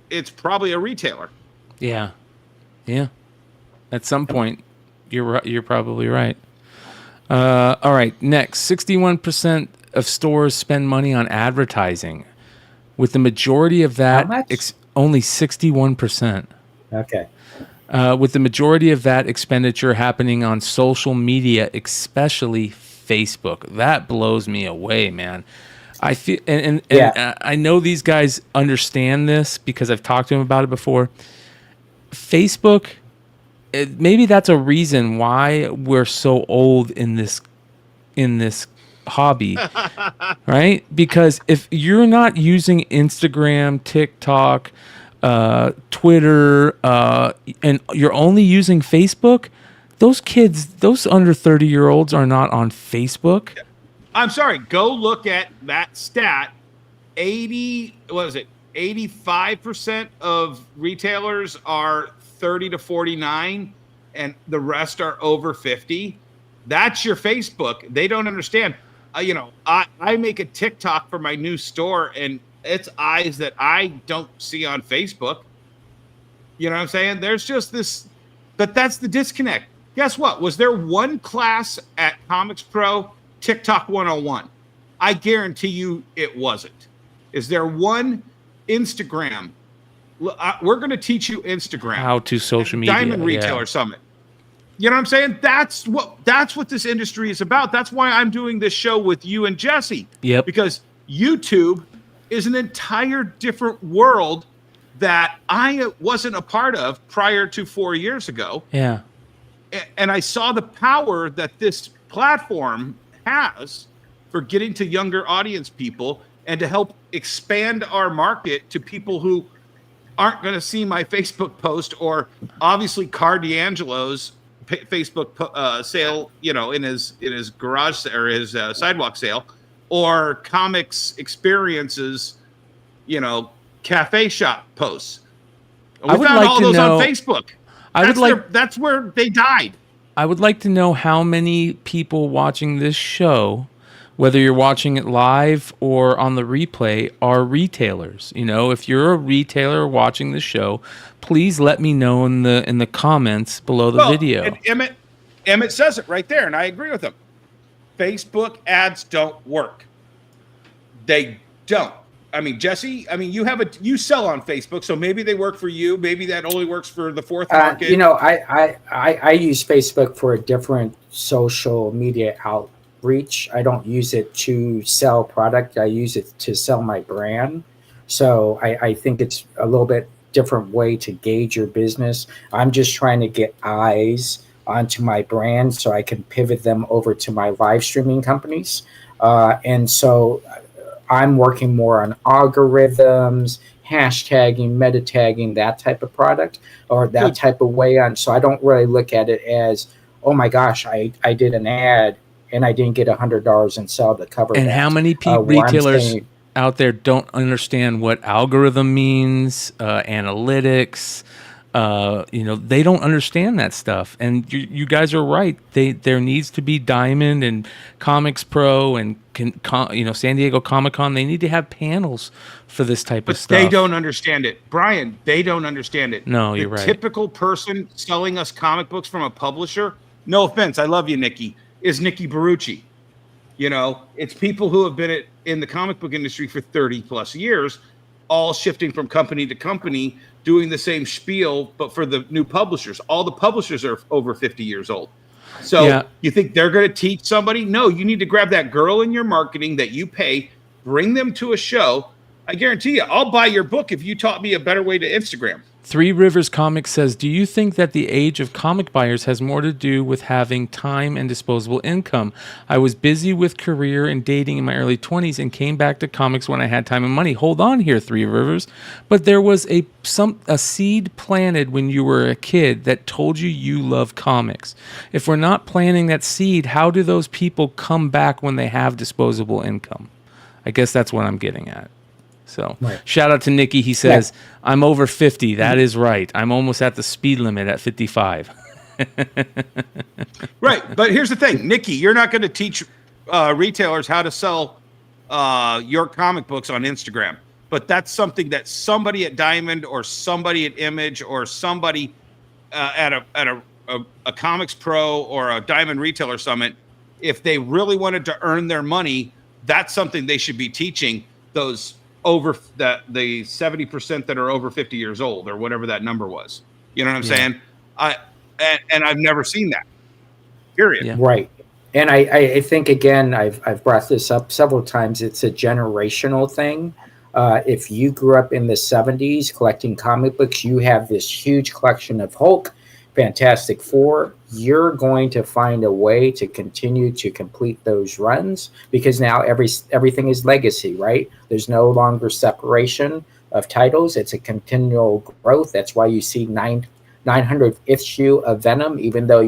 S5: it's probably a retailer.
S4: Yeah. At some point, you're probably right. All right, next, 61% of stores spend money on advertising, with the majority of that only 61%.
S6: Okay.
S4: With the majority of that expenditure happening on social media, especially Facebook. That blows me away, man. I feel, and I know these guys understand this because I've talked to them about it before. Facebook, maybe that's a reason why we're so old in this hobby, right? Because if you're not using Instagram, TikTok, Twitter, and you're only using Facebook, those kids, those under 30-year-olds are not on Facebook.
S5: I'm sorry. Go look at that stat. 85% of retailers are 30 to 49, and the rest are over 50. That's your Facebook. They don't understand. I make a TikTok for my new store, and it's eyes that I don't see on Facebook. You know what I'm saying? There's just this, but that's the disconnect. Guess what? Was there one class at Comics Pro, TikTok 101? I guarantee you it wasn't. Is there one Instagram? We're going to teach you Instagram.
S4: How to social media.
S5: Diamond Retailer Summit. You know what I'm saying? That's what this industry is about. That's why I'm doing this show with you and Jesse.
S4: Yep.
S5: Because YouTube is an entire different world that I wasn't a part of prior to 4 years ago.
S4: Yeah.
S5: And I saw the power that this platform has for getting to younger audience people and to help expand our market to people who aren't going to see my Facebook post, or obviously Car D'Angelo's Facebook sale, in his garage or his sidewalk sale, or Comix Experiences, cafe shop posts. We found all those on Facebook. That's where they died.
S4: I would like to know how many people watching this show, whether you're watching it live or on the replay, are retailers. If you're a retailer watching the show, please let me know in the comments below the video.
S5: And Emmett says it right there, and I agree with him. Facebook ads don't work. They don't. I mean, Jesse, you sell on Facebook, so maybe they work for you. Maybe that only works for the fourth market.
S6: I use Facebook for a different social media outreach. I don't use it to sell product. I use it to sell my brand. So I think it's a little bit different way to gauge your business. I'm just trying to get eyes onto my brand so I can pivot them over to my live streaming companies. And so I'm working more on algorithms, hashtagging, meta tagging, that type of product or that type of way on. So I don't really look at it as, oh my gosh, I did an ad and I didn't get $100 in sell to cover
S4: And
S6: that.
S4: how many retailers out there don't understand what algorithm means, analytics? They don't understand that stuff. And you guys are right. There needs to be Diamond and Comics Pro and San Diego Comic-Con. They need to have panels for this type of stuff.
S5: They don't understand it. Brian, they don't understand it.
S4: No, you're right.
S5: The typical person selling us comic books from a publisher, no offense, I love you, Nikki, is Nikki Barucci. It's people who have been in the comic book industry for 30 plus years, all shifting from company to company, doing the same spiel, but for the new publishers. All the publishers are over 50 years old. So You think they're going to teach somebody? No, you need to grab that girl in your marketing that you pay, bring them to a show. I guarantee you, I'll buy your book if you taught me a better way to Instagram.
S4: Three Rivers Comics says, do you think that the age of comic buyers has more to do with having time and disposable income? I was busy with career and dating in my early 20s and came back to comics when I had time and money. Hold on here, Three Rivers. But there was a seed planted when you were a kid that told you love comics. If we're not planting that seed, how do those people come back when they have disposable income? I guess that's what I'm getting at. So Shout out to Nikki. He says, I'm over 50. That is right. I'm almost at the speed limit at 55.
S5: Right. But here's the thing, Nikki, you're not going to teach retailers how to sell your comic books on Instagram. But that's something that somebody at Diamond or somebody at Image or somebody at a Comics Pro or a Diamond Retailer Summit, if they really wanted to earn their money, that's something they should be teaching those over the 70% that are over 50 years old or whatever that number was. You know what I'm saying? And I've never seen that. Period.
S6: Yeah. Right. And I think, again, I've brought this up several times. It's a generational thing. If you grew up in the 70s collecting comic books, you have this huge collection of Hulk, Fantastic Four. You're going to find a way to continue to complete those runs because now everything is legacy, right? There's no longer separation of titles. It's a continual growth. That's why you see 900th issue of Venom, even though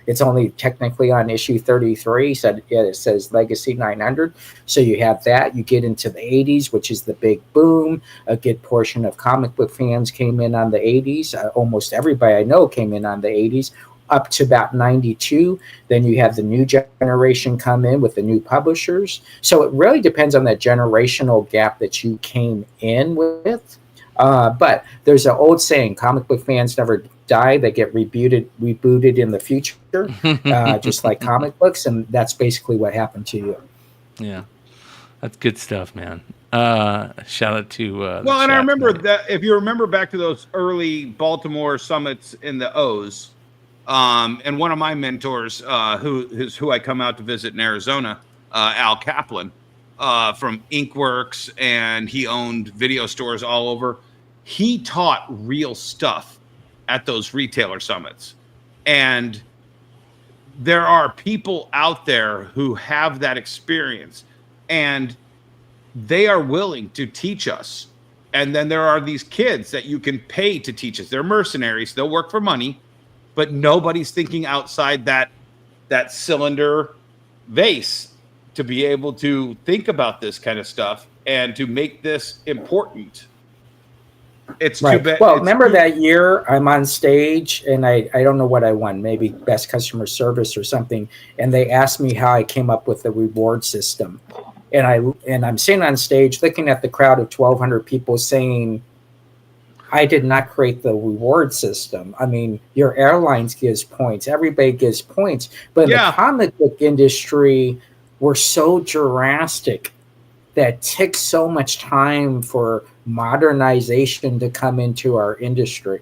S6: it's only technically on issue 33. So it says Legacy 900. So you have that. You get into the 80s, which is the big boom. A good portion of comic book fans came in on the 80s. Almost everybody I know came in on the 80s. Up to about 92. Then you have the new generation come in with the new publishers. So it really depends on that generational gap that you came in with. But there's an old saying, comic book fans never die. They get rebooted in the future, just like comic books. And that's basically what happened to you.
S4: Yeah, that's good stuff, man. Shout out to
S5: and I remember that if you remember back to those early Baltimore summits in the O's, and one of my mentors, who I come out to visit in Arizona, Al Kaplan, from Inkworks, and he owned video stores all over. He taught real stuff at those retailer summits. And there are people out there who have that experience, and they are willing to teach us. And then there are these kids that you can pay to teach us. They're mercenaries. They'll work for money. But nobody's thinking outside that cylinder vase to be able to think about this kind of stuff and to make this important. It's too bad.
S6: Well, remember that year I'm on stage and I don't know what I won, maybe best customer service or something. And they asked me how I came up with the reward system. And I'm sitting on stage looking at the crowd of 1,200 people saying, I did not create the reward system. I mean, your airlines gives points. Everybody gives points. But in the comic book industry, we're so drastic that it takes so much time for modernization to come into our industry.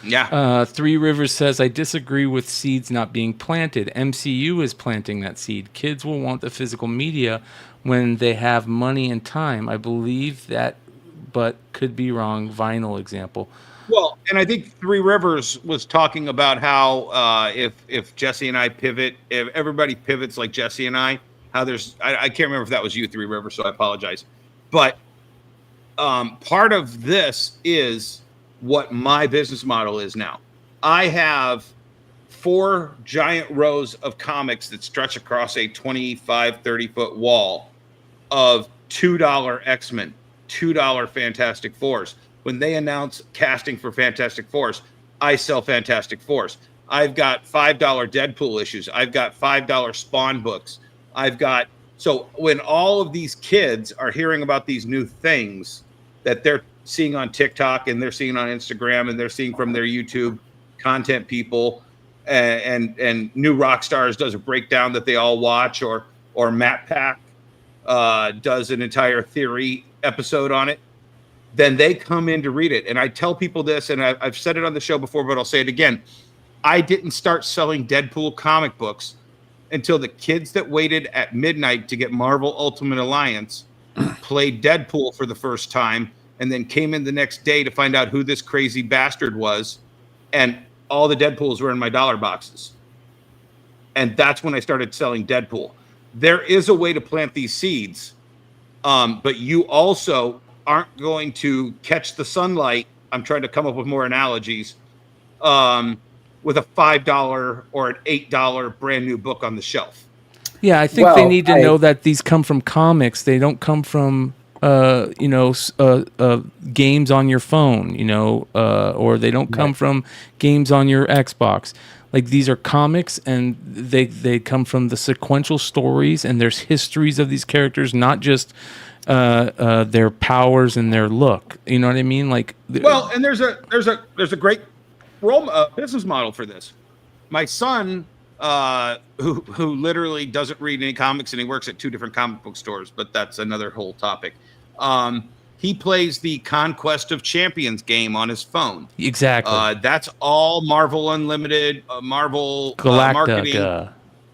S5: Yeah.
S4: Three Rivers says, I disagree with seeds not being planted. MCU is planting that seed. Kids will want the physical media when they have money and time. I believe that, but could be wrong. Vinyl example.
S5: Well, and I think Three Rivers was talking about how if Jesse and I pivot, if everybody pivots like Jesse and I, how there's I can't remember if that was you, Three Rivers, so I apologize. But part of this is what my business model is now. I have 4 giant rows of comics that stretch across a 25, 30-foot wall of $2 X-Men, $2 Fantastic Fours. When they announce casting for Fantastic Fours, I sell Fantastic Fours. I've got $5 Deadpool issues. I've got $5 Spawn books. So when all of these kids are hearing about these new things that they're seeing on TikTok and they're seeing on Instagram and they're seeing from their YouTube content people, and New Rockstars does a breakdown that they all watch, or Matt Pack does an entire theory episode on it, then they come in to read it. And I tell people this, and I've said it on the show before, but I'll say it again. I didn't start selling Deadpool comic books until the kids that waited at midnight to get Marvel Ultimate Alliance played Deadpool for the first time and then came in the next day to find out who this crazy bastard was. And all the Deadpools were in my dollar boxes. And that's when I started selling Deadpool. There is a way to plant these seeds, but you also aren't going to catch the sunlight. I'm trying to come up with more analogies, with a $5 or an $8 brand new book on the shelf.
S4: Yeah, I think they need to know that these come from comics. They don't come from games on your phone, or they don't come from games on your Xbox. Like, these are comics, and they come from the sequential stories, and there's histories of these characters, not just their powers and their look. You know what I mean? Like,
S5: well, and there's a great business model for this. My son, who literally doesn't read any comics, and he works at 2 different comic book stores, but that's another whole topic. He plays the Conquest of Champions game on his phone.
S4: Exactly.
S5: That's all Marvel Unlimited, Marvel marketing.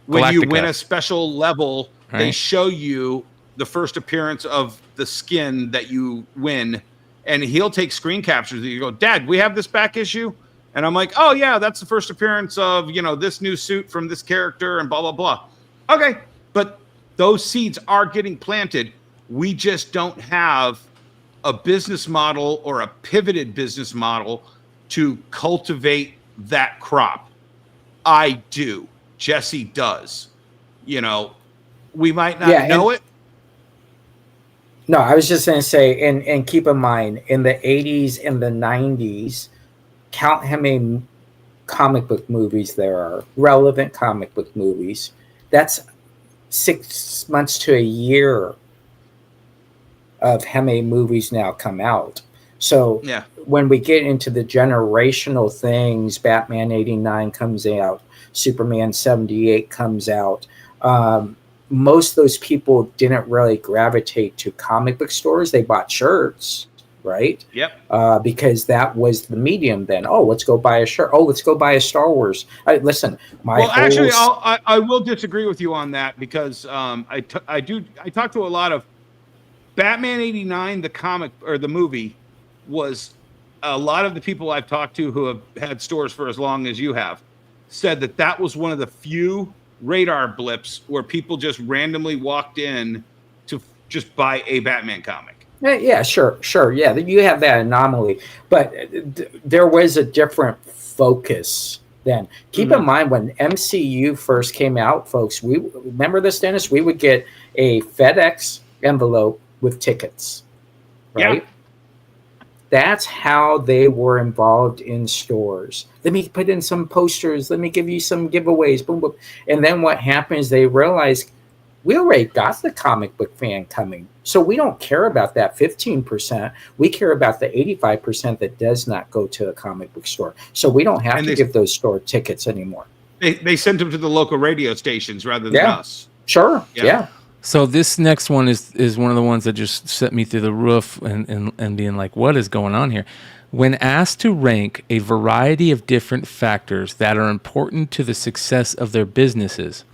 S5: When you win a special level, they show you the first appearance of the skin that you win, and he'll take screen captures. You go, Dad, we have this back issue? And I'm like, oh, yeah, that's the first appearance of, this new suit from this character and blah, blah, blah. Okay, but those seeds are getting planted. We just don't have a business model or a pivoted business model to cultivate that crop. I do. Jesse does. We might not know it.
S6: No, I was just going to say, and keep in mind, in the 80s and the 90s, count how many comic book movies there are, relevant comic book movies. That's 6 months to a year of how many movies now come out. So when we get into the generational things, Batman 89 comes out, Superman 78 comes out. Most of those people didn't really gravitate to comic book stores. They bought shirts, right?
S5: Yep.
S6: Because that was the medium then. Oh, let's go buy a shirt. Oh, let's go buy a Star Wars. Listen,
S5: actually, I will disagree with you on that, because I talk to a lot of Batman 89, the comic or the movie, was a lot of the people I've talked to who have had stores for as long as you have said that was one of the few radar blips where people just randomly walked in to just buy a Batman comic.
S6: Yeah, sure. Yeah, you have that anomaly, but there was a different focus then. Keep in mind, when MCU first came out, folks, we remember this, Dennis? We would get a FedEx envelope with tickets, right? Yeah. That's how they were involved in stores. Let me put in some posters. Let me give you some giveaways. Boom, boom. And then what happens, they realize we already got the comic book fan coming. So we don't care about that 15%. We care about the 85% that does not go to a comic book store. So we don't have to give those store tickets anymore.
S5: They sent them to the local radio stations rather than us.
S6: Sure. Yeah.
S4: So this next one is one of the ones that just set me through the roof and being like, what is going on here? When asked to rank a variety of different factors that are important to the success of their businesses,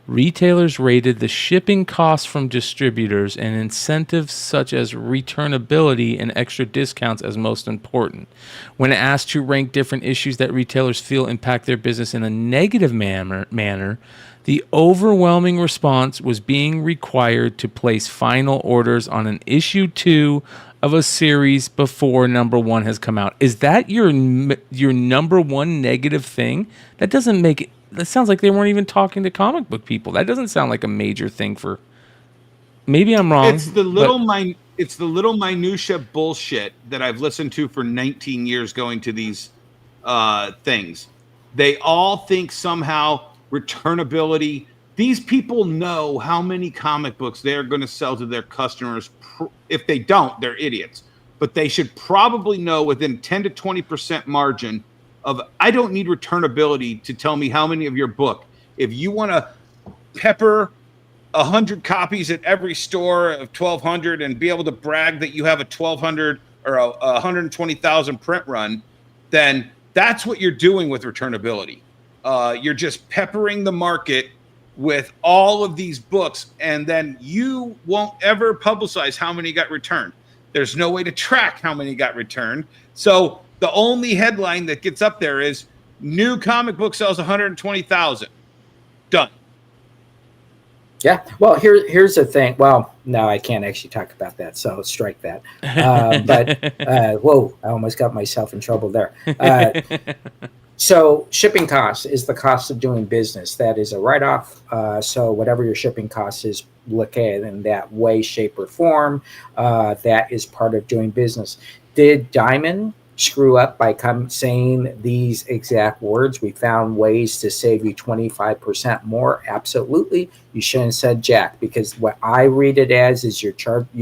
S4: retailers rated the shipping costs from distributors and incentives such as returnability and extra discounts as most important. When asked to rank different issues that retailers feel impact their business in a negative manner, the overwhelming response was being required to place final orders on an issue 2 of a series before number 1 has come out. Is that your number one negative thing? That doesn't make it. That sounds like they weren't even talking to comic book people. That doesn't sound like a major thing for. Maybe I'm wrong.
S5: It's the little minutia bullshit that I've listened to for 19 years going to these things. They all think somehow returnability. These people know how many comic books they're going to sell to their customers. If they don't, they're idiots. But they should probably know within 10 to 20% margin of, I don't need returnability to tell me how many of your book. If you want to pepper 100 copies at every store of 1,200 and be able to brag that you have a 1,200 or a 120,000 print run, then that's what you're doing with returnability. You're just peppering the market with all of these books, and then you won't ever publicize how many got returned. There's no way to track how many got returned. So the only headline that gets up there is new comic book sells 120,000. Done.
S6: Yeah. Well, here's the thing. Well, no, I can't actually talk about that, so strike that. But whoa, I almost got myself in trouble there. So shipping costs is the cost of doing business. That is a write-off. So whatever your shipping cost is, look at it in that way, shape, or form. That is part of doing business. Did Diamond screw up by saying these exact words? We found ways to save you 25% more. Absolutely. You shouldn't have said jack, because what I read it as is you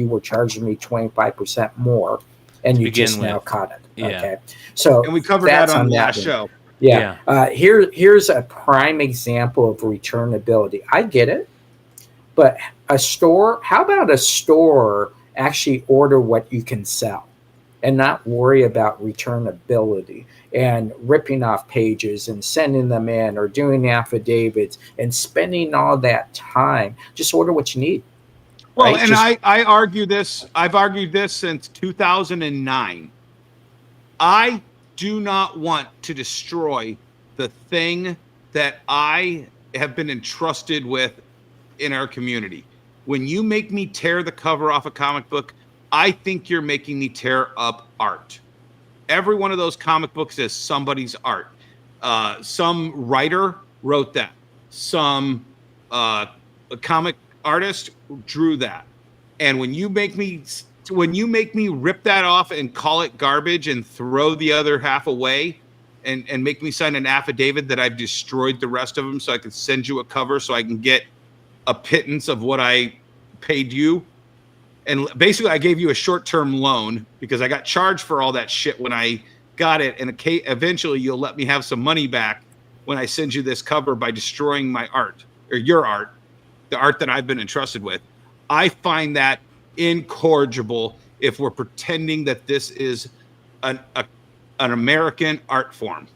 S6: were charging me 25% more, and you just now caught it.
S4: Yeah.
S6: Okay. So
S5: and we covered that on the last show.
S6: Yeah. Here's a prime example of returnability. I get it, but how about a store actually order what you can sell and not worry about returnability and ripping off pages and sending them in or doing affidavits and spending all that time? Just order what you need.
S5: Well,
S6: right?
S5: and I argue this. I've argued this since 2009. I do not want to destroy the thing that I have been entrusted with in our community. When you make me tear the cover off a comic book, I think you're making me tear up art. Every one of those comic books is somebody's art. Some writer wrote that. Some comic artist drew that. And when you make me rip that off and call it garbage and throw the other half away and make me sign an affidavit that I've destroyed the rest of them so I can send you a cover so I can get a pittance of what I paid you. And basically I gave you a short-term loan because I got charged for all that shit when I got it. And eventually you'll let me have some money back when I send you this cover by destroying my art or your art, the art that I've been entrusted with. I find that incorrigible if we're pretending that this is an American art form.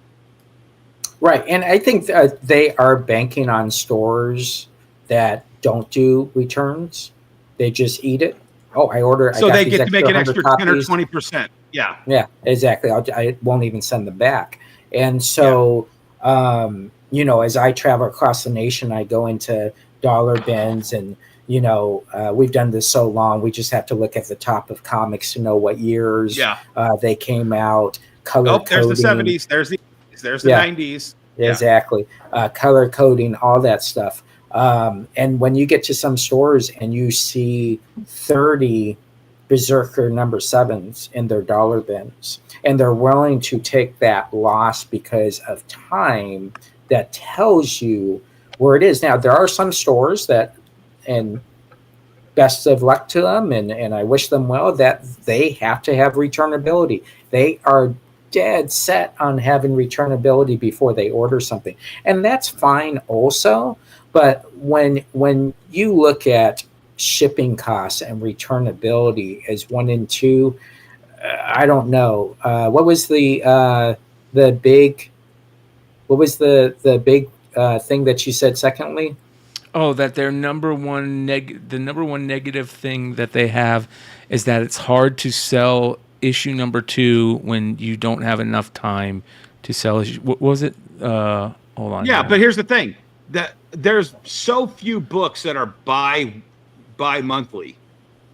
S6: Right. And I think they are banking on stores that don't do returns. They just eat it. Oh, I order.
S5: So they get to make an
S6: 100
S5: extra 10 or 20%. Yeah.
S6: Yeah, exactly. I won't even send them back. And so, as I travel across the nation, I go into dollar bins and, we've done this so long, we just have to look at the top of comics to know what years they came out. Color
S5: there's
S6: coding.
S5: the 70s. There's the 90s.
S6: Exactly. Color coding, all that stuff. And when you get to some stores and you see 30 Berserker number 7s in their dollar bins, and they're willing to take that loss because of time, that tells you where it is. Now, there are some stores that, and best of luck to them, and I wish them well, that they have to have returnability. They are dead set on having returnability before they order something. And that's fine also. But when you look at shipping costs and returnability as 1 and 2, I don't know. What was the big? What was the big thing that you said? Secondly,
S4: Oh, that their number one negative thing that they have is that it's hard to sell issue number 2 when you don't have enough time to sell issue. What was it? Hold on.
S5: Yeah, but here's the thing: that there's so few books that are bi-monthly.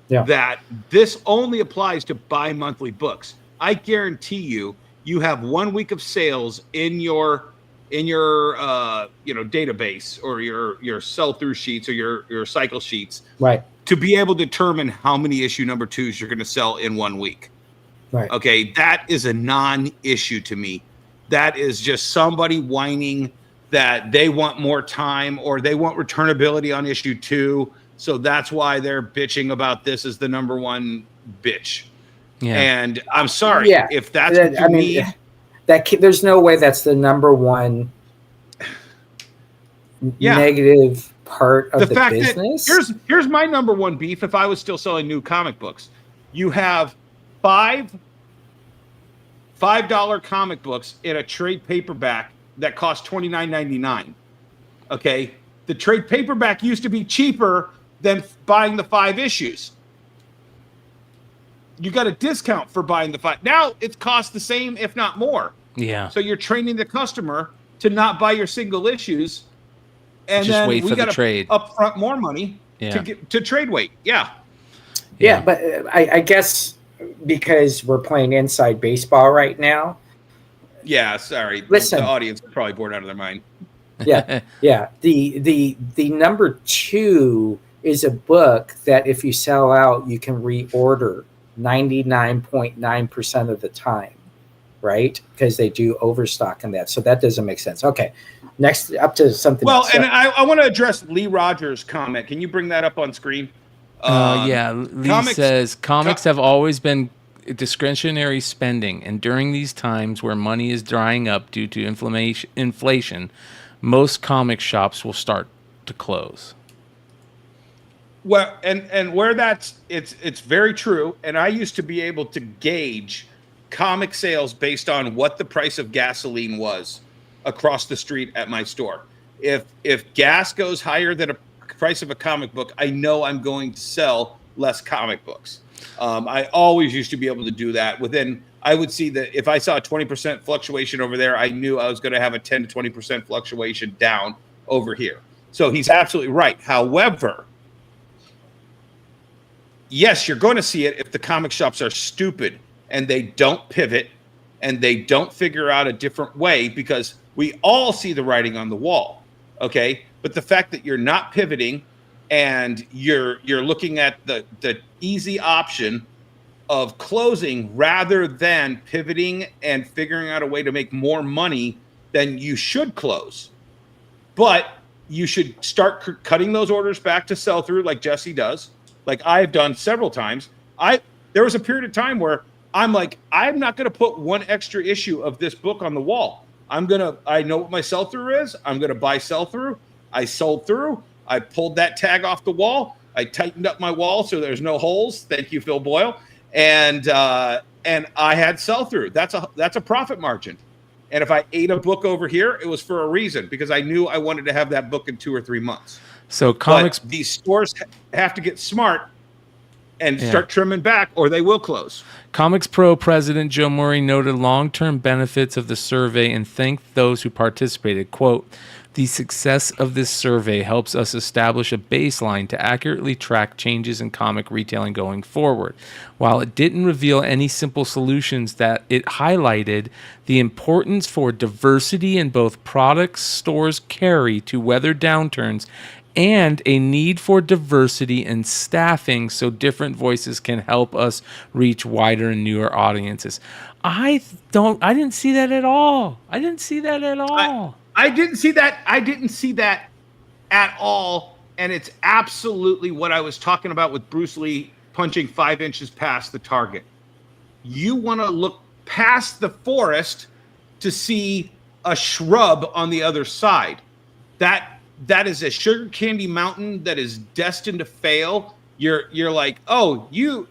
S6: Yeah.
S5: That this only applies to bi-monthly books. I guarantee you have 1 week of sales in your database or your sell-through sheets or your cycle sheets,
S6: right,
S5: to be able to determine how many issue number 2s you're going to sell in 1 week.
S6: right.
S5: Okay, that is a non-issue to me. That is just somebody whining that they want more time or they want returnability on issue 2. So that's why they're bitching about this as the number one bitch.
S4: Yeah.
S5: And I'm sorry if that's what you need.
S6: There's no way that's the number one negative part of the
S5: fact
S6: business.
S5: That here's my number one beef. If I was still selling new comic books, you have $5 comic books in a trade paperback that cost $29.99. Okay, the trade paperback used to be cheaper than buying the 5 issues. You got a discount for buying the 5. Now it costs the same, if not more.
S4: Yeah.
S5: So you're training the customer to not buy your single issues, and
S4: just
S5: then
S4: wait
S5: we
S4: for the
S5: got to
S4: trade
S5: upfront more money to trade weight. Yeah.
S6: But I guess because we're playing inside baseball right now.
S5: Yeah, sorry.
S6: Listen,
S5: the audience is probably bored out of their mind.
S6: Yeah. The number 2 is a book that if you sell out, you can reorder 99.9% of the time, right? Because they do overstock in that. So that doesn't make sense. Okay. Next, up to something else.
S5: And I want to address Lee Rogers' comment. Can you bring that up on screen?
S4: Lee says, comics have always been discretionary spending, and during these times where money is drying up due to inflation, most comic shops will start to close.
S5: Well, and where it's very true. And I used to be able to gauge comic sales based on what the price of gasoline was across the street at my store. If gas goes higher than a price of a comic book, I know I'm going to sell less comic books. I always used to be able to do that. I would see that if I saw a 20% fluctuation over there, I knew I was going to have a 10 to 20% fluctuation down over here. So he's absolutely right. However, yes, you're going to see it if the comic shops are stupid and they don't pivot and they don't figure out a different way, because we all see the writing on the wall. Okay. But the fact that you're not pivoting and you're looking at the easy option of closing rather than pivoting and figuring out a way to make more money, then you should close. But you should start cutting those orders back to sell through like Jesse does, like I've done several times. There was a period of time where I'm like, I'm not going to put one extra issue of this book on the wall. I know what my sell through is. I'm going to buy sell through. I sold through. I pulled that tag off the wall. I tightened up my wall so there's no holes. Thank you, Phil Boyle. And I had sell through. That's a profit margin. And if I ate a book over here, it was for a reason, because I knew I wanted to have that book in 2 or 3 months.
S4: So comics,
S5: but these stores have to get smart and start trimming back, or they will close.
S4: Comics Pro President Joe Murray noted long-term benefits of the survey and thanked those who participated. Quote, "The success of this survey helps us establish a baseline to accurately track changes in comic retailing going forward. While it didn't reveal any simple solutions, that it highlighted the importance for diversity in both products stores carry to weather downturns and a need for diversity in staffing so different voices can help us reach wider and newer audiences." I didn't see that at all. I didn't see that at
S5: all. And it's absolutely what I was talking about with Bruce Lee punching 5 inches past the target. You want to look past the forest to see a shrub on the other side. That is a sugar candy mountain that is destined to fail. You're like, oh, you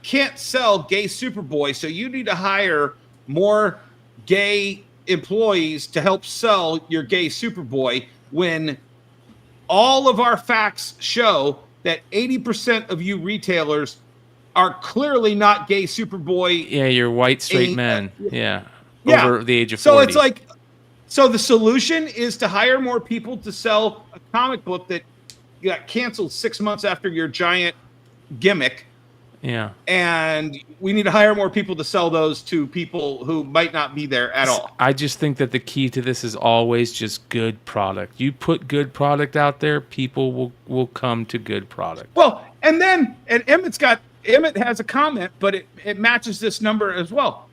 S5: can't sell gay Superboy, so you need to hire more gay employees to help sell your gay Superboy, when all of our facts show that 80% of you retailers are clearly not gay Superboy.
S4: Yeah, you're white straight men. Yeah.
S5: Yeah.
S4: Over the age of 40.
S5: So it's like, so the solution is to hire more people to sell a comic book that got canceled 6 months after your giant gimmick.
S4: Yeah.
S5: And we need to hire more people to sell those to people who might not be there at all.
S4: I just think that the key to this is always just good product. You put good product out there, people will come to good product.
S5: Well, and Emmett has a comment, but it matches this number as well.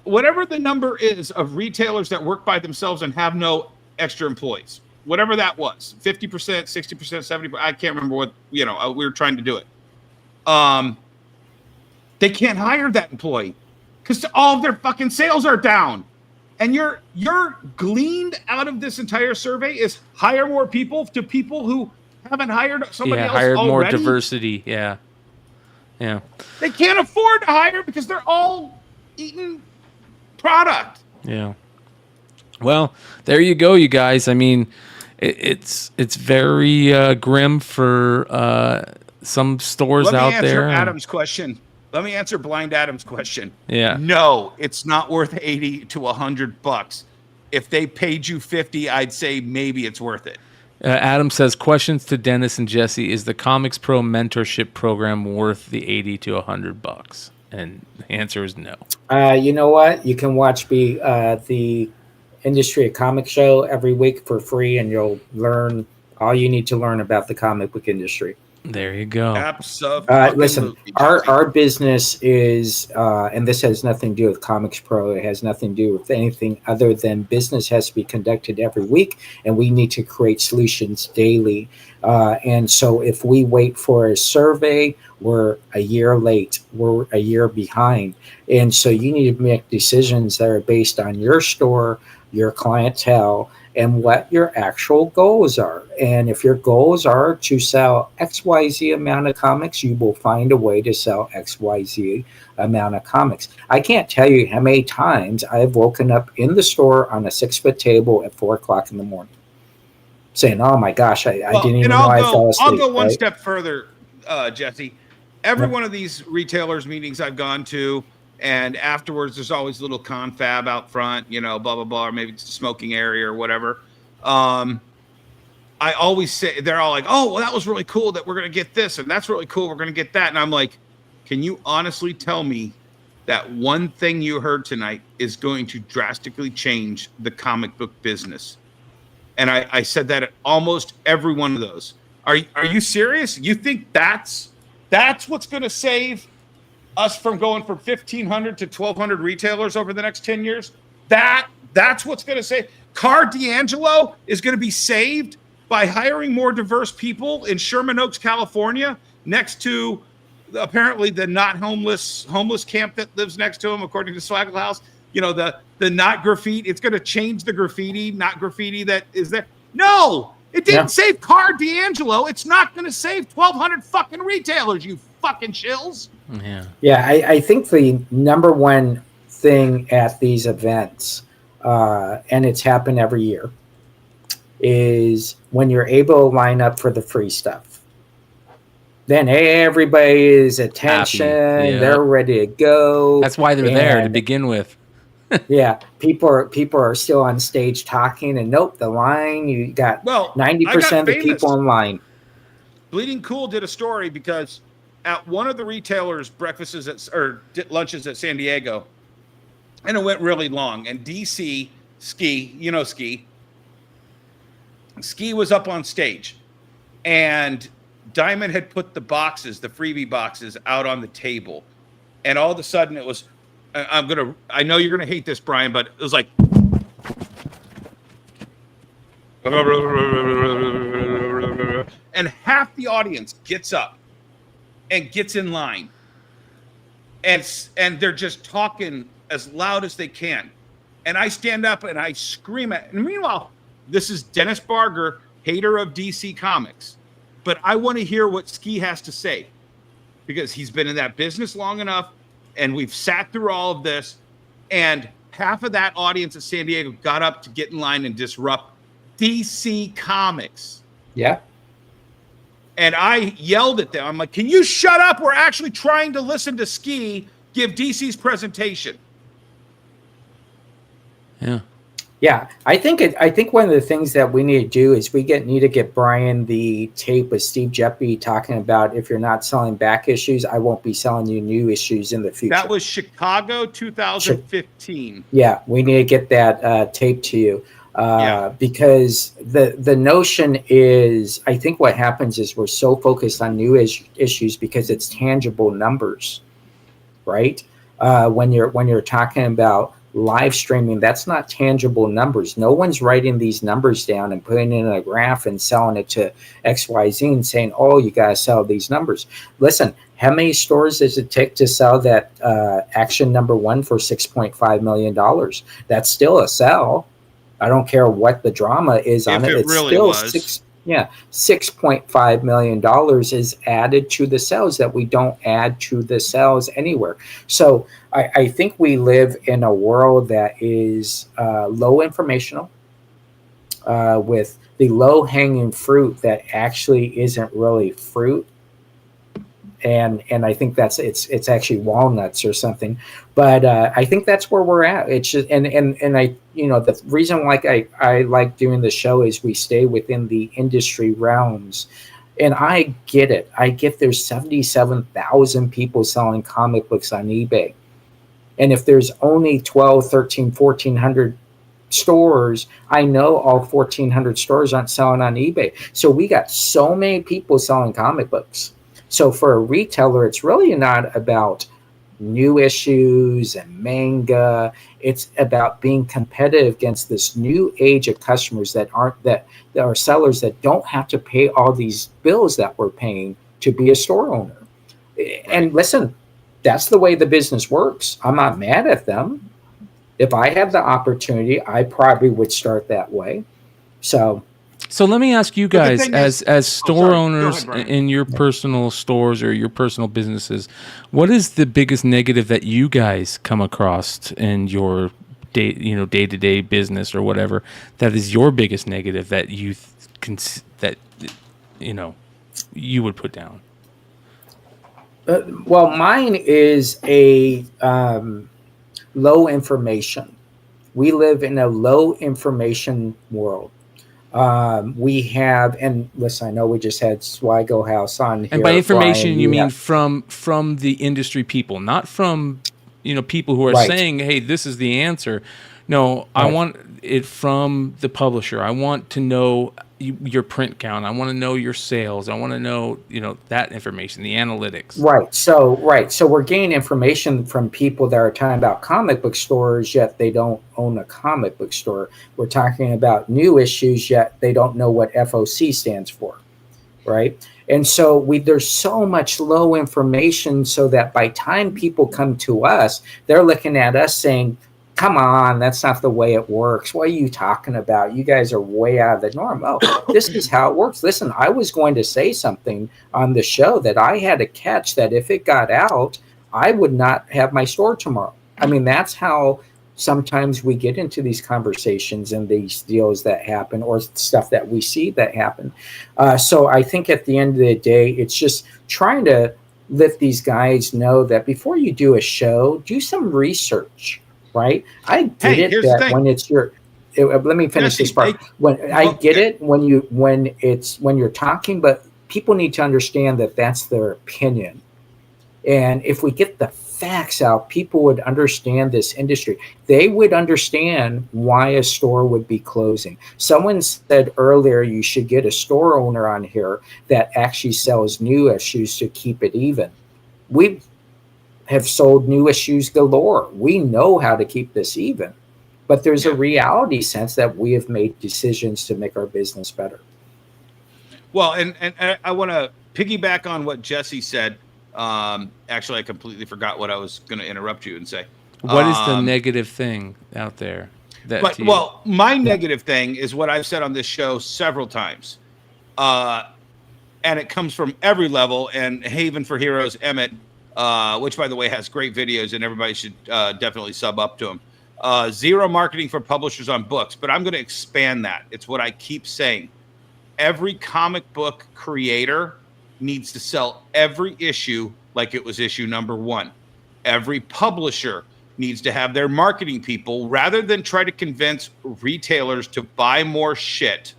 S5: Whatever the number is of retailers that work by themselves and have no extra employees, whatever that was, 50%, 60%, 70%, I can't remember what, we were trying to do it. They can't hire that employee because all of their fucking sales are down. And you're gleaned out of this entire survey is hire more people to people who haven't hired somebody else
S4: hired
S5: already.
S4: More diversity. Yeah.
S5: They can't afford to hire because they're all eating product.
S4: Yeah. Well, there you go, you guys. I mean, it's very grim for some stores out there.
S5: Let me answer Blind Adam's question.
S4: Yeah.
S5: No, it's not worth $80 to $100. If they paid you $50, I'd say maybe it's worth it.
S4: Adam says, questions to Dennis and Jesse: is the Comics Pro mentorship program worth the $80 to $100? And the answer is no.
S6: You know what? You can watch the Industry of Comics show every week for free, and you'll learn all you need to learn about the comic book industry.
S4: There you go.
S5: Absolutely.
S6: Listen, our business is, and this has nothing to do with Comics Pro. It has nothing to do with anything other than business has to be conducted every week, and we need to create solutions daily. And so if we wait for a survey, we're a year late. We're a year behind. And so you need to make decisions that are based on your store, your clientele, and what your actual goals are. And if your goals are to sell XYZ amount of comics, you will find a way to sell XYZ amount of comics. I can't tell you how many times I've woken up in the store on a 6-foot table at 4:00 in the morning saying, oh my gosh, I didn't even know I fell asleep.
S5: I'll go one step further, Jesse. Every one of these retailers meetings I've gone to, and afterwards, there's always a little confab out front, blah, blah, blah, or maybe it's a smoking area or whatever. I always say, they're all like, oh, well, that was really cool that we're going to get this, and that's really cool, we're going to get that. And I'm like, can you honestly tell me that one thing you heard tonight is going to drastically change the comic book business? And I said that at almost every one of those. Are you serious? You think that's what's going to save us from going from 1,500 to 1,200 retailers over the next 10 years? That's what's going to save. Car D'Angelo is going to be saved by hiring more diverse people in Sherman Oaks, California, next to apparently the not homeless camp that lives next to him, according to Swaggle House. The not graffiti. It's going to change the graffiti, not graffiti that is there. No, it didn't save Car D'Angelo. It's not going to save 1,200 fucking retailers, you fucking shills.
S6: Yeah, I think the number one thing at these events, and it's happened every year, is when you're able to line up for the free stuff. Then everybody is attention.
S4: Yeah.
S6: They're ready to go.
S4: That's why they're there to begin with.
S6: Yeah, people are still on stage talking, and nope, the line, you got 90% of the people in line.
S5: Bleeding Cool did a story because at one of the retailers' lunches at San Diego, and it went really long. And DC Ski was up on stage, and Diamond had put the freebie boxes, out on the table, and all of a sudden it was. I know you're gonna hate this, Brian, but it was like. And half the audience gets up and gets in line, and they're just talking as loud as they can, and I stand up and I scream at. And meanwhile, this is Dennis Barger, hater of DC Comics, but I want to hear what Ski has to say. because he's been in that business long enough, and we've sat through all of this, and half of that audience at San Diego got up to get in line and disrupt DC Comics.
S6: Yeah.
S5: And I yelled at them. I'm like, can you shut up? We're actually trying to listen to Ski give DC's presentation.
S4: Yeah.
S6: Yeah, I think one of the things that we need to do is we need to get Brian the tape with Steve Jeppy talking about, if you're not selling back issues, I won't be selling you new issues in the future.
S5: That was Chicago 2015.
S6: Yeah, we need to get that tape to you because the notion is, I think what happens is we're so focused on new issues because it's tangible numbers, right? When you're talking about live streaming, that's not tangible numbers. No one's writing these numbers down and putting it in a graph and selling it to XYZ and saying, oh, you got to sell these numbers. Listen, how many stores does it take to sell that action number 1 for $6.5 million? That's still a sell. I don't care what the drama is on it. It's
S5: really
S6: still
S5: was.
S6: $6.5 million is added to the sales that we don't add to the sales anywhere. So I think we live in a world that is low informational with the low hanging fruit that actually isn't really fruit. And I think that's it's actually walnuts or something, but I think that's where we're at. It's just and I the reason I like doing the show is we stay within the industry realms, and I get it. I get there's 77,000 people selling comic books on eBay, and if there's only 12, 13, 1,400 stores, I know all 1,400 stores aren't selling on eBay. So we got so many people selling comic books. So for a retailer, it's really not about new issues and manga. It's about being competitive against this new age of customers that are sellers that don't have to pay all these bills that we're paying to be a store owner. And listen, that's the way the business works. I'm not mad at them. If I have the opportunity, I probably would start that way.
S4: So let me ask you guys, as store
S5: sorry.
S4: owners
S5: Go ahead, Brian.
S4: in your personal stores or your personal businesses, what is the biggest negative that you guys come across in your day-to-day business or whatever? That is your biggest negative that you you would put down.
S6: Well, mine is a low information. We live in a low information world. We have, and listen, I know we just had Swigo House on here.
S4: And by information,
S6: Brian,
S4: you mean from the industry people, not from people who are saying, "Hey, this is the answer." No, right. I want it from the publisher. I want to know your print count. I want to know your sales. I want to know that information, the analytics.
S6: Right. So we're getting information from people that are talking about comic book stores, yet they don't own a comic book store. We're talking about new issues, yet they don't know what FOC stands for. Right. And so there's so much low information so that by time people come to us, they're looking at us saying, come on, that's not the way it works. What are you talking about? You guys are way out of the norm. Oh, this is how it works. Listen, I was going to say something on the show that I had to catch that if it got out, I would not have my store tomorrow. I mean, that's how sometimes we get into these conversations and these deals that happen or stuff that we see that happen. So I think at the end of the day, it's just trying to let these guys know that before you do a show, do some research. Right, I get it that when it's your. Let me finish this part. I get it when you're talking, but people need to understand that that's their opinion. And if we get the facts out, people would understand this industry. They would understand why a store would be closing. Someone said earlier you should get a store owner on here that actually sells new issues to keep it even. We have sold new issues galore. We know how to keep this even, but there's a reality sense that we have made decisions to make our business better.
S5: Well, and I want to piggyback on what Jesse said. Actually, I completely forgot what I was going to interrupt you and say.
S4: What is the negative thing out there? My
S5: negative thing is what I've said on this show several times. and it comes from every level. And Haven for Heroes, Emmett, which by the way has great videos, and everybody should definitely sub up to him. Zero marketing for publishers on books, but I'm going to expand that. It's what I keep saying. Every comic book creator needs to sell every issue like it was issue number 1. Every publisher needs to have their marketing people, rather than try to convince retailers to buy more shit,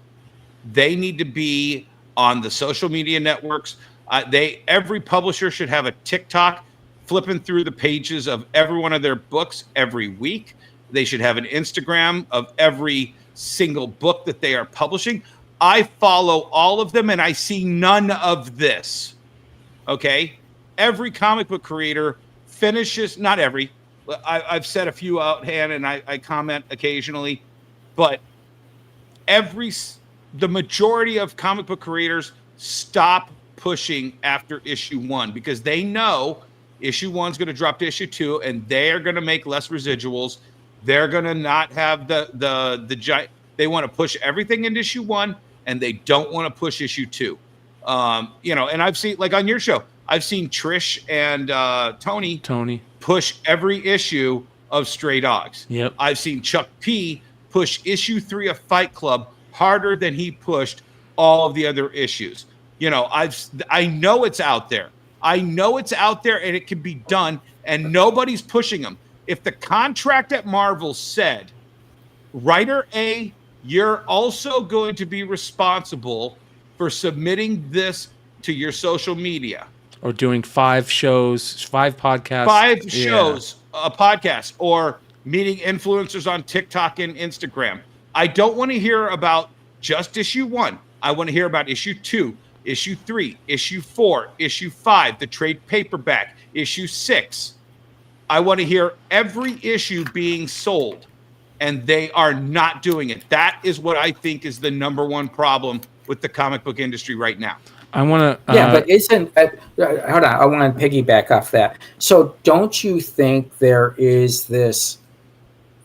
S5: they need to be on the social media networks. Every publisher should have a TikTok flipping through the pages of every one of their books every week. They should have an Instagram of every single book that they are publishing. I follow all of them, and I see none of this. Okay? Every comic book creator finishes, not every, I've said a few out hand, and I comment occasionally, but the majority of comic book creators stop pushing after issue 1 because they know issue 1's going to drop to issue 2, and they're going to make less residuals. They're going to not have the giant. They want to push everything into issue 1, and they don't want to push issue 2. And I've seen, like on your show, I've seen Trish and Tony push every issue of Stray Dogs. Yep. I've seen Chuck P push issue 3 of Fight Club harder than he pushed all of the other issues. I know it's out there. I know it's out there, and it can be done, and nobody's pushing them. If the contract at Marvel said, writer A, you're also going to be responsible for submitting this to your social media.
S4: Or doing 5 shows, 5 podcasts.
S5: 5 shows, a podcast, or meeting influencers on TikTok and Instagram. I don't want to hear about just issue 1. I want to hear about issue 2, issue 3, issue 4, issue 5, the trade paperback, issue 6. I want to hear every issue being sold, and they are not doing it. That is what I think is the number one problem with the comic book industry right now.
S6: I want to. But isn't hold on? I want to piggyback off that. So, don't you think there is this,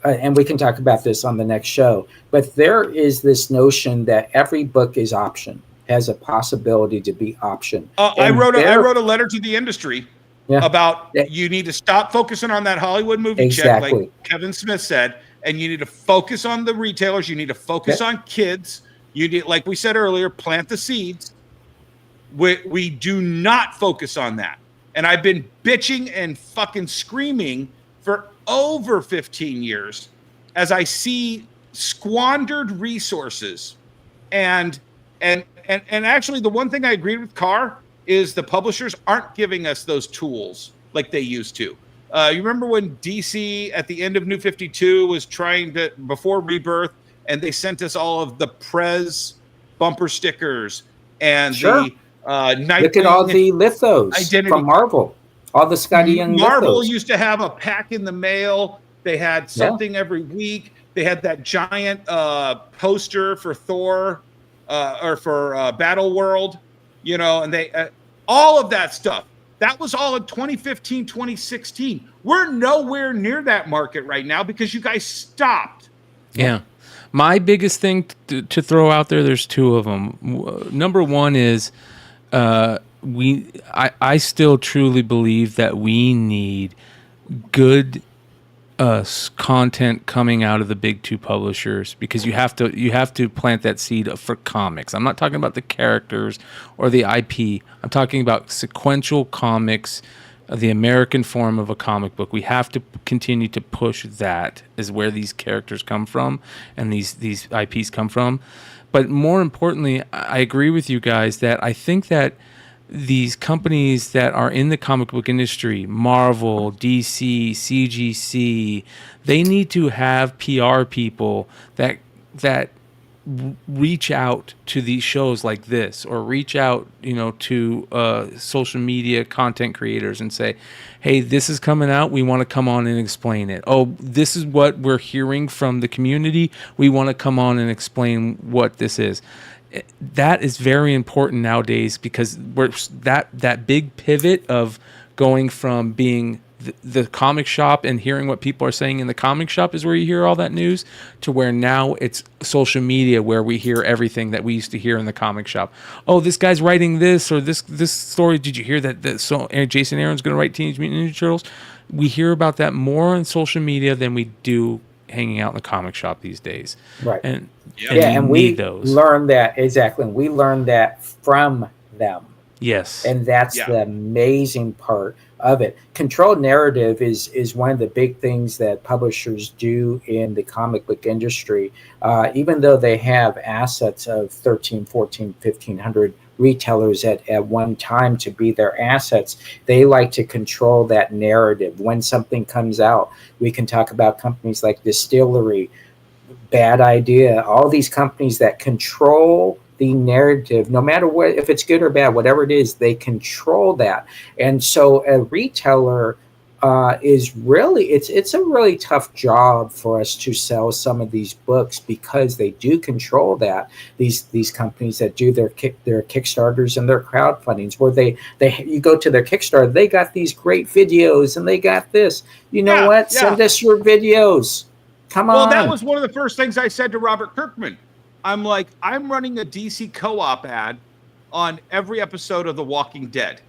S6: and we can talk about this on the next show? But there is this notion that every book is option, has a possibility to be option.
S5: I wrote a letter to the industry about you need to stop focusing on that Hollywood movie check, like Kevin Smith said, and you need to focus on the retailers. You need to focus on kids. You need, like we said earlier, plant the seeds. We do not focus on that. And I've been bitching and fucking screaming for over 15 years as I see squandered resources. And actually, the one thing I agreed with Carr is the publishers aren't giving us those tools like they used to. You remember when DC at the end of New 52 was trying to, before Rebirth, and they sent us all of the Prez bumper stickers and the
S6: look at all the lithos from Marvel. All the Scotty Young
S5: Marvel
S6: lithos.
S5: used to have a pack in the mail. They had something every week. They had that giant poster for Thor or for Battle World, and they all of that stuff. That was all in 2015, 2016. We're nowhere near that market right now because you guys stopped.
S4: Yeah. My biggest thing to throw out there, there's 2 of them. Number 1 is I still truly believe that we need good content coming out of the big 2 publishers, because you have to plant that seed for comics. I'm not talking about the characters or the IP. I'm talking about sequential comics, the American form of a comic book. We have to continue to push that, is where these characters come from and these IPs come from. But more importantly, I agree with you guys that I think that these companies that are in the comic book industry, Marvel, DC, CGC, they need to have PR people that reach out to these shows like this, or reach out, to social media content creators and say, hey, this is coming out. We want to come on and explain it. Oh, this is what we're hearing from the community. We want to come on and explain what this is. That is very important nowadays, because we're that big pivot of going from being the comic shop and hearing what people are saying in the comic shop is where you hear all that news, to where now it's social media where we hear everything that we used to hear in the comic shop. Oh, this guy's writing this, or this story. Did you hear that so Jason Aaron's going to write Teenage Mutant Ninja Turtles? We hear about that more on social media than we do hanging out in the comic shop these days.
S6: Right.
S4: And
S6: we
S4: those.
S6: learned that exactly. We learned that from them.
S4: Yes.
S6: And that's the amazing part of it. Controlled narrative is one of the big things that publishers do in the comic book industry. Even though they have assets of 13, 14, 1,500 retailers at one time to be their assets, they like to control that narrative. When something comes out, we can talk about companies like Distillery, Bad Idea, all these companies that control the narrative, no matter what, if it's good or bad, whatever it is, they control that. And so a retailer is really, it's a really tough job for us to sell some of these books, because they do control that. These companies that do their Kickstarters and their crowdfundings, where you go to their Kickstarter, they got these great videos and they got this. You know what? Send us your videos. Come on.
S5: Well, that was one of the first things I said to Robert Kirkman. I'm like, I'm running a DC co-op ad on every episode of The Walking Dead.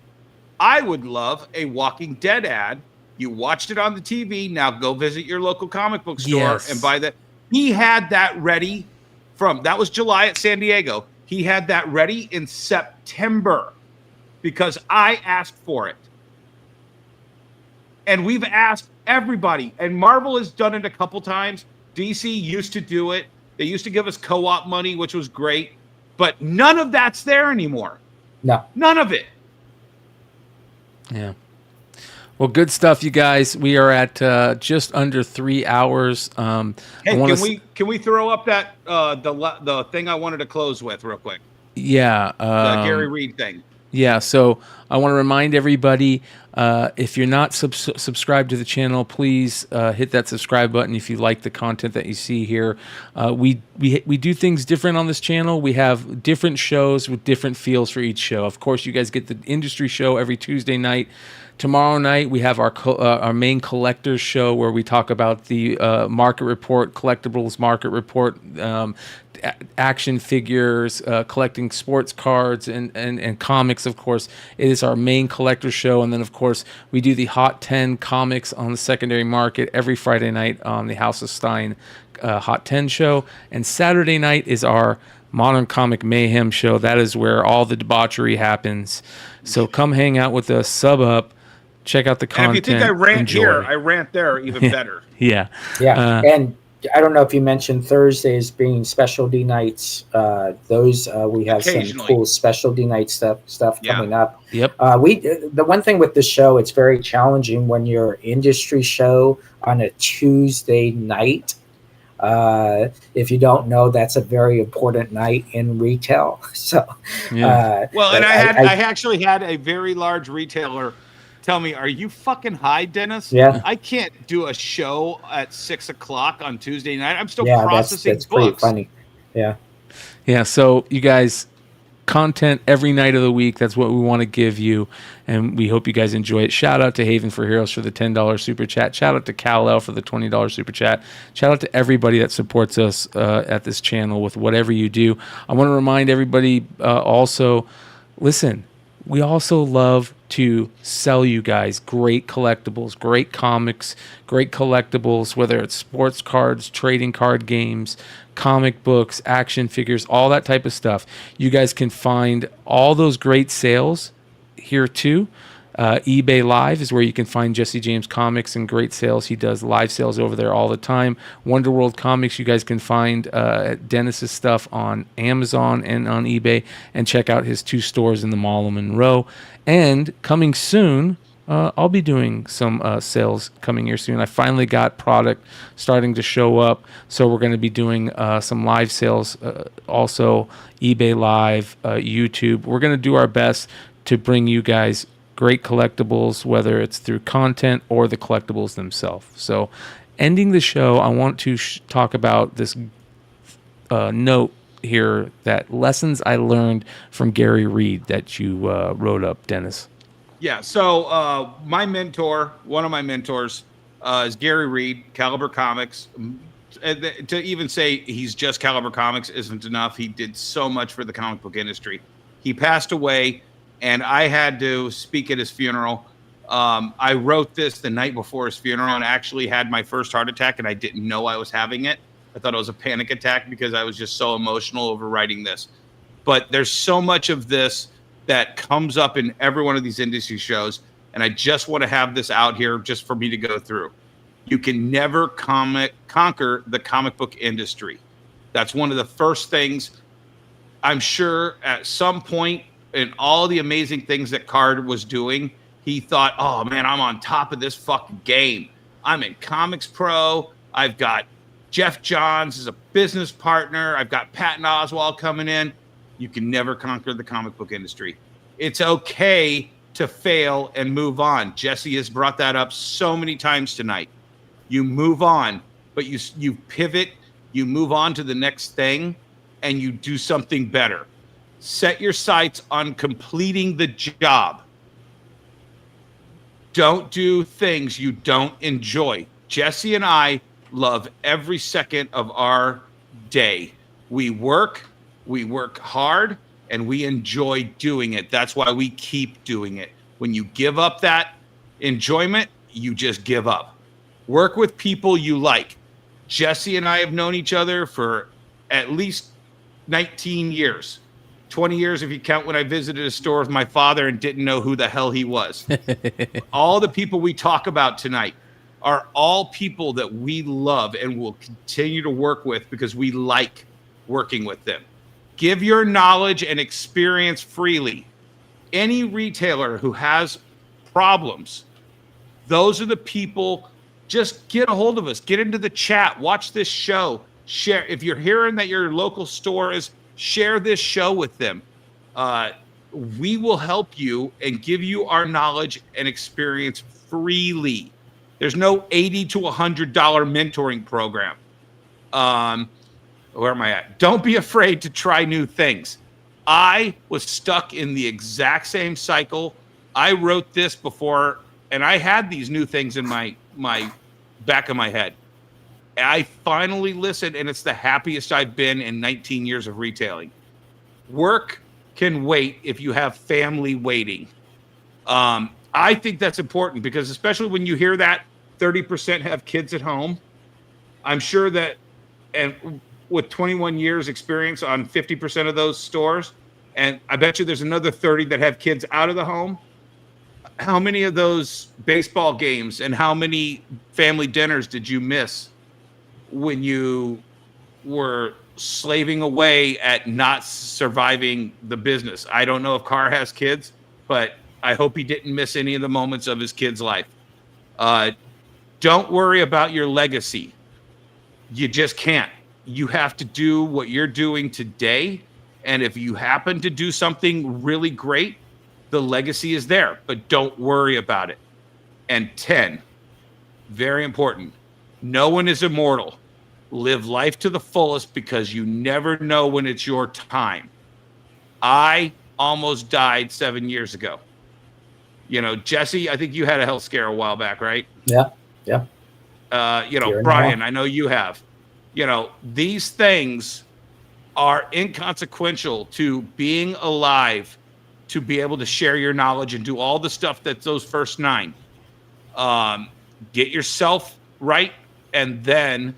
S5: I would love a Walking Dead ad. You watched it on the TV. Now go visit your local comic book store and buy that. He had that ready that was July at San Diego. He had that ready in September because I asked for it. And we've asked everybody, and Marvel has done it a couple times. DC used to do it. They used to give us co-op money, which was great, but none of that's there anymore.
S6: No.
S5: None of it.
S4: Yeah. Well, good stuff, you guys. We are at just under 3 hours.
S5: Hey, can we throw up that the thing I wanted to close with real quick?
S4: Yeah.
S5: The Gary Reed thing.
S4: Yeah, so I want to remind everybody, if you're not subscribed to the channel, please hit that subscribe button if you like the content that you see here. We do things different on this channel. We have different shows with different feels for each show. Of course, you guys get the industry show every Tuesday night. Tomorrow night, we have our main collectors show where we talk about the market report, collectibles market report, action figures, collecting sports cards and comics, of course. It is our main collector show. And then, of course, we do the Hot 10 comics on the secondary market every Friday night on the House of Stein Hot 10 show. And Saturday night is our Modern Comic Mayhem show. That is where all the debauchery happens. So come hang out with us, sub up, check out the content.
S5: And if you think I rant
S4: enjoy.
S5: Here, I rant there even better.
S4: Yeah.
S6: Yeah. And I don't know if you mentioned Thursdays being specialty nights. Those we have some cool specialty night stuff coming up.
S4: Yep.
S6: The one thing with this show, it's very challenging when your industry show on a Tuesday night. If you don't know, that's a very important night in retail. So,
S4: yeah.
S5: And I actually had a very large retailer tell me, "Are you fucking high, Dennis?
S6: Yeah.
S5: I can't do a show at 6 o'clock on Tuesday night. I'm still processing
S6: that's
S5: books."
S6: Pretty funny. Yeah.
S4: Yeah. So you guys, content every night of the week. That's what we want to give you, and we hope you guys enjoy it. Shout out to Haven for Heroes for the $10 super chat. Shout out to Kal-El for the $20 super chat. Shout out to everybody that supports us at this channel with whatever you do. I want to remind everybody also, listen, we also love to sell you guys great collectibles, great comics, great collectibles, whether it's sports cards, trading card games, comic books, action figures, all that type of stuff. You guys can find all those great sales here too. eBay Live is where you can find Jesse James Comics and great sales. He does live sales over there all the time. Wonder World Comics, you guys can find Dennis's stuff on Amazon and on eBay, and check out his 2 stores in the Mall of Monroe. And coming soon, I'll be doing some sales coming here soon. I finally got product starting to show up, so we're going to be doing some live sales, also eBay Live, YouTube. We're going to do our best to bring you guys great collectibles, whether it's through content or the collectibles themselves. So ending the show, I want to talk about this note here, that lessons I learned from Gary Reed that you wrote up, Dennis.
S5: Yeah. So my mentor, one of my mentors, is Gary Reed, Caliber Comics. To even say he's just Caliber Comics isn't enough. He did so much for the comic book industry. He passed away, and I had to speak at his funeral. I wrote this the night before his funeral and actually had my first heart attack, and I didn't know I was having it. I thought it was a panic attack because I was just so emotional over writing this. But there's so much of this that comes up in every one of these industry shows, and I just want to have this out here just for me to go through. You can never conquer the comic book industry. That's one of the first things. I'm sure at some point in all the amazing things that Card was doing, he thought, oh man, I'm on top of this fucking game. I'm in Comics Pro. I've got Jeff Johns as a business partner. I've got Patton Oswalt coming in. You can never conquer the comic book industry. It's okay to fail and move on. Jesse has brought that up so many times tonight. You move on, but you pivot, you move on to the next thing, and you do something better. Set your sights on completing the job. Don't do things you don't enjoy. Jesse and I love every second of our day. We work hard, and we enjoy doing it. That's why we keep doing it. When you give up that enjoyment, you just give up. Work with people you like. Jesse and I have known each other for at least 19 years. 20 years if you count when I visited a store with my father and didn't know who the hell he was. All the people we talk about tonight are all people that we love and will continue to work with because we like working with them. Give your knowledge and experience freely. Any retailer who has problems, those are the people. Just get a hold of us. Get into the chat. Watch this show. Share. If you're hearing that your local store is, share this show with them. We will help you and give you our knowledge and experience freely. There's no $80 to $100 mentoring program. Where am I at? Don't be afraid to try new things. I was stuck in the exact same cycle. I wrote this before, and I had these new things in my back of my head. I finally listened, and it's the happiest I've been in 19 years of retailing. Work can wait if you have family waiting. I think that's important because especially when you hear that 30% have kids at home, I'm sure that, and with 21 years experience on 50% of those stores, and I bet you there's another 30 that have kids out of the home. How many of those baseball games and how many family dinners did you miss when you were slaving away at not surviving the business? I don't know if Carr has kids, but I hope he didn't miss any of the moments of his kid's life. Don't worry about your legacy. You just can't. You have to do what you're doing today. And if you happen to do something really great, the legacy is there, but don't worry about it. And 10, very important. No one is immortal. Live life to the fullest because you never know when it's your time. I almost died 7 years ago. You know, Jesse, I think you had a health scare a while back, right?
S6: Yeah.
S5: Brian, I know you have. You know, these things are inconsequential to being alive, to be able to share your knowledge and do all the stuff that those first 9. Get yourself right, and then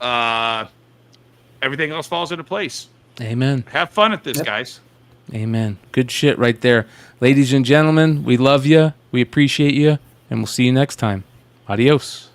S5: everything else falls into place.
S4: Amen.
S5: Have fun at this, guys.
S4: Amen. Good shit right there. Ladies and gentlemen, we love you. We appreciate you, and we'll see you next time. Adios.